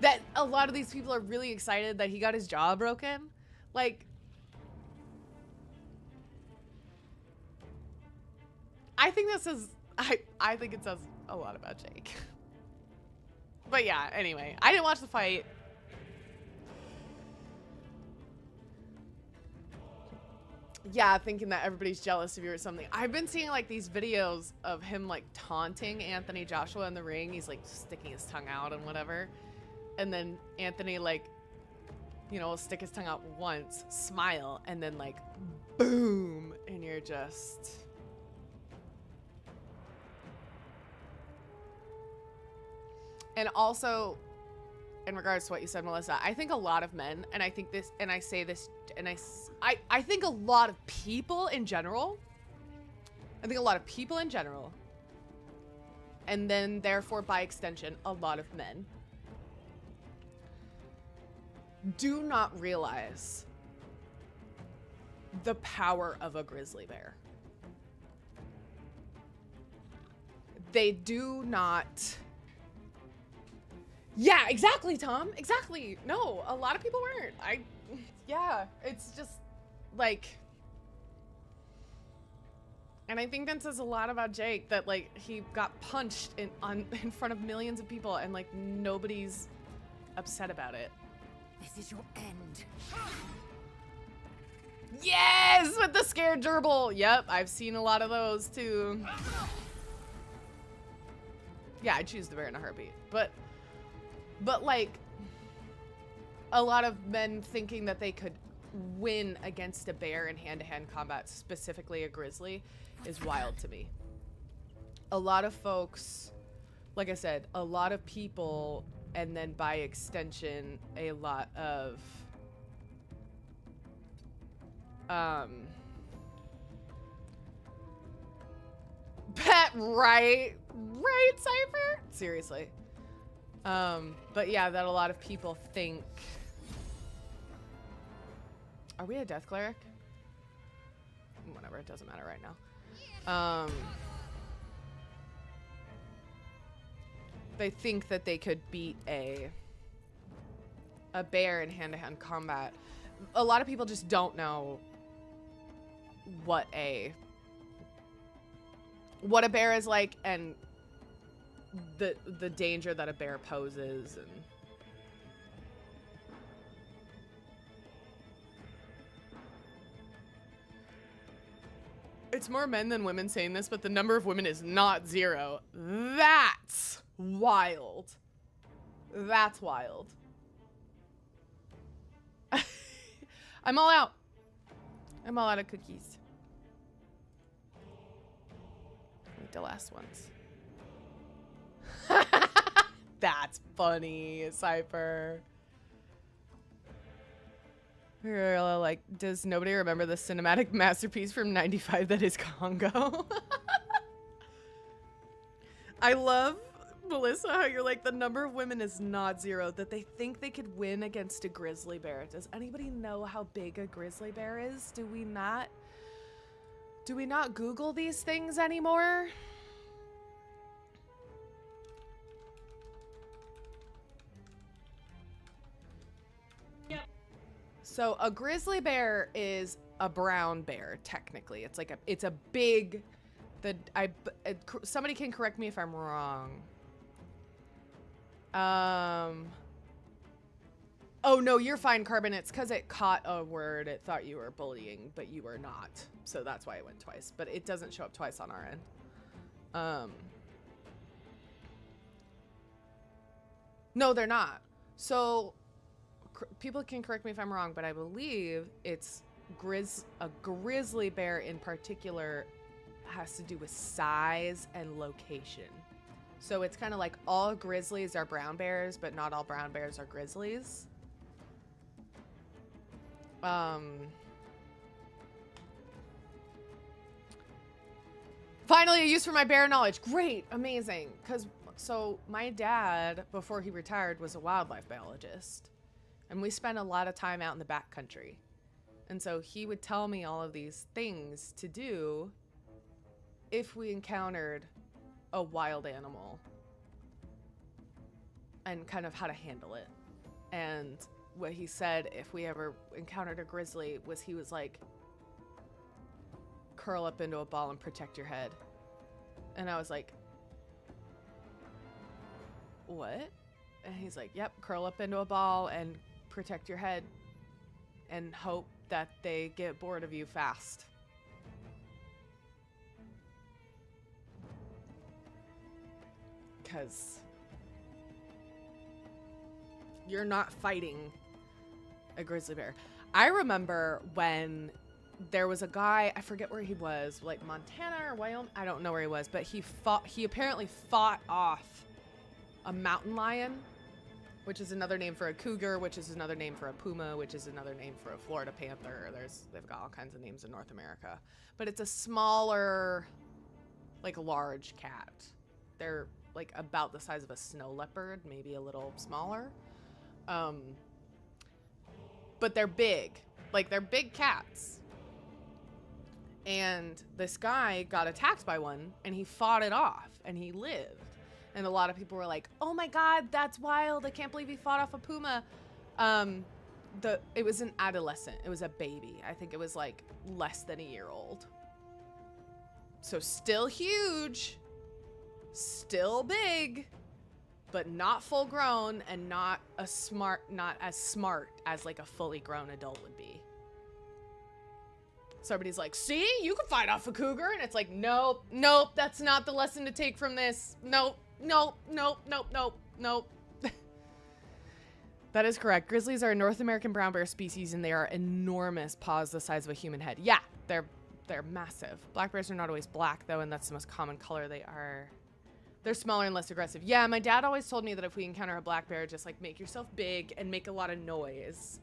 That a lot of these people are really excited that he got his jaw broken? Like, I think this is, I think it says a lot about Jake. But yeah, anyway, I didn't watch the fight. Yeah, thinking that everybody's jealous of you or something. I've been seeing like these videos of him like taunting Anthony Joshua in the ring. He's like sticking his tongue out and whatever. And then Anthony like, you know, will stick his tongue out once, smile, and then like boom, and you're just... And also, in regards to what you said, Melissa, I think a lot of men, and I think this, and I say this, and I think a lot of people in general, and then therefore by extension, a lot of men, do not realize the power of a grizzly bear. They do not... Yeah, exactly, Tom. Exactly. No, a lot of people weren't. Yeah, it's just like, and I think that says a lot about Jake that like he got punched in front of millions of people and like nobody's upset about it. This is your end. Yes, with the scared gerbil. Yep, I've seen a lot of those too. Yeah, I choose the bear in a heartbeat, but like a lot of men thinking that they could win against a bear in hand-to-hand combat, specifically a grizzly, is wild to me. A lot of folks, like I said, a lot of people, and then by extension, a lot of pet, right, Cypher? Seriously. But yeah, that a lot of people think... Are we a death cleric? Whatever, it doesn't matter right now. They think that they could beat a bear in hand-to-hand combat. A lot of people just don't know what a bear is like, and the danger that a bear poses. And it's more men than women saying this, but the number of women is not zero. That's wild. That's wild. I'm all out. I'm all out of cookies. Like the last ones. That's funny, Cypher. Like, does nobody remember the cinematic masterpiece from '95 that is Congo? I love, Melissa, how you're like, the number of women is not zero, that they think they could win against a grizzly bear. Does anybody know how big a grizzly bear is? Do we not Google these things anymore? So a grizzly bear is a brown bear, technically. It's like it's a big, somebody can correct me if I'm wrong. Oh no, you're fine, Carbon. It's because it caught a word. It thought you were bullying, but you were not. So that's why it went twice. But it doesn't show up twice on our end. No, they're not. So people can correct me if I'm wrong, but I believe it's a grizzly bear in particular has to do with size and location. So it's kind of like all grizzlies are brown bears, but not all brown bears are grizzlies. Finally a use for my bear knowledge. Great, amazing. So my dad, before he retired, was a wildlife biologist. And we spent a lot of time out in the backcountry. And so he would tell me all of these things to do if we encountered a wild animal and kind of how to handle it. And what he said if we ever encountered a grizzly was he was like, curl up into a ball and protect your head. And I was like, what? And he's like, yep, curl up into a ball and protect your head and hope that they get bored of you fast. Because you're not fighting a grizzly bear. I remember when there was a guy, I forget where he was, like Montana or Wyoming, I don't know where he was, but he apparently fought off a mountain lion, which is another name for a cougar, which is another name for a puma, which is another name for a Florida panther. They've got all kinds of names in North America, but it's a smaller, like large cat. They're like about the size of a snow leopard, maybe a little smaller. But they're big, like they're big cats. And this guy got attacked by one and he fought it off and he lived. And a lot of people were like, oh my God, that's wild. I can't believe he fought off a puma. It was an adolescent. It was a baby. I think it was like less than a year old. So still huge, still big, but not full grown and not as smart as like a fully grown adult would be. So everybody's like, see, you can fight off a cougar. And it's like, nope, that's not the lesson to take from this. Nope. That is correct. Grizzlies are a North American brown bear species and they are enormous, paws the size of a human head. Yeah, they're massive. Black bears are not always black though, and that's the most common color they are. They're smaller and less aggressive. Yeah, my dad always told me that if we encounter a black bear, just like make yourself big and make a lot of noise.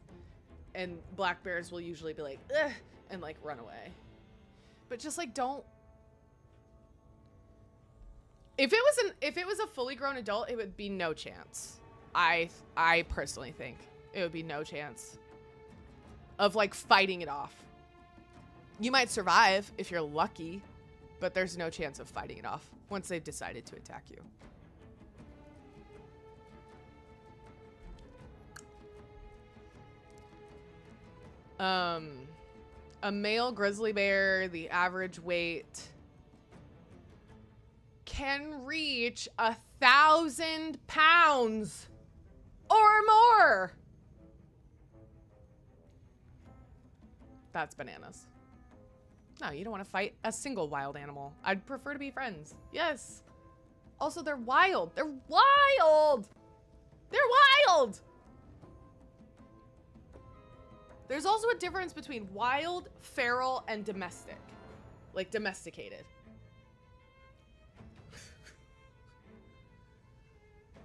And black bears will usually be like, ugh, and like run away. But just like don't. If it was a fully grown adult, it would be no chance. I personally think it would be no chance of like fighting it off. You might survive if you're lucky, but there's no chance of fighting it off once they've decided to attack you. A male grizzly bear, the average weight can reach 1,000 pounds or more. That's bananas. No, you don't want to fight a single wild animal. I'd prefer to be friends. Yes. Also, they're wild. They're wild. They're wild. There's also a difference between wild, feral, and domestic. Like domesticated.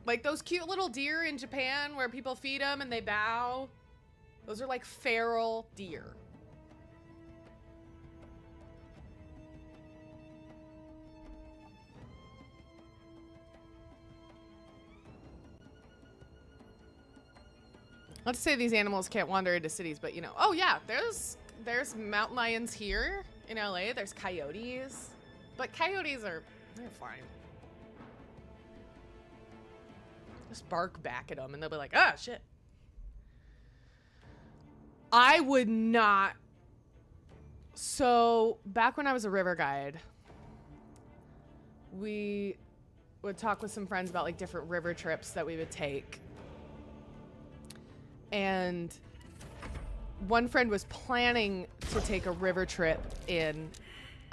Like those cute little deer in Japan where people feed them and they bow. Those are like feral deer. Not to say these animals can't wander into cities, but you know, oh yeah, there's mountain lions here in LA. There's coyotes, but coyotes they're fine. Just bark back at them and they'll be like, ah, shit. I would not. So back when I was a river guide, we would talk with some friends about like different river trips that we would take. And one friend was planning to take a river trip in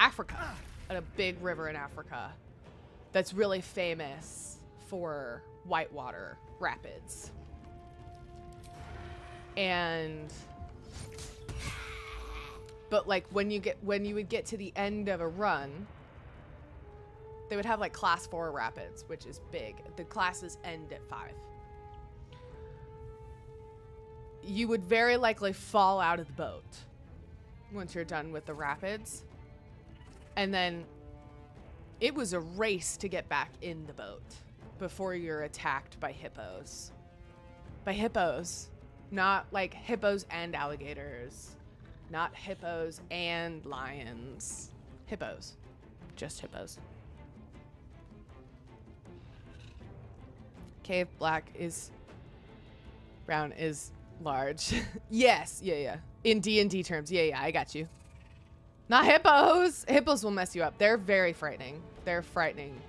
Africa, at a big river in Africa that's really famous for whitewater rapids. But like when you would get to the end of a run, they would have like class 4 rapids, which is big. The classes end at 5. You would very likely fall out of the boat once you're done with the rapids. And then it was a race to get back in the boat before you're attacked by hippos. By hippos, not like hippos and alligators, not hippos and lions. Hippos. just hippos. Cave black is brown is large. Yes, yeah. In D&D terms, yeah, I got you. Not hippos. Hippos will mess you up. They're very frightening. They're frightening.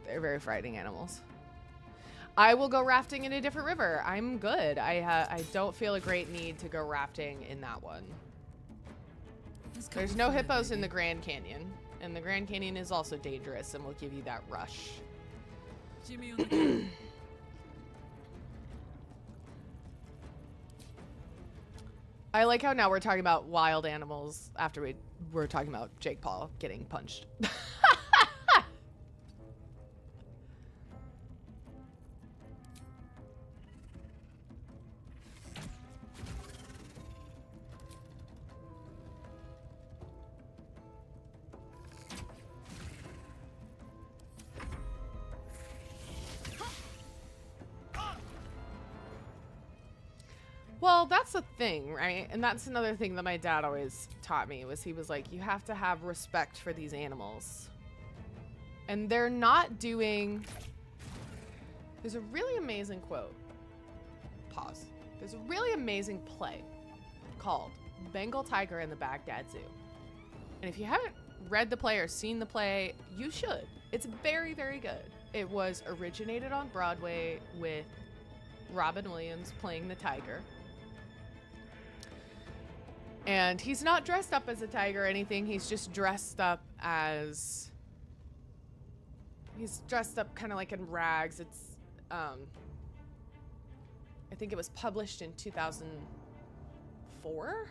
They're very frightening animals. I will go rafting in a different river. I'm good. I don't feel a great need to go rafting in that one. There's no hippos in the Grand Canyon, and the Grand Canyon is also dangerous and will give you that rush. Jimmy on the go. I like how now we're talking about wild animals after we were talking about Jake Paul getting punched. Well, that's the thing, right? And that's another thing that my dad always taught me was he was like, you have to have respect for these animals. And they're not doing... There's a really amazing quote. Pause. There's a really amazing play called Bengal Tiger in the Baghdad Zoo. And if you haven't read the play or seen the play, you should. It's very, very good. It was originated on Broadway with Robin Williams playing the tiger. And he's not dressed up as a tiger or anything. He's just dressed up as... He's dressed up kind of like in rags. It's, I think it was published in 2004.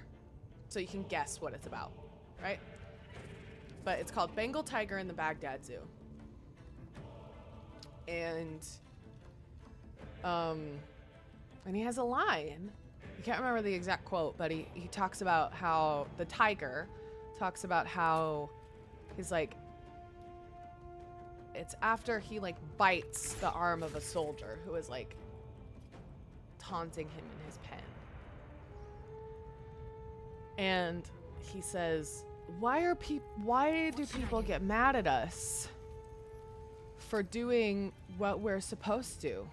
So you can guess what it's about, right? But it's called Bengal Tiger in the Baghdad Zoo. And he has a line. I can't remember the exact quote, but he talks about how the tiger talks about how he's like, it's after he like bites the arm of a soldier who is like taunting him in his pen. And he says, why do people get mad at us for doing what we're supposed to?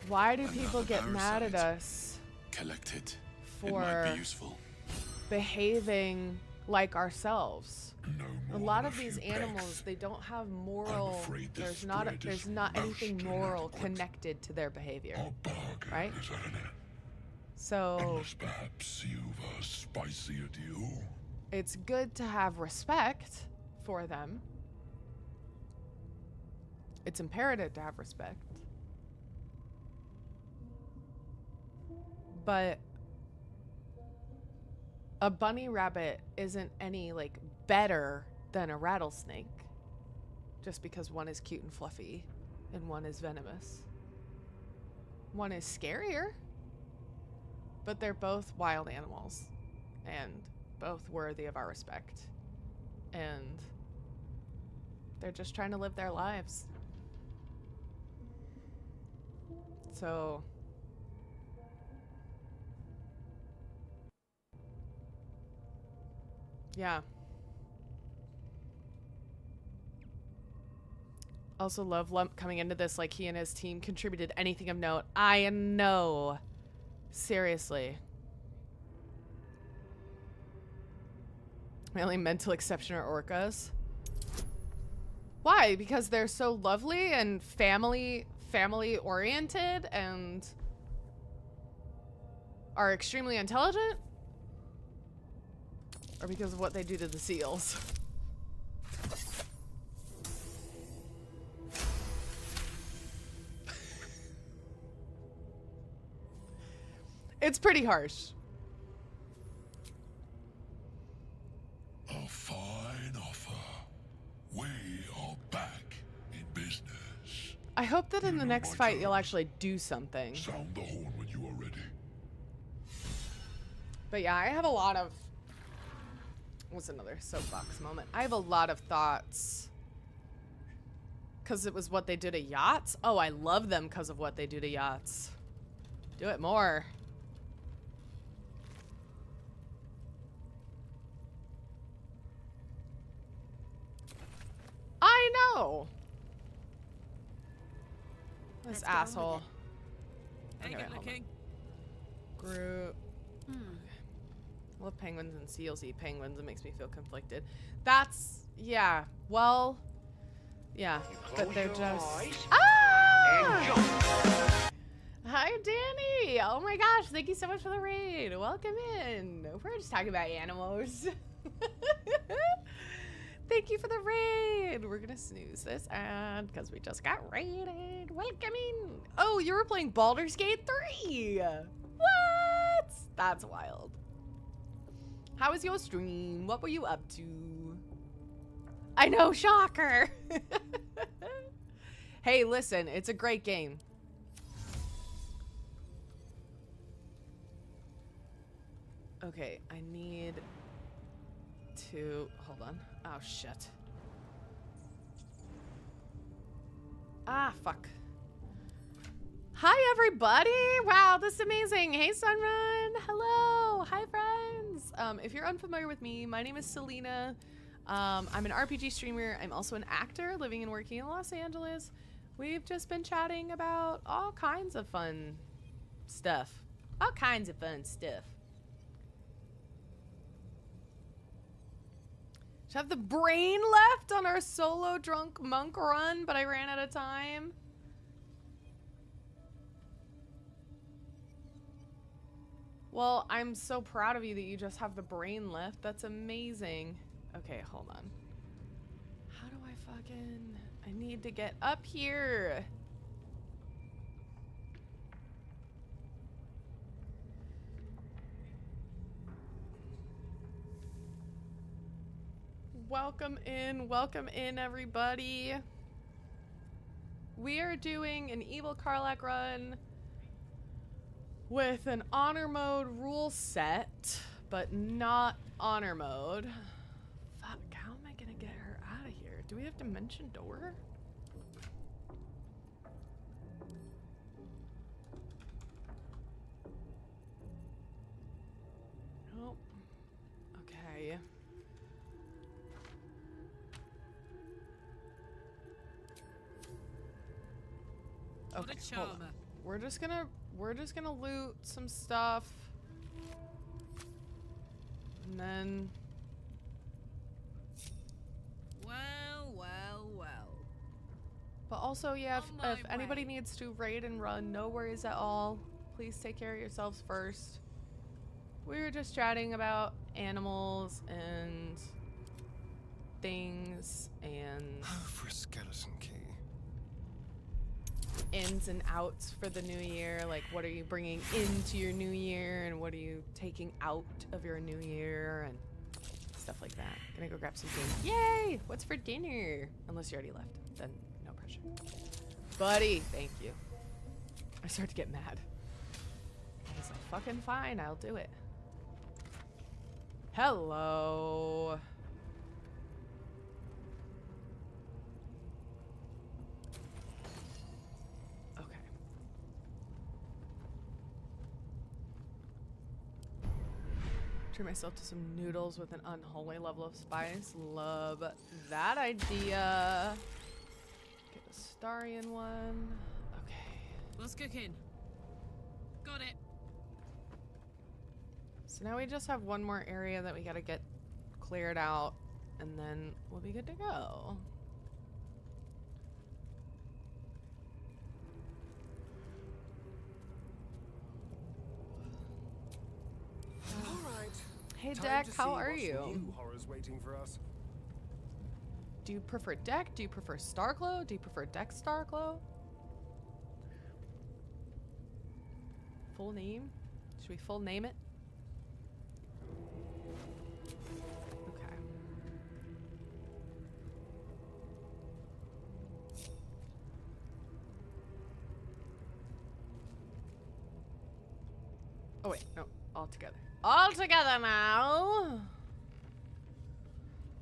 Why do people get mad at us Collected. for behaving like ourselves? A lot of these animals, they don't have moral, there's not anything moral connected to their behavior, right? So Unless perhaps you've a spicier deal. It's good to have respect for them. It's imperative to have respect. But a bunny rabbit isn't any like better than a rattlesnake just because one is cute and fluffy and one is venomous. One is scarier, but they're both wild animals and both worthy of our respect. And they're just trying to live their lives. So yeah. Also love Lump coming into this like he and his team contributed anything of note. I know. Seriously. My only mental exception are orcas. Why? Because they're so lovely and family oriented and are extremely intelligent? Or because of what they do to the seals? It's pretty harsh. A fine offer. We are back in business. I hope that in the next fight you'll actually do something. Sound the horn when you are ready. But yeah, I have a lot of... What's another soapbox moment? I have a lot of thoughts. Because it was what they do to yachts? Oh, I love them because of what they do to yachts. Do it more. I know. This Let's get on with asshole. Hey, Okay, good hold on. looking. Groot. I love penguins and seals eat penguins. It makes me feel conflicted. That's, yeah, well, yeah, but they're just... Ah! Hi, Danny. Oh my gosh, thank you so much for the raid. Welcome in. We're just talking about animals. Thank you for the raid. We're gonna snooze this ad because we just got raided. Welcome in. Oh, you were playing Baldur's Gate 3. What? That's wild. How was your stream? What were you up to? I know, shocker. Hey, listen, it's a great game. Okay, I need to, hold on. Oh, shit. Ah, fuck. Hi, everybody. Wow, this is amazing. Hey, Sunrun. Hello. Hi, friends. If you're unfamiliar with me, my name is Selena. I'm an RPG streamer. I'm also an actor living and working in Los Angeles. We've just been chatting about all kinds of fun stuff. All kinds of fun stuff. Should have the brain left on our solo drunk monk run, but I ran out of time. Well, I'm so proud of you that you just have the brain left. That's amazing. Okay, hold on. How do I fucking... I need to get up here. Welcome in, everybody. We are doing an evil Karlach run with an honor mode rule set, but not honor mode. Fuck, how am I gonna get her out of here? Do we have dimension door? Nope. Okay. Okay, hold on. We're just gonna loot some stuff. And then Well. but also, yeah, if anybody needs to raid and run, no worries at all. Please take care of yourselves first. We were just chatting about animals and things and for a skeleton key. ins and outs for the new year. Like, what are you bringing into your new year and what are you taking out of your new year and stuff like that. Gonna go grab some food. Yay! What's for dinner? Unless you already left, then no pressure. Buddy, thank you. I started to get mad. I was like, fucking fine, I'll do it. Hello. Treat myself to some noodles with an unholy level of spice. Love that idea. Get the Starian one. Okay. What's cooking? Got it. So now we just have one more area that we gotta get cleared out, and then we'll be good to go. Hey Deck, how are you? New horrors waiting for us. Do you prefer Deck? Do you prefer Starglow? Do you prefer Deck Starglow? Full name? Should we full name it? Okay. Oh wait, no, all together. All together now.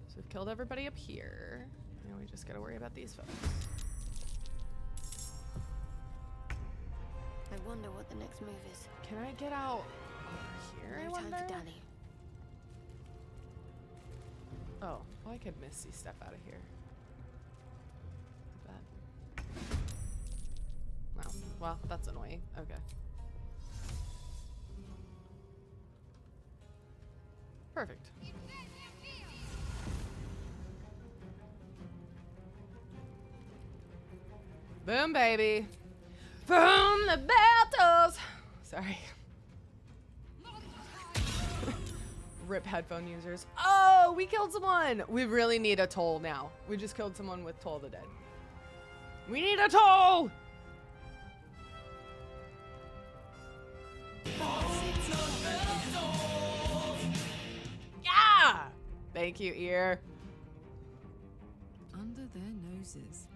So we've killed everybody up here. Now we just gotta worry about these folks. I wonder what the next move is. Can I get out over here? No I time wonder. for Danny. Oh, well, I could Misty step out of here. Well, that's annoying. Okay. Perfect. Boom, baby. From the battles. Sorry. Rip headphone users. Oh, we killed someone. We really need a toll now. We just killed someone with Toll the Dead. We need a toll. Yeah. Thank you, ear. Under their noses.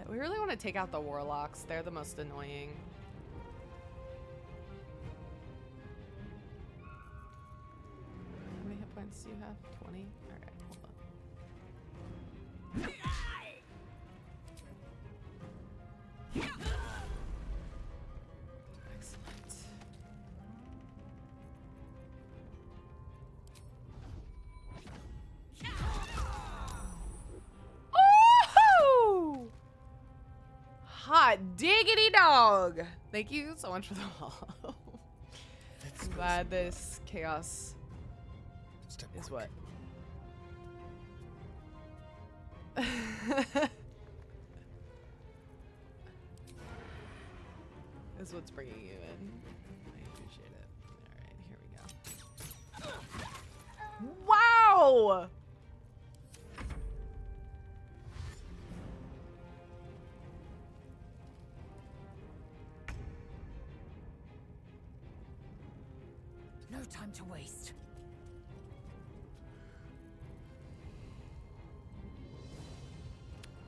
We really want to take out the warlocks. They're the most annoying. How many hit points do you have? 20? Alright, hold on. Excellent. Oh! Hot diggity dog! Thank you so much for the follow. I'm glad this chaos is what? Is what's bringing you in. I appreciate it. Alright, here we go. Wow! No time to waste.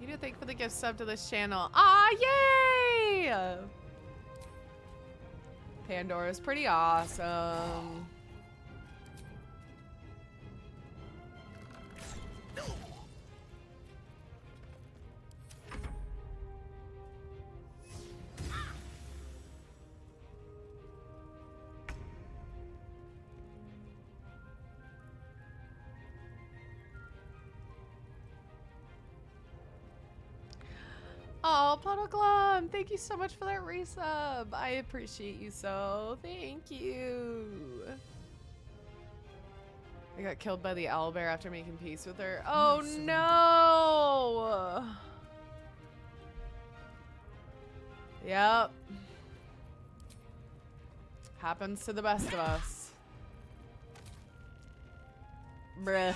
You do thank for the gift sub to this channel. Ah, yay! Pandora's pretty awesome. Oh, Puddle Glum, thank you so much for that resub. I appreciate you so. Thank you. I got killed by the owlbear after making peace with her. Oh no! Yep. Happens to the best of us. Bruh.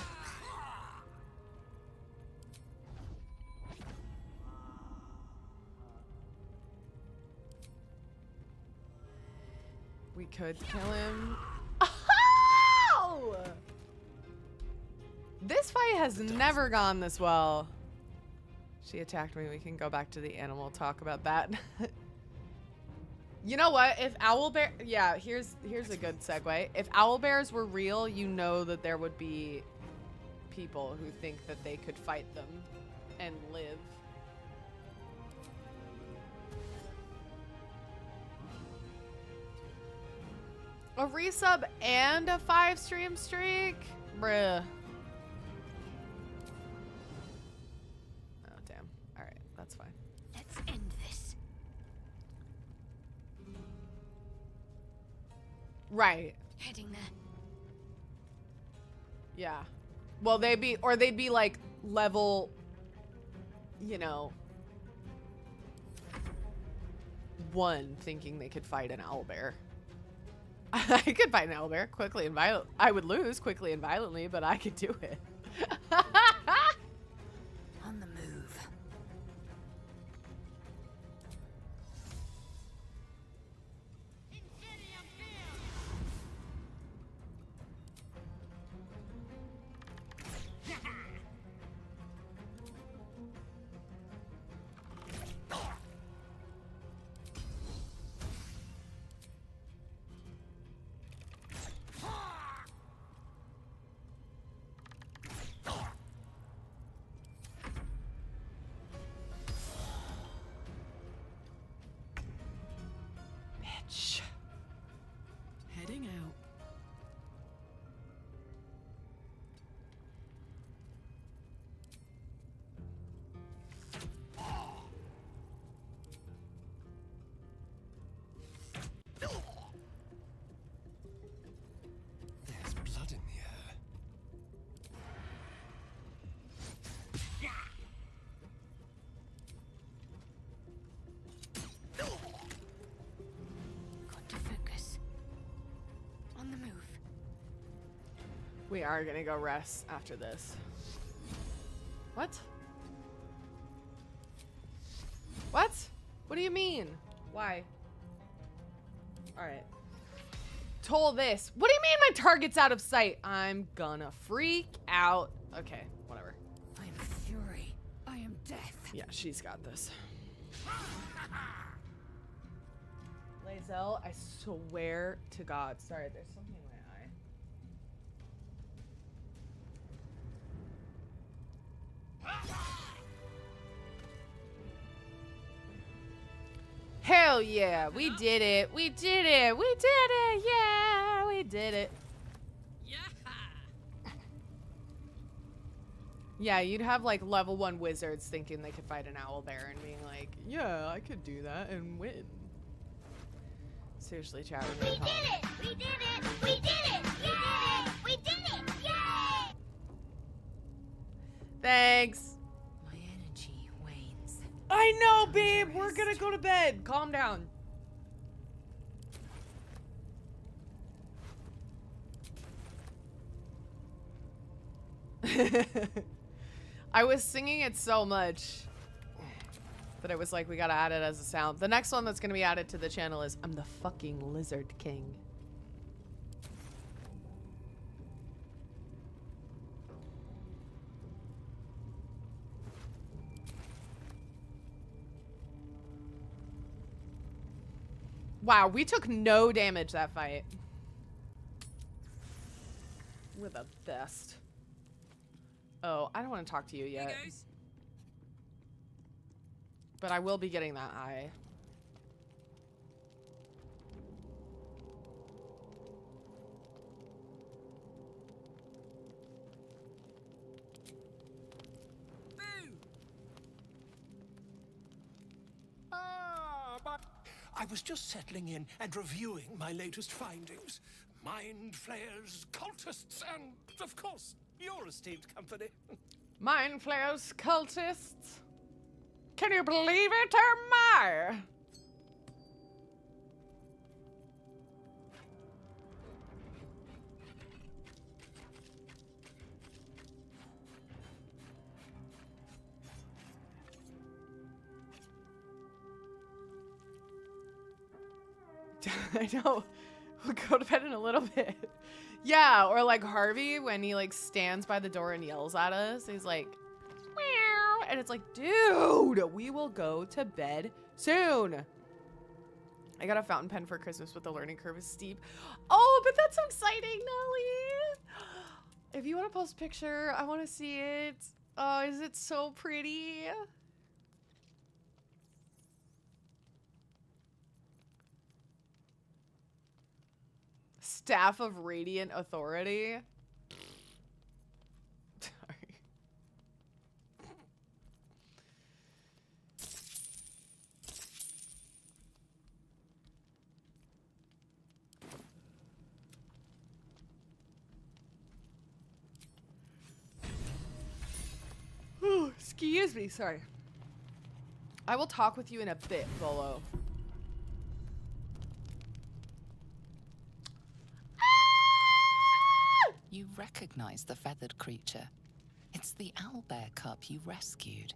We could kill him. Oh! This fight has never gone this well. She attacked me. We can go back to the animal talk about that. You know what? If owlbear, yeah, here's a good segue. If owlbears were real, you know that there would be people who think that they could fight them and live. A resub and a 5-stream streak? Bruh. Oh, damn. Alright, that's fine. Let's end this. Right. Heading there. Yeah. Well, they'd be like level, you know, 1 thinking they could fight an owlbear. I could fight an owlbear quickly and violently. I would lose quickly and violently, but I could do it. On the move. We are gonna go rest after this. What? What? What do you mean? Why? Alright. Toll this. What do you mean my target's out of sight? I'm gonna freak out. Okay, whatever. I am fury. I am death. Yeah, she's got this. Lae'zel, I swear to God. Sorry, there's something in my eye. Hell yeah, we did it. We did it. We did it. Yeah, we did it. Yeah, you'd have like level 1 wizards thinking they could fight an owlbear and being like, yeah, I could do that and win. Seriously, chat. We did it! We did it! We did it! Yay! We did it! Yay! Thanks. My energy wanes. I know, babe. We're gonna go to bed. Calm down. I was singing it so much that I was like, we gotta add it as a sound. The next one that's gonna be added to the channel is I'm the fucking Lizard King. Wow, we took no damage that fight. We're the best. Oh, I don't want to talk to you yet. But I will be getting that eye. But I was just settling in and reviewing my latest findings. Mind flayers, cultists, and, of course, your esteemed company. Mind flayers, cultists. Can you believe it or my? I know. We'll go to bed in a little bit. Yeah, or like Harvey when he like stands by the door and yells at us. He's like, meow. And it's like, dude, we will go to bed soon. I got a fountain pen for Christmas, but the learning curve is steep. Oh, but that's so exciting, Nelly. If you want to post a picture, I want to see it. Oh, is it so pretty? Staff of Radiant Authority. Sorry. Oh, excuse me, sorry. I will talk with you in a bit, Volo. You recognize the feathered creature. It's the owlbear cub you rescued.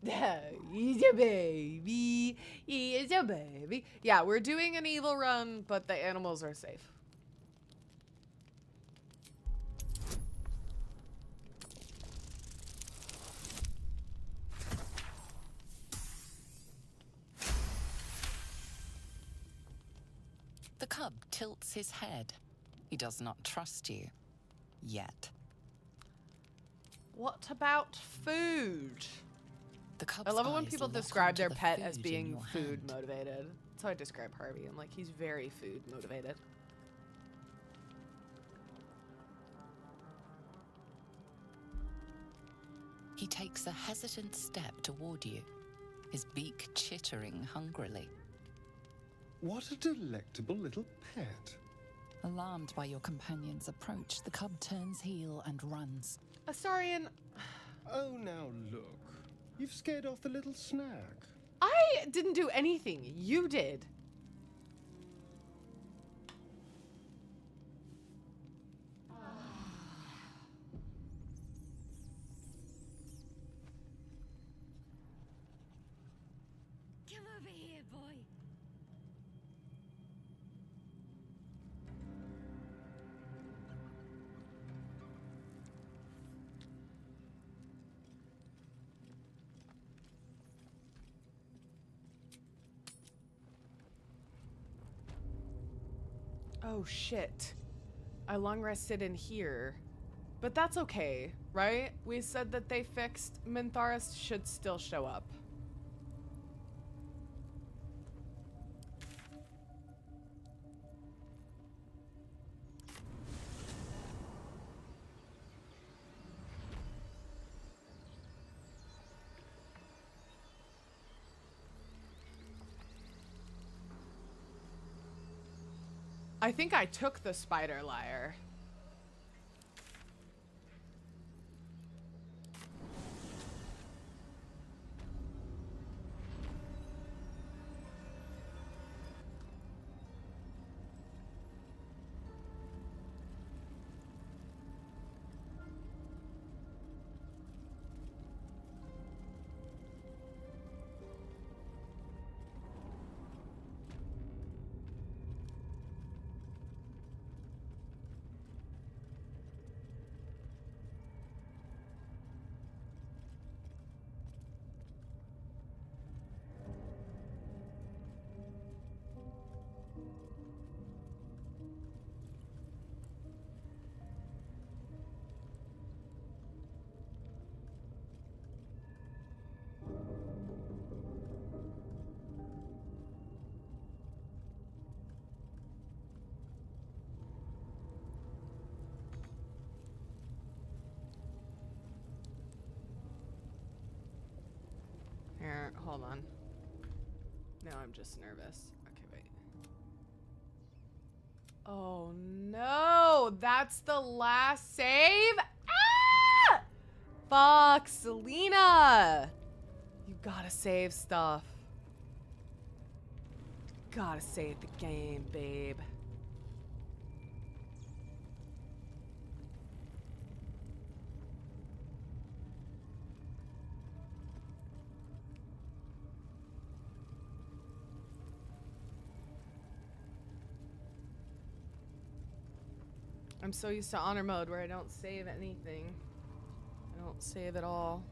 He's a baby. He is a baby. Yeah, we're doing an evil run, but the animals are safe. The cub tilts his head. He does not trust you. Yet. What about food? The cub's I love it when eyes people lock describe onto their the pet food as in being your food hand. motivated. That's how I describe Harvey. I'm like, he's very food motivated. He takes a hesitant step toward you, his beak chittering hungrily. What a delectable little pet. Alarmed by your companion's approach, the cub turns heel and runs. Astarion. Oh, now look. You've scared off the little snack. I didn't do anything. You did. Oh shit. I long rested in here. But that's okay, right? We said that they fixed Mintharis should still show up. I think I took the spider lyre. Here, hold on. Now I'm just nervous. Okay, wait. Oh no, that's the last save? Ah! Fuck, Selena! You gotta save stuff. Gotta save the game, babe. I'm so used to honor mode where I don't save anything. I don't save at all.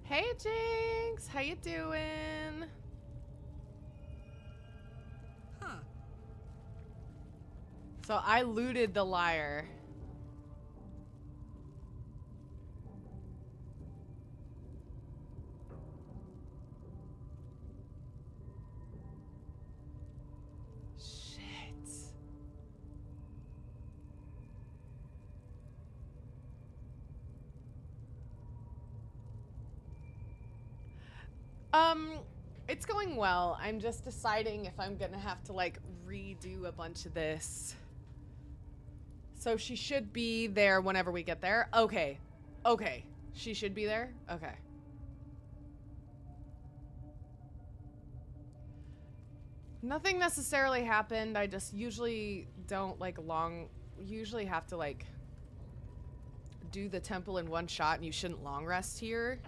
Hey Jinx, how you doing? Huh. So I looted the lyre. Shit. It's going well. I'm just deciding if I'm gonna have to like redo a bunch of this. So she should be there whenever we get there. Okay. Okay. She should be there? Okay. Nothing necessarily happened. I just usually don't like usually have to like do the temple in one shot, and you shouldn't long rest here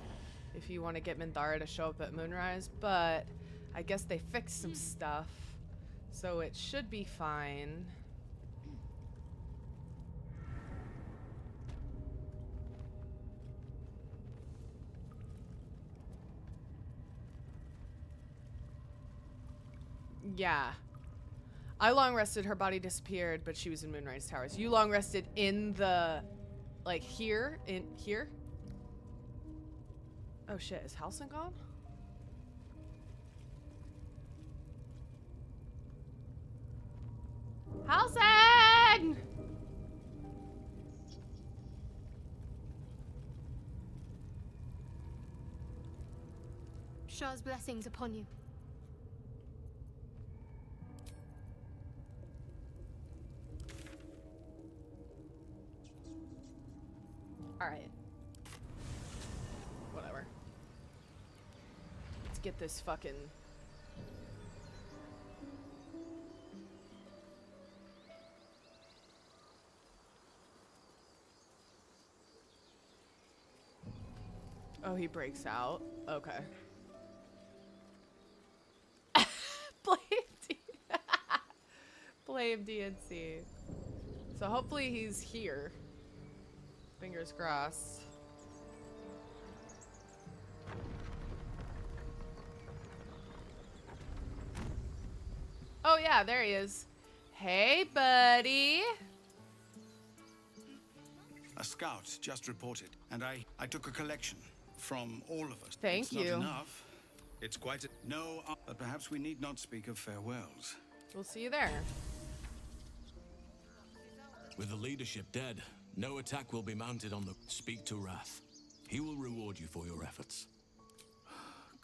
if you want to get Minthara to show up at Moonrise, but I guess they fixed some stuff, so it should be fine. Yeah. I long rested, her body disappeared, but she was in Moonrise Towers. You long rested in the, like, here? In here? Oh shit, is Halsin gone? Halsin! Shah's blessings upon you. Alright. Whatever. Let's get this fucking... Oh, he breaks out? Okay. save DNC. So hopefully he's here. Fingers crossed. Oh yeah, there he is. Hey, buddy. A scout just reported, and I took a collection from all of us. Thank you. It's not enough. It's quite a... No, but perhaps we need not speak of farewells. We'll see you there. With the leadership dead, no attack will be mounted on the... Speak to Wrath. He will reward you for your efforts.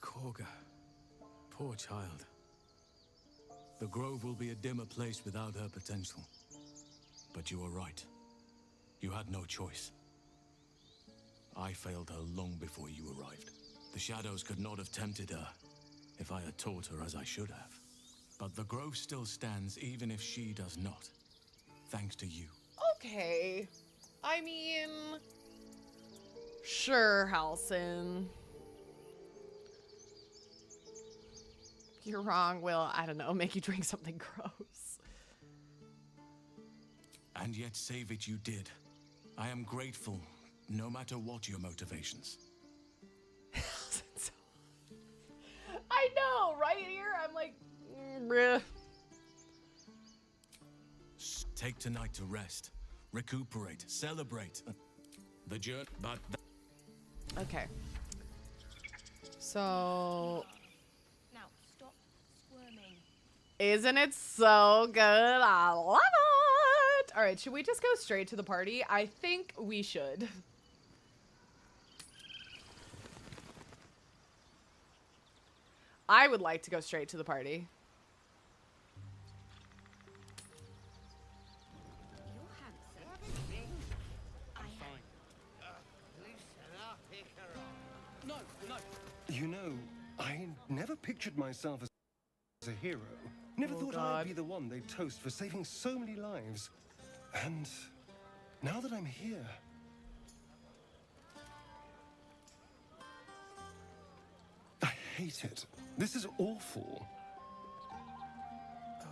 Korga. Poor child. The Grove will be a dimmer place without her potential. But you are right. You had no choice. I failed her long before you arrived. The shadows could not have tempted her if I had taught her as I should have. But the Grove still stands even if she does not. Thanks to you. Okay. I mean... Sure, Halsin. You're wrong, Will. I don't know, make you drink something gross. And yet save it you did. I am grateful, no matter what your motivations. I know, right here, I'm like, bruh. Take tonight to rest, recuperate, celebrate. The journey, but... Okay. So... Now, stop squirming. Isn't it so good? I love it! Alright, should we just go straight to the party? I think we should. I would like to go straight to the party. No, no. You know, I never pictured myself as a hero. Never thought I'd be the one they'd toast for saving so many lives. And now that I'm here... I hate it. This is awful. Oh,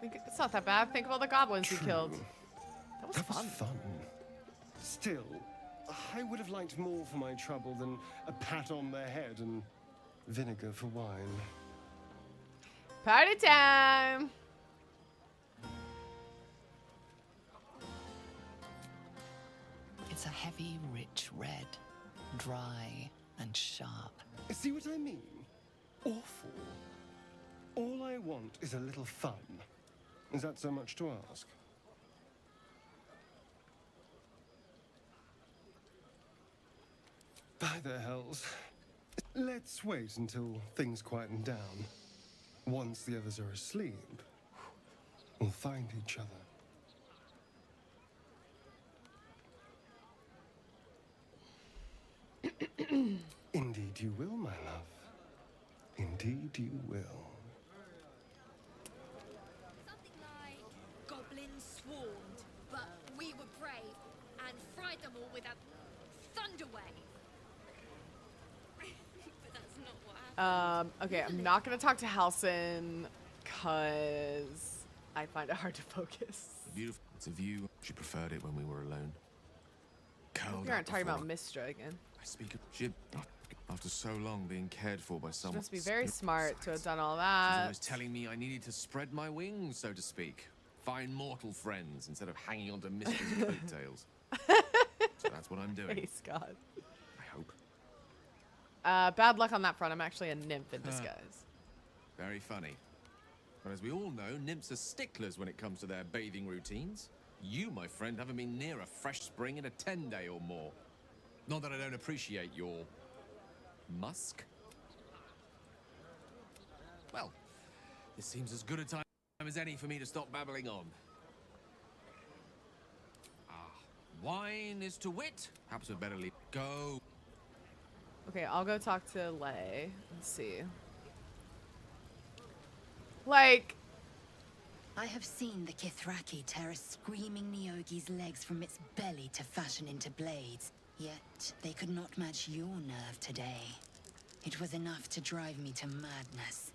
yeah. It's not that bad. Think of all the goblins you killed. That was fun. Still, I would have liked more for my trouble than a pat on the head and vinegar for wine. Party time! It's a heavy, rich red, dry and sharp. See what I mean? Awful. All I want is a little fun. Is that so much to ask? By the hells. Let's wait until things quieten down. Once the others are asleep, we'll find each other. Indeed you will, my love. Indeed you will. Something like goblins swarmed, but we were brave and fried them all with a thunder wave. But that's not what happened. Okay, I'm not gonna talk to Halsin because I find it hard to focus. Beautiful. It's a view. She preferred it when we were alone. We aren't talking about Mistra again. I speak of she after so long being cared for by She someone. must be very smart to have done all She's that. always telling me I needed to spread my wings, so to speak. Find mortal friends instead of hanging onto Mistra's coattails. So that's what I'm doing. Hey, Scott. I hope. Bad luck on that front. I'm actually a nymph in disguise. Very funny. But as we all know, nymphs are sticklers when it comes to their bathing routines. You, my friend, haven't been near a fresh spring in a 10-day or more. Not that I don't appreciate your... musk? Well, this seems as good a time as any for me to stop babbling on. Wine is to wit. Perhaps we'd better leave. Go. Okay, I'll go talk to Lay and see. Like... I have seen the Kithraki tear a screaming Nyogi's legs from its belly to fashion into blades. Yet they could not match your nerve today. It was enough to drive me to madness.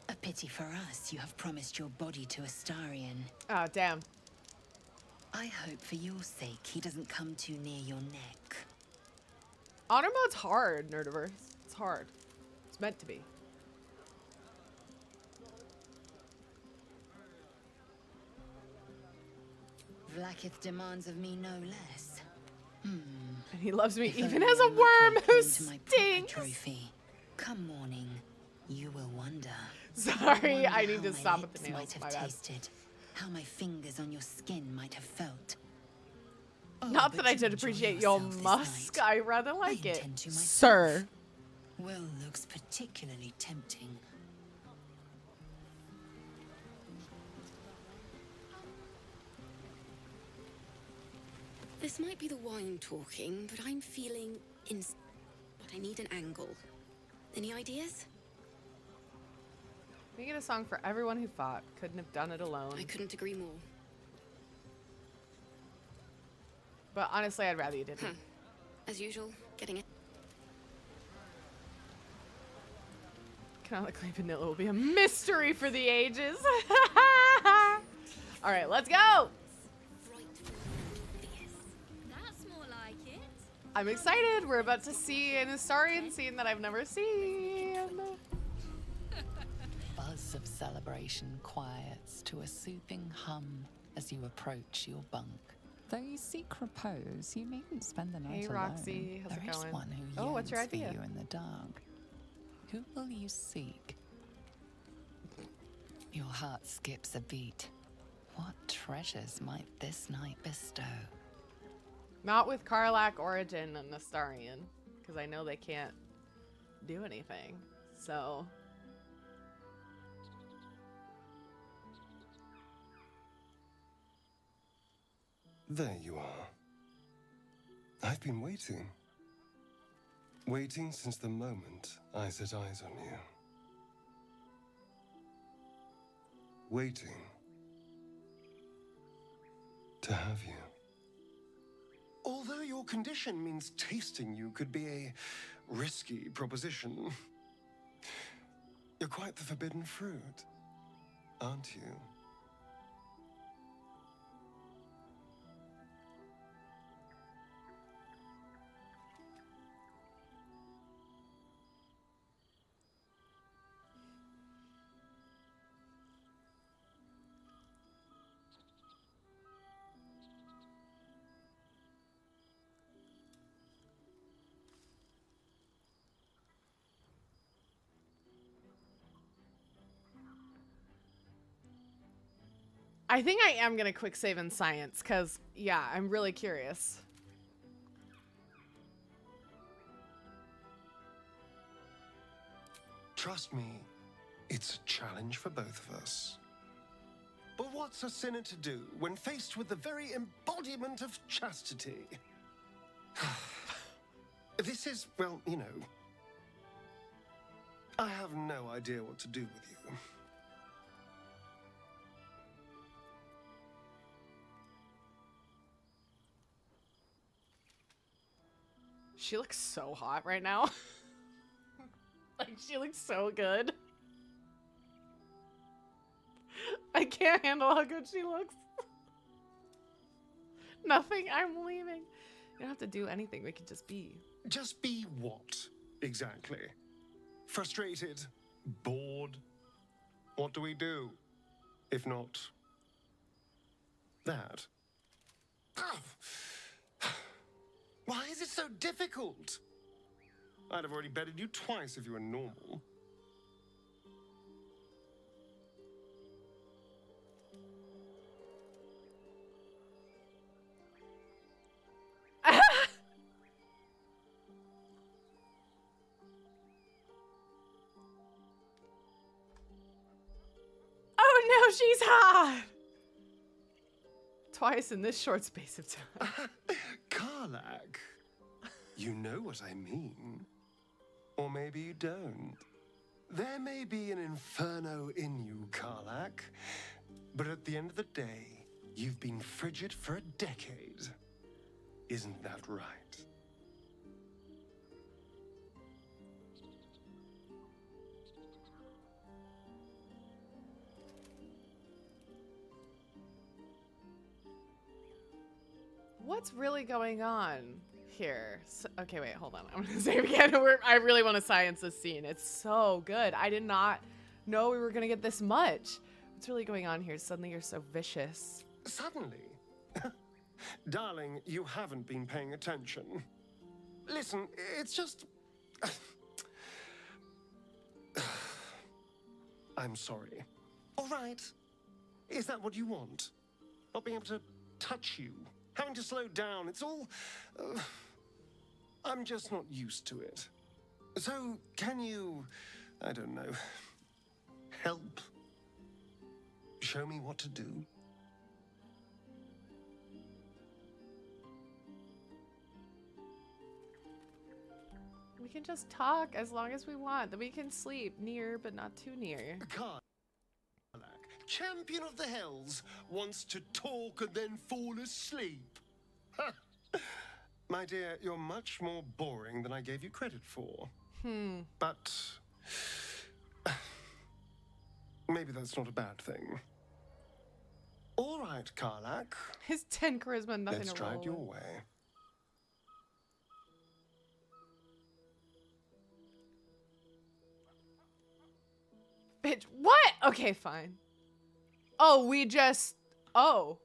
A pity for us, you have promised your body to Astarion. Oh, damn. I hope for your sake he doesn't come too near your neck. Honor mode's hard, Nerdiverse. It's hard. It's meant to be. Vlaakith demands of me no less. And he loves me If even only as a I worm might who claim to my proper stinks. trophy. Come morning, you will wonder. Sorry, Wonder I need how to my stop with the lips nails. might have My bad. tasted, how my fingers on your skin might have felt. Oh, Not but that I do did enjoy appreciate your yourself this musk. night. I rather like it. intend to myself. Sir. Well, looks particularly tempting. This might be the wine talking, but I'm feeling but I need an angle. Any ideas? We get a song for everyone who fought. Couldn't have done it alone. I couldn't agree more. But honestly, I'd rather you didn't. Huh. As usual, getting it. Canonically, vanilla will be a mystery for the ages. All right, let's go. That's more like it. I'm excited. We're about to see an Astarion scene that I've never seen. Buzz of celebration quiets to a soothing hum as you approach your bunk. Though you seek repose, you needn't spend the night Hey, alone. Roxy, how's it There is going? one who Oh, what's your yearns for idea? you in the dark. Who will you seek? Your heart skips a beat. What treasures might this night bestow? Not with KARLACH, Origin, and Astarion, because I know they can't do anything. So. There you are. I've been waiting. Waiting since the moment I set eyes on you. Waiting to have you. Although your condition means tasting you could be a risky proposition, you're quite the forbidden fruit, aren't you? I think I am gonna quick save in science, because, yeah, I'm really curious. Trust me, it's a challenge for both of us. But what's a sinner to do when faced with the very embodiment of chastity? This is, well, you know, I have no idea what to do with you. She looks so hot right now. Like, she looks so good. I can't handle how good she looks. Nothing, I'm leaving. You don't have to do anything, we can just be. Just be what, exactly? Frustrated? Bored? What do we do? If not that? Why is it so difficult? I'd have already bedded you twice if you were normal. Oh no, she's hot! Twice in this short space of time. KARLACH, you know what I mean. Or maybe you don't. There may be an inferno in you, KARLACH, but at the end of the day, you've been frigid for a decade. Isn't that right? What's really going on here? So, okay, wait, hold on. I'm gonna say it again. I really want to science this scene. It's so good. I did not know we were gonna get this much. What's really going on here? Suddenly you're so vicious. Suddenly? Darling, you haven't been paying attention. Listen, it's just... I'm sorry. All right. Is that what you want? Not being able to touch you? Having to slow down? It's all... I'm just not used to it. So, can you... I don't know... help? Show me what to do? We can just talk as long as we want. Then we can sleep near, but not too near. KARLACH, champion of the Hells, wants to talk and then fall asleep. My dear, you're much more boring than I gave you credit for. But maybe that's not a bad thing. All right, KARLACH. His 10 charisma, nothing Let's to try roll it your with. way. Bitch, what? Okay, fine. Oh, we just... Oh.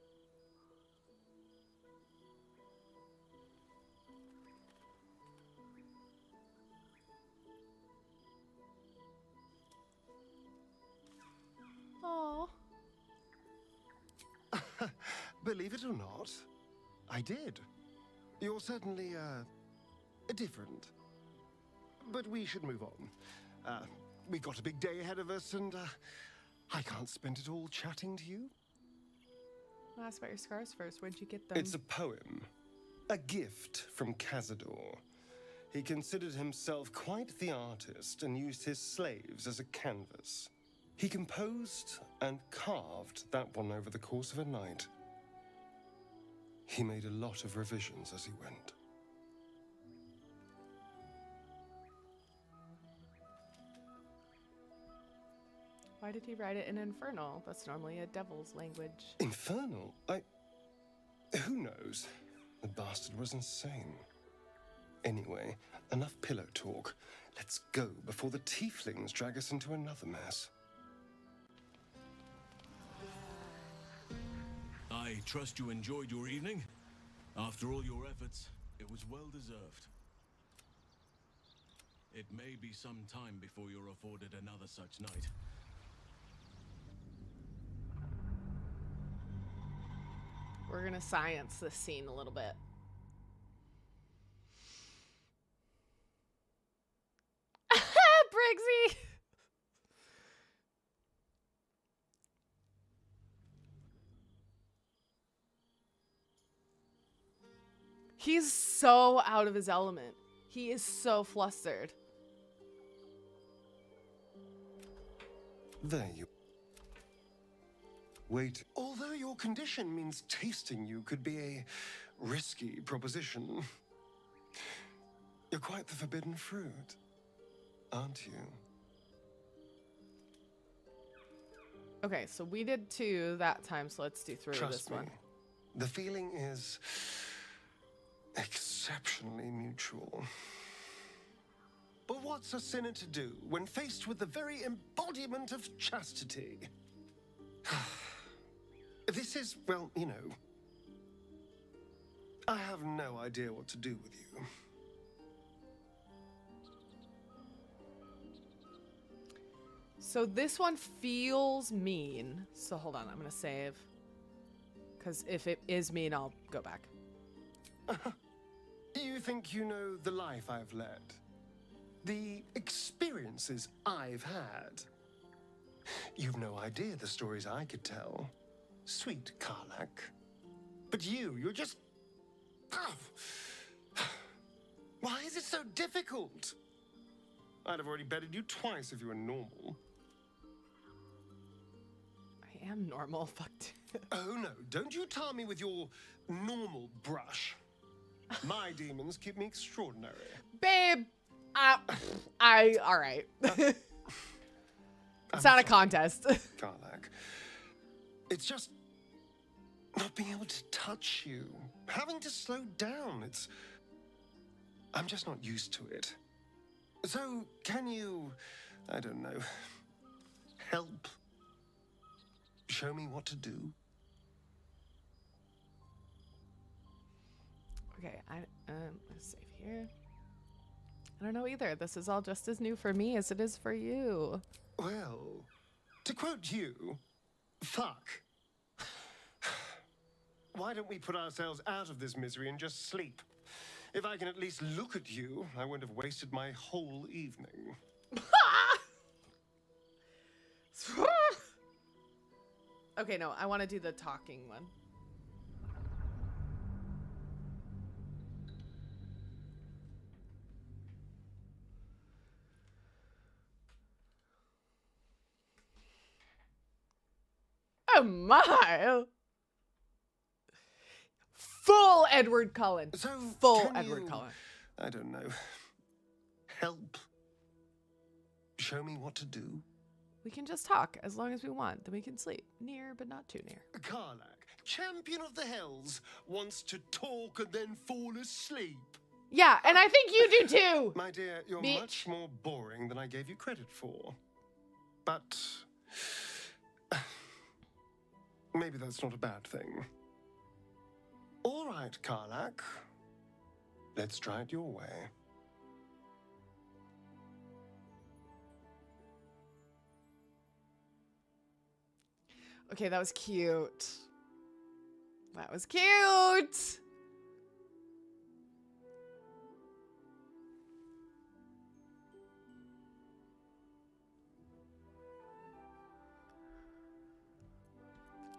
Oh. Believe it or not, I did. You're certainly, different. But we should move on. We got a big day ahead of us, and, I can't spend it all chatting to you. I'll ask about your scars first. Where'd you get them? It's a poem. A gift from Cazador. He considered himself quite the artist and used his slaves as a canvas. He composed and carved that one over the course of a night. He made a lot of revisions as he went. Why did he write it in Infernal? That's normally a devil's language. Infernal? Who knows? The bastard was insane. Anyway, enough pillow talk. Let's go before the tieflings drag us into another mess. I trust you enjoyed your evening. After all your efforts, it was well deserved. It may be some time before you're afforded another such night. We're gonna science this scene a little bit. Briggsy! He's so out of his element. He is so flustered. There you... Wait. Although your condition means tasting you could be a risky proposition, you're quite the forbidden fruit, aren't you? Okay, so we did 2 that time, so let's do 3 Trust this me, one. the feeling is exceptionally mutual. But what's a sinner to do when faced with the very embodiment of chastity? This is, well, you know, I have no idea what to do with you. So this one feels mean. So hold on, I'm gonna save. Because if it is mean, I'll go back. You think you know the life I've led? The experiences I've had? You've no idea the stories I could tell. Sweet KARLACH. But you're just... Why is it so difficult? I'd have already betted you twice if you were normal. I am normal, fuck. Oh no, don't you tar me with your normal brush. My demons keep me extraordinary. Babe! All right. It's not a contest. KARLACH. It's just... Not being able to touch you. Having to slow down. I'm just not used to it. So, can you, I don't know, help? Show me what to do? Okay, let's save here. I don't know either. This is all just as new for me as it is for you. Well, to quote you, fuck. Why don't we put ourselves out of this misery and just sleep? If I can at least look at you, I won't have wasted my whole evening. Okay, no, I want to do the talking one. Oh my! Full Edward Cullen. So full Edward Cullen. I don't know. Help. Show me what to do. We can just talk as long as we want. Then we can sleep. Near, but not too near. KARLACH, champion of the Hells, wants to talk and then fall asleep. Yeah, and I think you do too! My dear, you're Bitch. much more boring than I gave you credit for. But maybe that's not a bad thing. All right, KARLACH. Let's try it your way. Okay, that was cute. That was cute!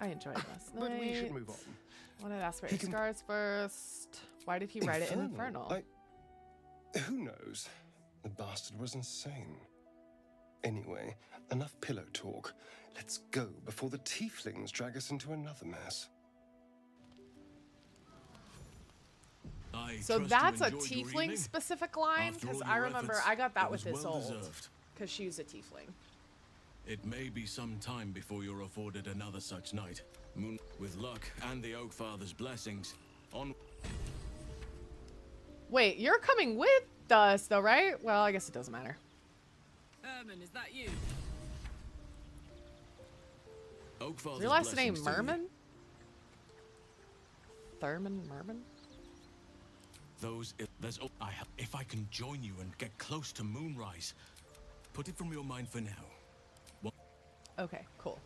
I enjoyed last night. But we should move on. I wanted to ask about your scars first. Why did he write it in Infernal? Who knows? The bastard was insane. Anyway, enough pillow talk. Let's go before the tieflings drag us into another mess. So that's a tiefling specific line? Because I remember I got that with this old. Because she's a tiefling. It may be some time before you're afforded another such night. With luck and the Oak Father's blessings, on. Wait, you're coming with us though, right? Well, I guess it doesn't matter. Herman, is that you? Oak Father's Is your last name blessings to you. Merman? Thurman Merman? If I can join you and get close to Moonrise, put it from your mind for now. Okay, cool.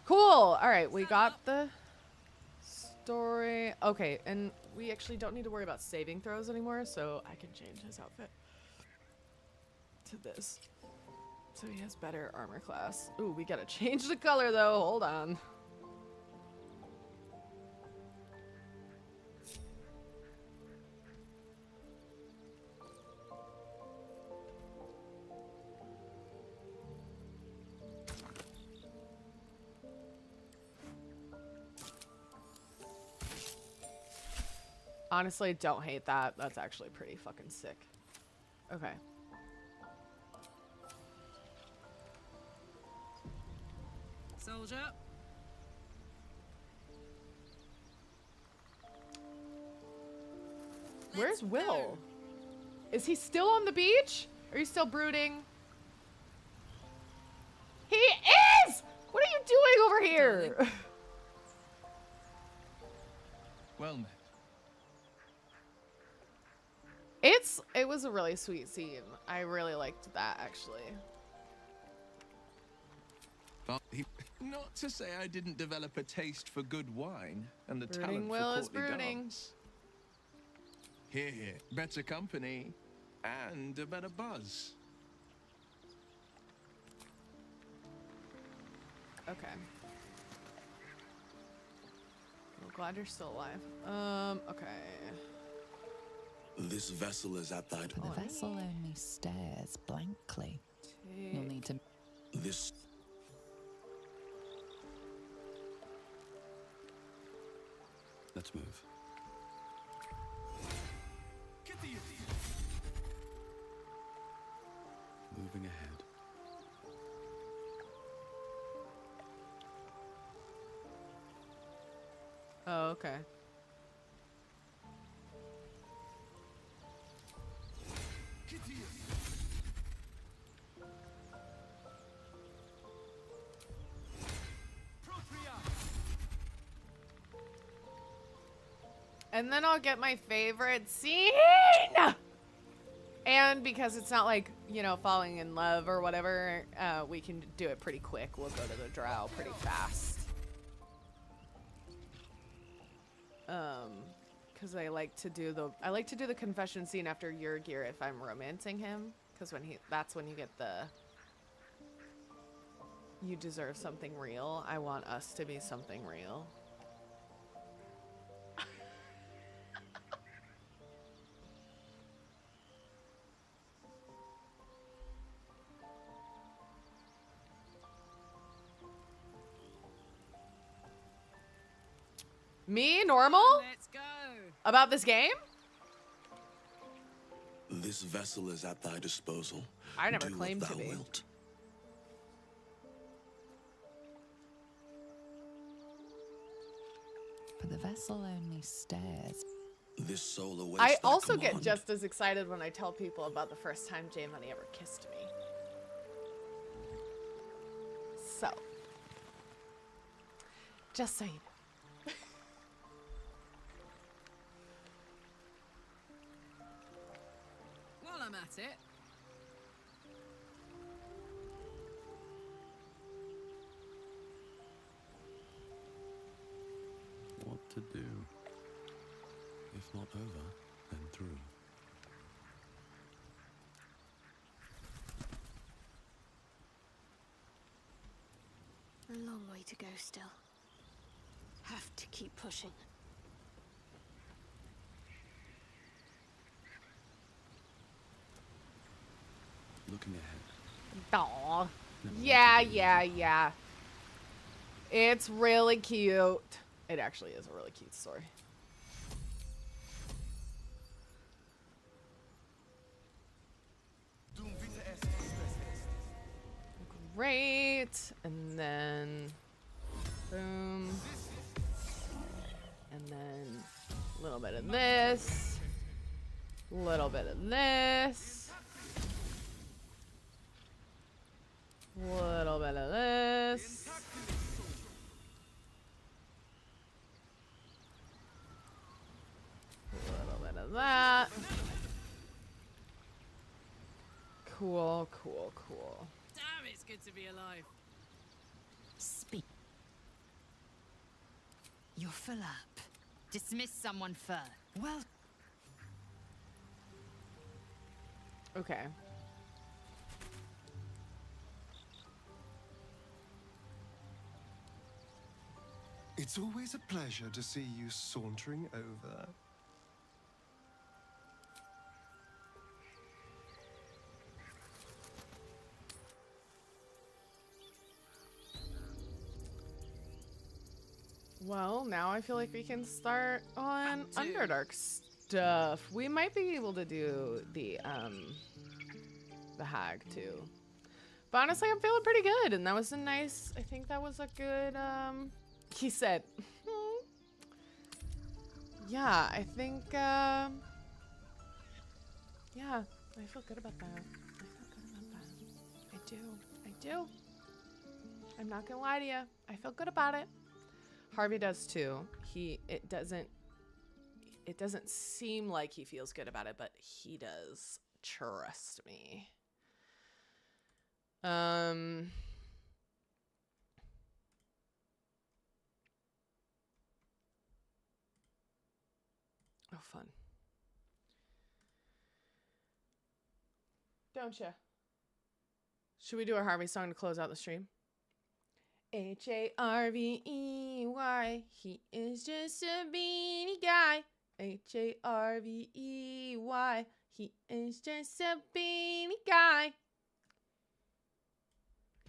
Cool! Alright, we got the story. Okay, and we actually don't need to worry about saving throws anymore, so I can change his outfit to this. So he has better armor class. Ooh, we gotta change the color though. Hold on. Honestly, don't hate that. That's actually pretty fucking sick. Okay. Soldier. Where's Will? Is he still on the beach? Are you still brooding? He is! What are you doing over here? Well met. It was a really sweet scene. I really liked that actually. Not to say I didn't develop a taste for good wine and the Brooding talent Will for is courtly brooding. dance. Here, better company and a better buzz. Okay. I'm glad you're still alive. Okay. This vessel is at thy The vessel only stares blankly. You'll need to. This. Let's move. Get the idiot. Moving ahead. Oh, okay. And then I'll get my favorite scene! And because it's not like, you know, falling in love or whatever, we can do it pretty quick. We'll go to the drow pretty fast. Because I like to do the confession scene after Yurgir if I'm romancing him. Because that's when you get the you deserve something real. I want us to be something real. Me? Normal? Let's go. About this game? This vessel is at thy disposal. I never Do claimed what to thou be. wilt. But the vessel only stares. This soul awaits I thy also command. get just as excited when I tell people about the first time J Money ever kissed me. So, just so you know. While I'm at it, What to do? If not over, then through. A long way to go still. Have to keep pushing. Looking ahead. Aw. Yeah. It's really cute. It actually is a really cute story. Great. And then boom. And then a little bit of this. A little bit of this. Little bit of this. Little bit of that. Cool. damn, it's good to be alive. Speak. You're full up. Dismiss someone first. Well. Okay. It's always a pleasure to see you sauntering over. Well, now I feel like we can start on Underdark stuff. We might be able to do the hag too. But honestly, I'm feeling pretty good, and that was a nice, I think that was a good, he said, yeah, I think, yeah, I feel good about that. I do. I'm not gonna lie to you. I feel good about it. Harvey does too. It doesn't seem like he feels good about it, but he does. Trust me. Oh, fun. Don't you? Should we do a Harvey song to close out the stream? Harvey, he is just a beanie guy. Harvey, he is just a beanie guy.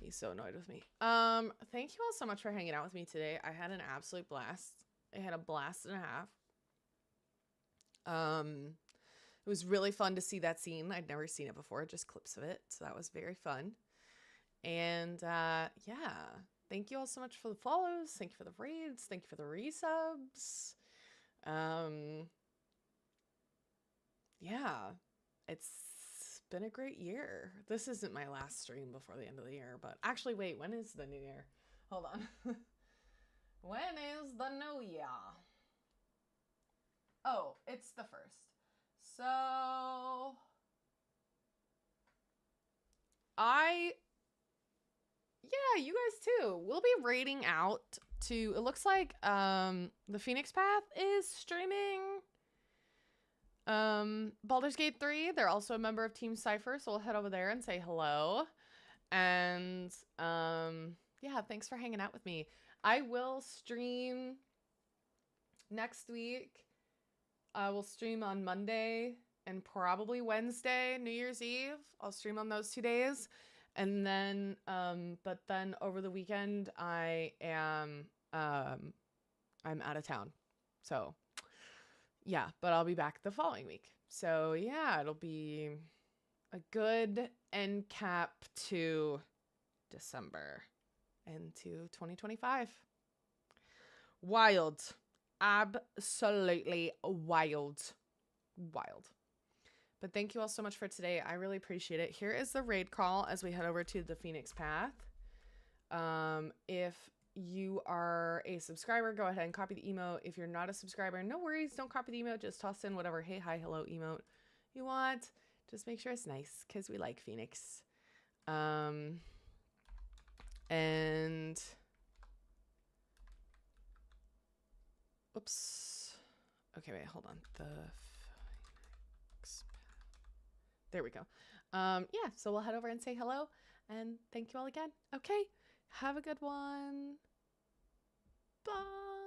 He's so annoyed with me. Thank you all so much for hanging out with me today. I had an absolute blast. I had a blast and a half. It was really fun to see that scene. I'd never seen it before, just clips of it. So that was very fun. And yeah, thank you all so much for the follows. Thank you for the raids. Thank you for the resubs. Yeah, it's been a great year. This isn't my last stream before the end of the year, but actually, wait, when is the new year? Hold on. When is the new year? Oh, it's the 1st. So yeah, you guys too. We'll be raiding out to, it looks like the Phoenix Path is streaming Baldur's Gate 3. They're also a member of Team Cypher, so we'll head over there and say hello. And yeah, thanks for hanging out with me. I will stream next week. I will stream on Monday and probably Wednesday, New Year's Eve. I'll stream on those 2 days. And then but then over the weekend I am I'm out of town. So yeah, but I'll be back the following week. So yeah, it'll be a good end cap to December and to 2025. Wild. Absolutely wild. Wild. But thank you all so much for today. I really appreciate it. Here is the raid call as we head over to the Phoenix Path. If you are a subscriber, go ahead and copy the emote. If you're not a subscriber, no worries. Don't copy the emote. Just toss in whatever hey, hi, hello emote you want. Just make sure it's nice because we like Phoenix. And oops. Okay, wait, hold on. There we go. Yeah, so we'll head over and say hello and thank you all again. Okay, have a good one. Bye.